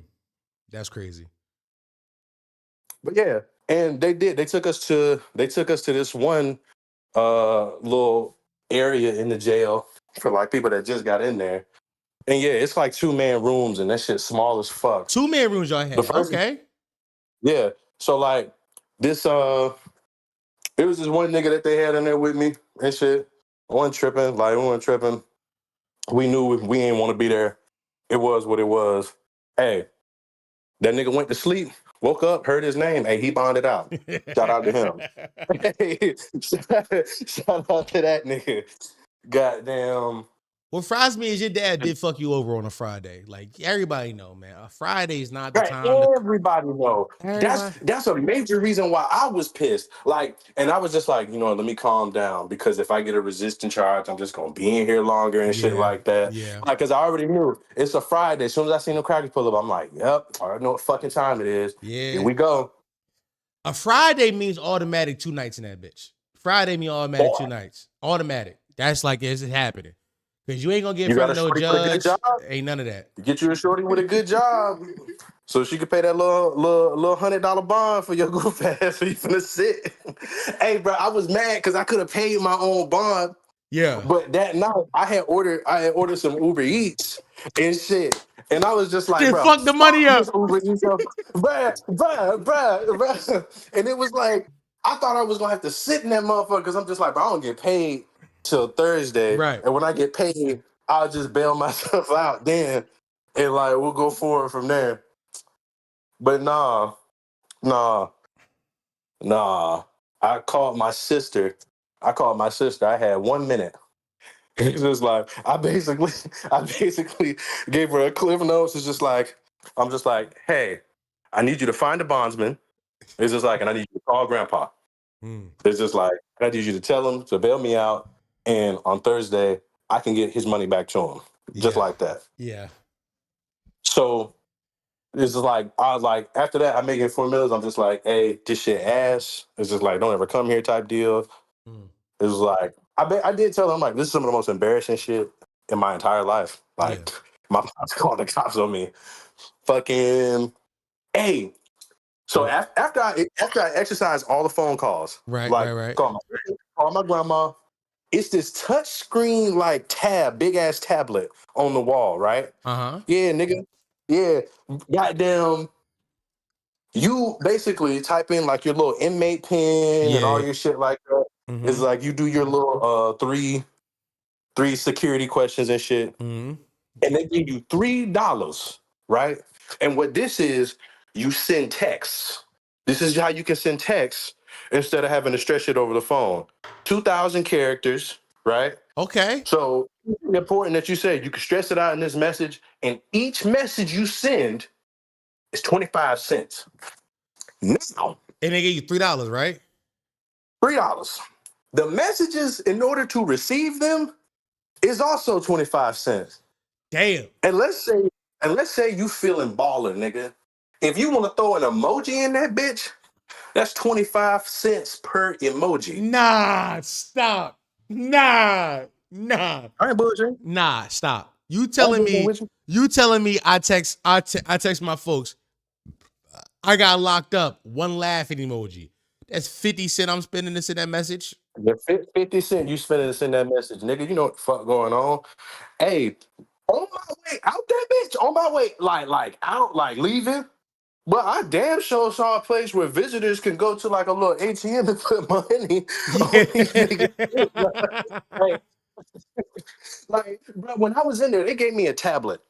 That's crazy. But yeah, and they did. They took us to this one little area in the jail for like people that just got in there. And yeah, it's like 2-man rooms and that shit small as fuck. 2-man rooms y'all The had. first Okay. Yeah. So like this it was this one nigga that they had in there with me and shit. I wasn't tripping, like we weren't tripping. We knew we ain't want to be there. It was what it was. Hey, that nigga went to sleep, woke up, heard his name. Hey, he bonded out. Shout out to him. Hey, shout out to that nigga. Goddamn. What fries me is your dad did fuck you over on a Friday. Like everybody know, man. A Friday is not the Right, time to. everybody know. Everybody. That's a major reason why I was pissed. Like, and I was just like, let me calm down because if I get a resistant charge, I'm just gonna be in here longer and shit Yeah. like that. Yeah. Like, cause I already knew it's a Friday. As soon as I seen the crackers pull up, I'm like, yep, I already know what fucking time it is. Yeah. Here we go. A Friday means automatic 2 nights in that bitch. Friday mean automatic 2 nights. Automatic. That's like it's happening. Because you ain't gonna get in You got front a of no shorty with a good judge. job? Ain't none of that. Get you a shorty with a good job. So she could pay that little $100 bond for your goof ass so you finna sit. Hey, bro, I was mad because I could have paid my own bond. Yeah. But that night I had ordered some Uber Eats and shit. And I was just like, Then bro, fuck the money up. this Uber Eats up. Bruh. And it was like, I thought I was gonna have to sit in that motherfucker because I'm just like, bro, I don't get paid till Thursday. Right. And when I get paid, I'll just bail myself out then. And like we'll go forward from there. But nah. I called my sister. I had 1 minute. It's just like I basically gave her a cliff notes. It's just like I'm just like, hey, I need you to find a bondsman. It's just like, and I need you to call grandpa. It's just like I need you to tell him to bail me out, and on Thursday I can get his money back to him, just like that. Yeah. So it's just like I was like after that I make it $4 million. I'm just like, hey, this shit ass. It's just like don't ever come here type deal. It was like I did tell them like this is some of the most embarrassing shit in my entire life. Like my mom's calling the cops on me. Fucking hey. So after I exercised all the phone calls, Right. call my grandma. It's this touch screen like big ass tablet on the wall, right? Yeah, nigga. Yeah, goddamn. You basically type in like your little inmate pin and all your shit like that. It's like you do your little three security questions and shit, and they give you $3, right? And what this is, you send texts. This is how you can send texts instead of having to stretch it over the phone. 2,000 characters, right? Okay. So it's important that you say you can stress it out in this message, and each message you send is 25 cents. Now, and they gave you $3, right? $3. The messages, in order to receive them, is also 25 cents. Damn. And let's say you feeling baller, nigga. If you want to throw an emoji in that bitch, that's 25 cents per emoji. Nah, stop. Nah. I ain't bullshitting. Nah, stop. You telling me I text my folks, I got locked up, one laughing emoji. That's 50 cents I'm spending to send that message. The 50 cents you spending to send that message, nigga. You know what the fuck going on. Hey, on my way out that bitch, on my way, like out, like leaving. But I damn sure saw a place where visitors can go to like a little ATM and put money on these niggas. Like, bro, when I was in there, they gave me a tablet.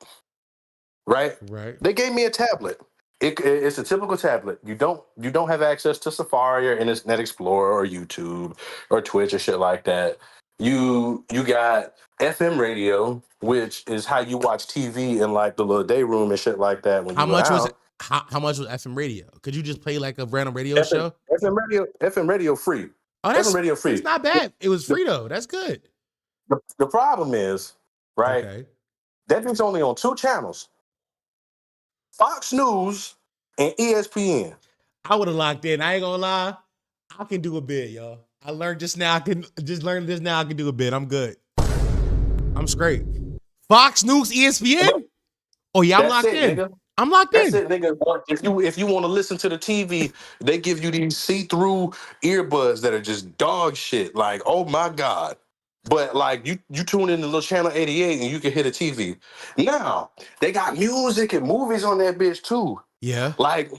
Right? They gave me a tablet. It's a typical tablet. You don't have access to Safari or Internet Explorer or YouTube or Twitch or shit like that. You got FM radio, which is how you watch TV in like the little day room and shit like that when How you go much was out. how much was FM radio? Could you just play like a random radio show? FM radio free. Oh, FM radio that's free. not bad. It was The, free though. That's good. the problem is, right? Okay. That bitch only on 2 channels: Fox News and ESPN. I would have locked in. I ain't gonna lie. I can do a bit, y'all. I learned just now. I can do a bit. I'm good. I'm straight. Fox News, ESPN. Oh yeah, I'm That's locked it, in. nigga. I'm locked That's in. it, nigga. If you want to listen to the TV, they give you these see-through earbuds that are just dog shit. Like, oh my god. But like you tune in to little channel 88 and you can hear the TV. Now, they got music and movies on that bitch too. Yeah. Like,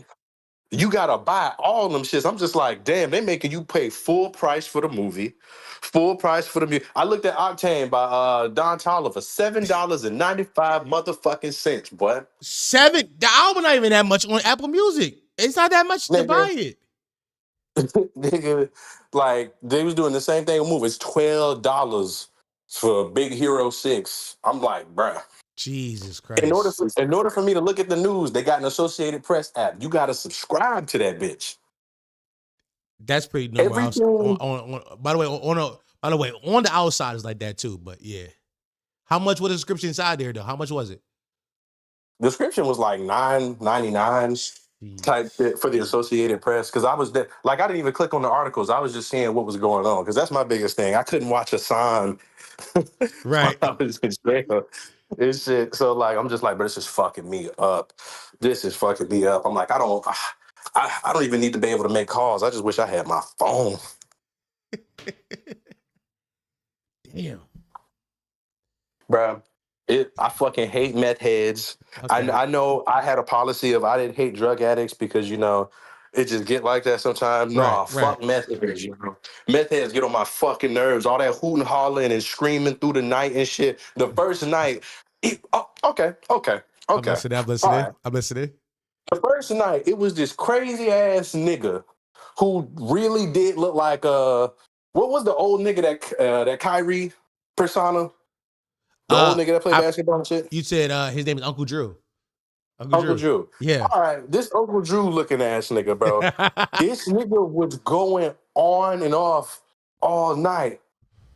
you gotta buy all them shits. I'm just like, damn, they making you pay full price for the movie, full price for the music. I looked at Octane by Don Toliver, $7.95 motherfucking cents, boy. The album not even that much on Apple Music. It's not that much to buy it. Nigga, like they was doing the same thing with movies. $12 for Big Hero 6. I'm like, bruh. Jesus In order Christ. for me to look at the news, they got an Associated Press app. You gotta subscribe to that bitch. That's pretty normal. Everything. By the way, on the outside is like that too. But yeah, how much was the subscription inside there though? How much was it? The description was like $9.99 type shit for the Associated Press. Because I was there, like, I didn't even click on the articles. I was just seeing what was going on. Because that's my biggest thing. I couldn't watch a sign Right. while I was in jail. It's shit. So like, I'm just like, but this is fucking me up. This is fucking me up. I'm like, I don't even need to be able to make calls. I just wish I had my phone. Damn. Bruh, I fucking hate meth heads. Okay. I know I had a policy of I didn't hate drug addicts because, you know, it just get like that sometimes. No, fuck meth heads, you know. Meth heads get on my fucking nerves. All that hooting, hollering, and screaming through the night and shit. The first night, okay. I'm listening. All right. I'm listening. The first night, it was this crazy ass nigga who really did look like what was the old nigga that Kyrie persona? The old nigga that played basketball and shit? You said his name is Uncle Drew. Uncle Drew. Yeah. All right, this Uncle Drew looking ass nigga, bro. This nigga was going on and off all night,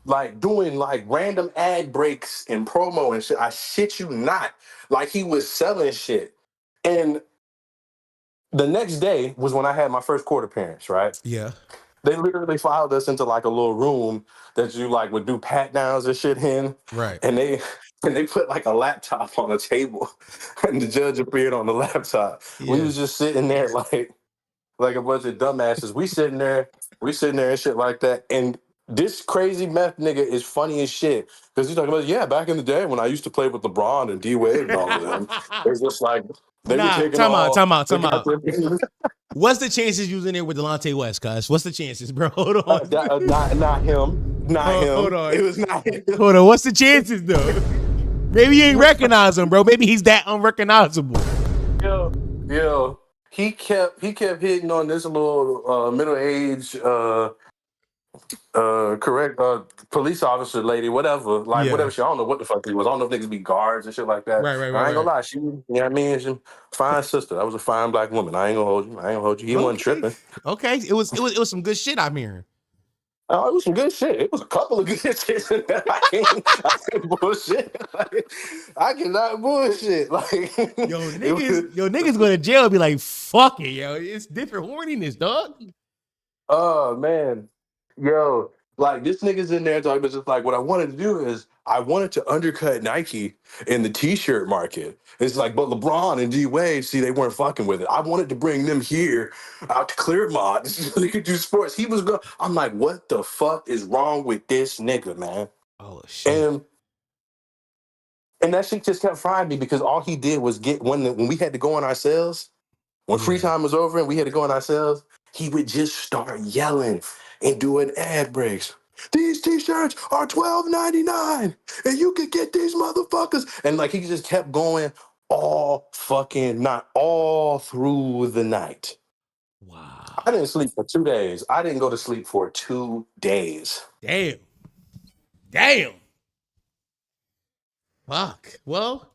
like doing like random ad breaks and promo and shit. I shit you not. Like he was selling shit. And the next day was when I had my first court appearance, right? Yeah. They literally filed us into like a little room that you like would do pat downs and shit in. Right. And they put like a laptop on the table and the judge appeared on the laptop. Yeah. We was just sitting there like a bunch of dumbasses. We sitting there and shit like that. And this crazy meth nigga is funny as shit. Because he's talking about, yeah, back in the day when I used to play with LeBron and D Wade and all of them. It's just like they were taking time out. the- What's the chances you was in there with Delonte West, cuz? What's the chances, bro? Hold on. Not him. Hold on. It was not him. Hold on. What's the chances, though? Maybe you ain't recognize him, bro. Maybe he's that unrecognizable. Yo. He kept hitting on this little middle-aged correct police officer lady, whatever. Like whatever she, I don't know what the fuck he was. I don't know if niggas be guards and shit like that. Right. I ain't gonna lie, she, you know what I mean? She fine sister. That was a fine black woman. I ain't gonna hold you. He wasn't tripping. Okay. It was some good shit I'm hearing. Oh, it was some good shit. It was a couple of good shit in there. I can't bullshit. Like, I cannot bullshit. Like niggas go to jail and be like, fuck it, yo. It's different horniness, dog. Oh man. Yo, like this nigga's in there talking about just like what I wanted to do is I wanted to undercut Nike in the t-shirt market. It's like, but LeBron and D Wade, see, they weren't fucking with it. I wanted to bring them here out to Clearmont so they could do sports. He was going. I'm like, what the fuck is wrong with this nigga, man? Oh shit. And that shit just kept frying me because all he did was get when we had to go on our sales, when free time was over and we had to go on our sales, he would just start yelling and doing ad breaks. These t-shirts are $12.99 and you could get these motherfuckers. And like he just kept going all fucking night, all through the night. Wow. I didn't sleep for 2 days. I didn't go to sleep for 2 days. Damn. Damn. Fuck. Well,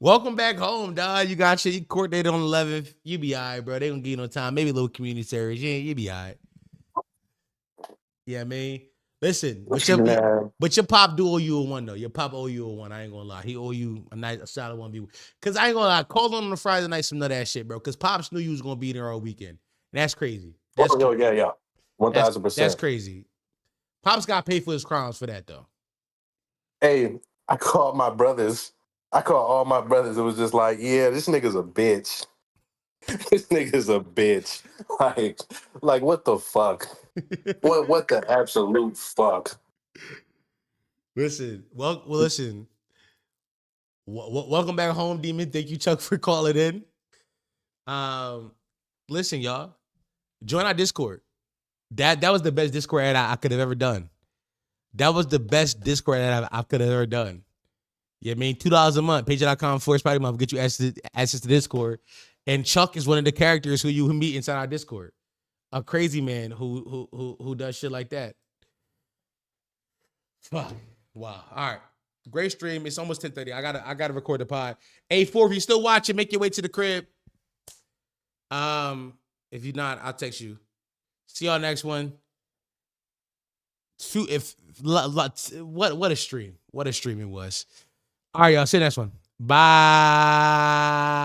welcome back home, dog. You got your court date on 11th. You be all right, bro. They gonna give you no time. Maybe a little community service. Yeah, you be all right. Yeah, I mean, listen, but your pop do owe you a one though. Your pop owe you a one. I ain't gonna lie. He owe you a solid 1v1. Cause I ain't gonna lie. Call on the Friday night some nut ass shit, bro. Cause Pops knew you was gonna be there all weekend. And that's crazy. That's yeah. 1000%. That's crazy. Pops got paid for his crimes for that though. Hey, I called my brothers. I called all my brothers. It was just like, yeah, this nigga's a bitch. This nigga's a bitch. Like what the fuck? What the absolute fuck? Listen, listen. Welcome back home, Demon. Thank you, Chuck, for calling in. Listen, y'all, join our Discord. That was the best Discord ad I could have ever done. That was the best Discord ad I could have ever done. Yeah, I mean, $2 a month, patreon.com/SpideyMonth, get you access to Discord. And Chuck is one of the characters who you meet inside our Discord. A crazy man who does shit like that. Fuck. Wow. All right. Great stream. It's almost 10:30. I gotta record the pod. A4, if you still watching, make your way to the crib. If you're not, I'll text you. See y'all next one. What a stream. What a stream it was. All right, y'all. See you next one. Bye.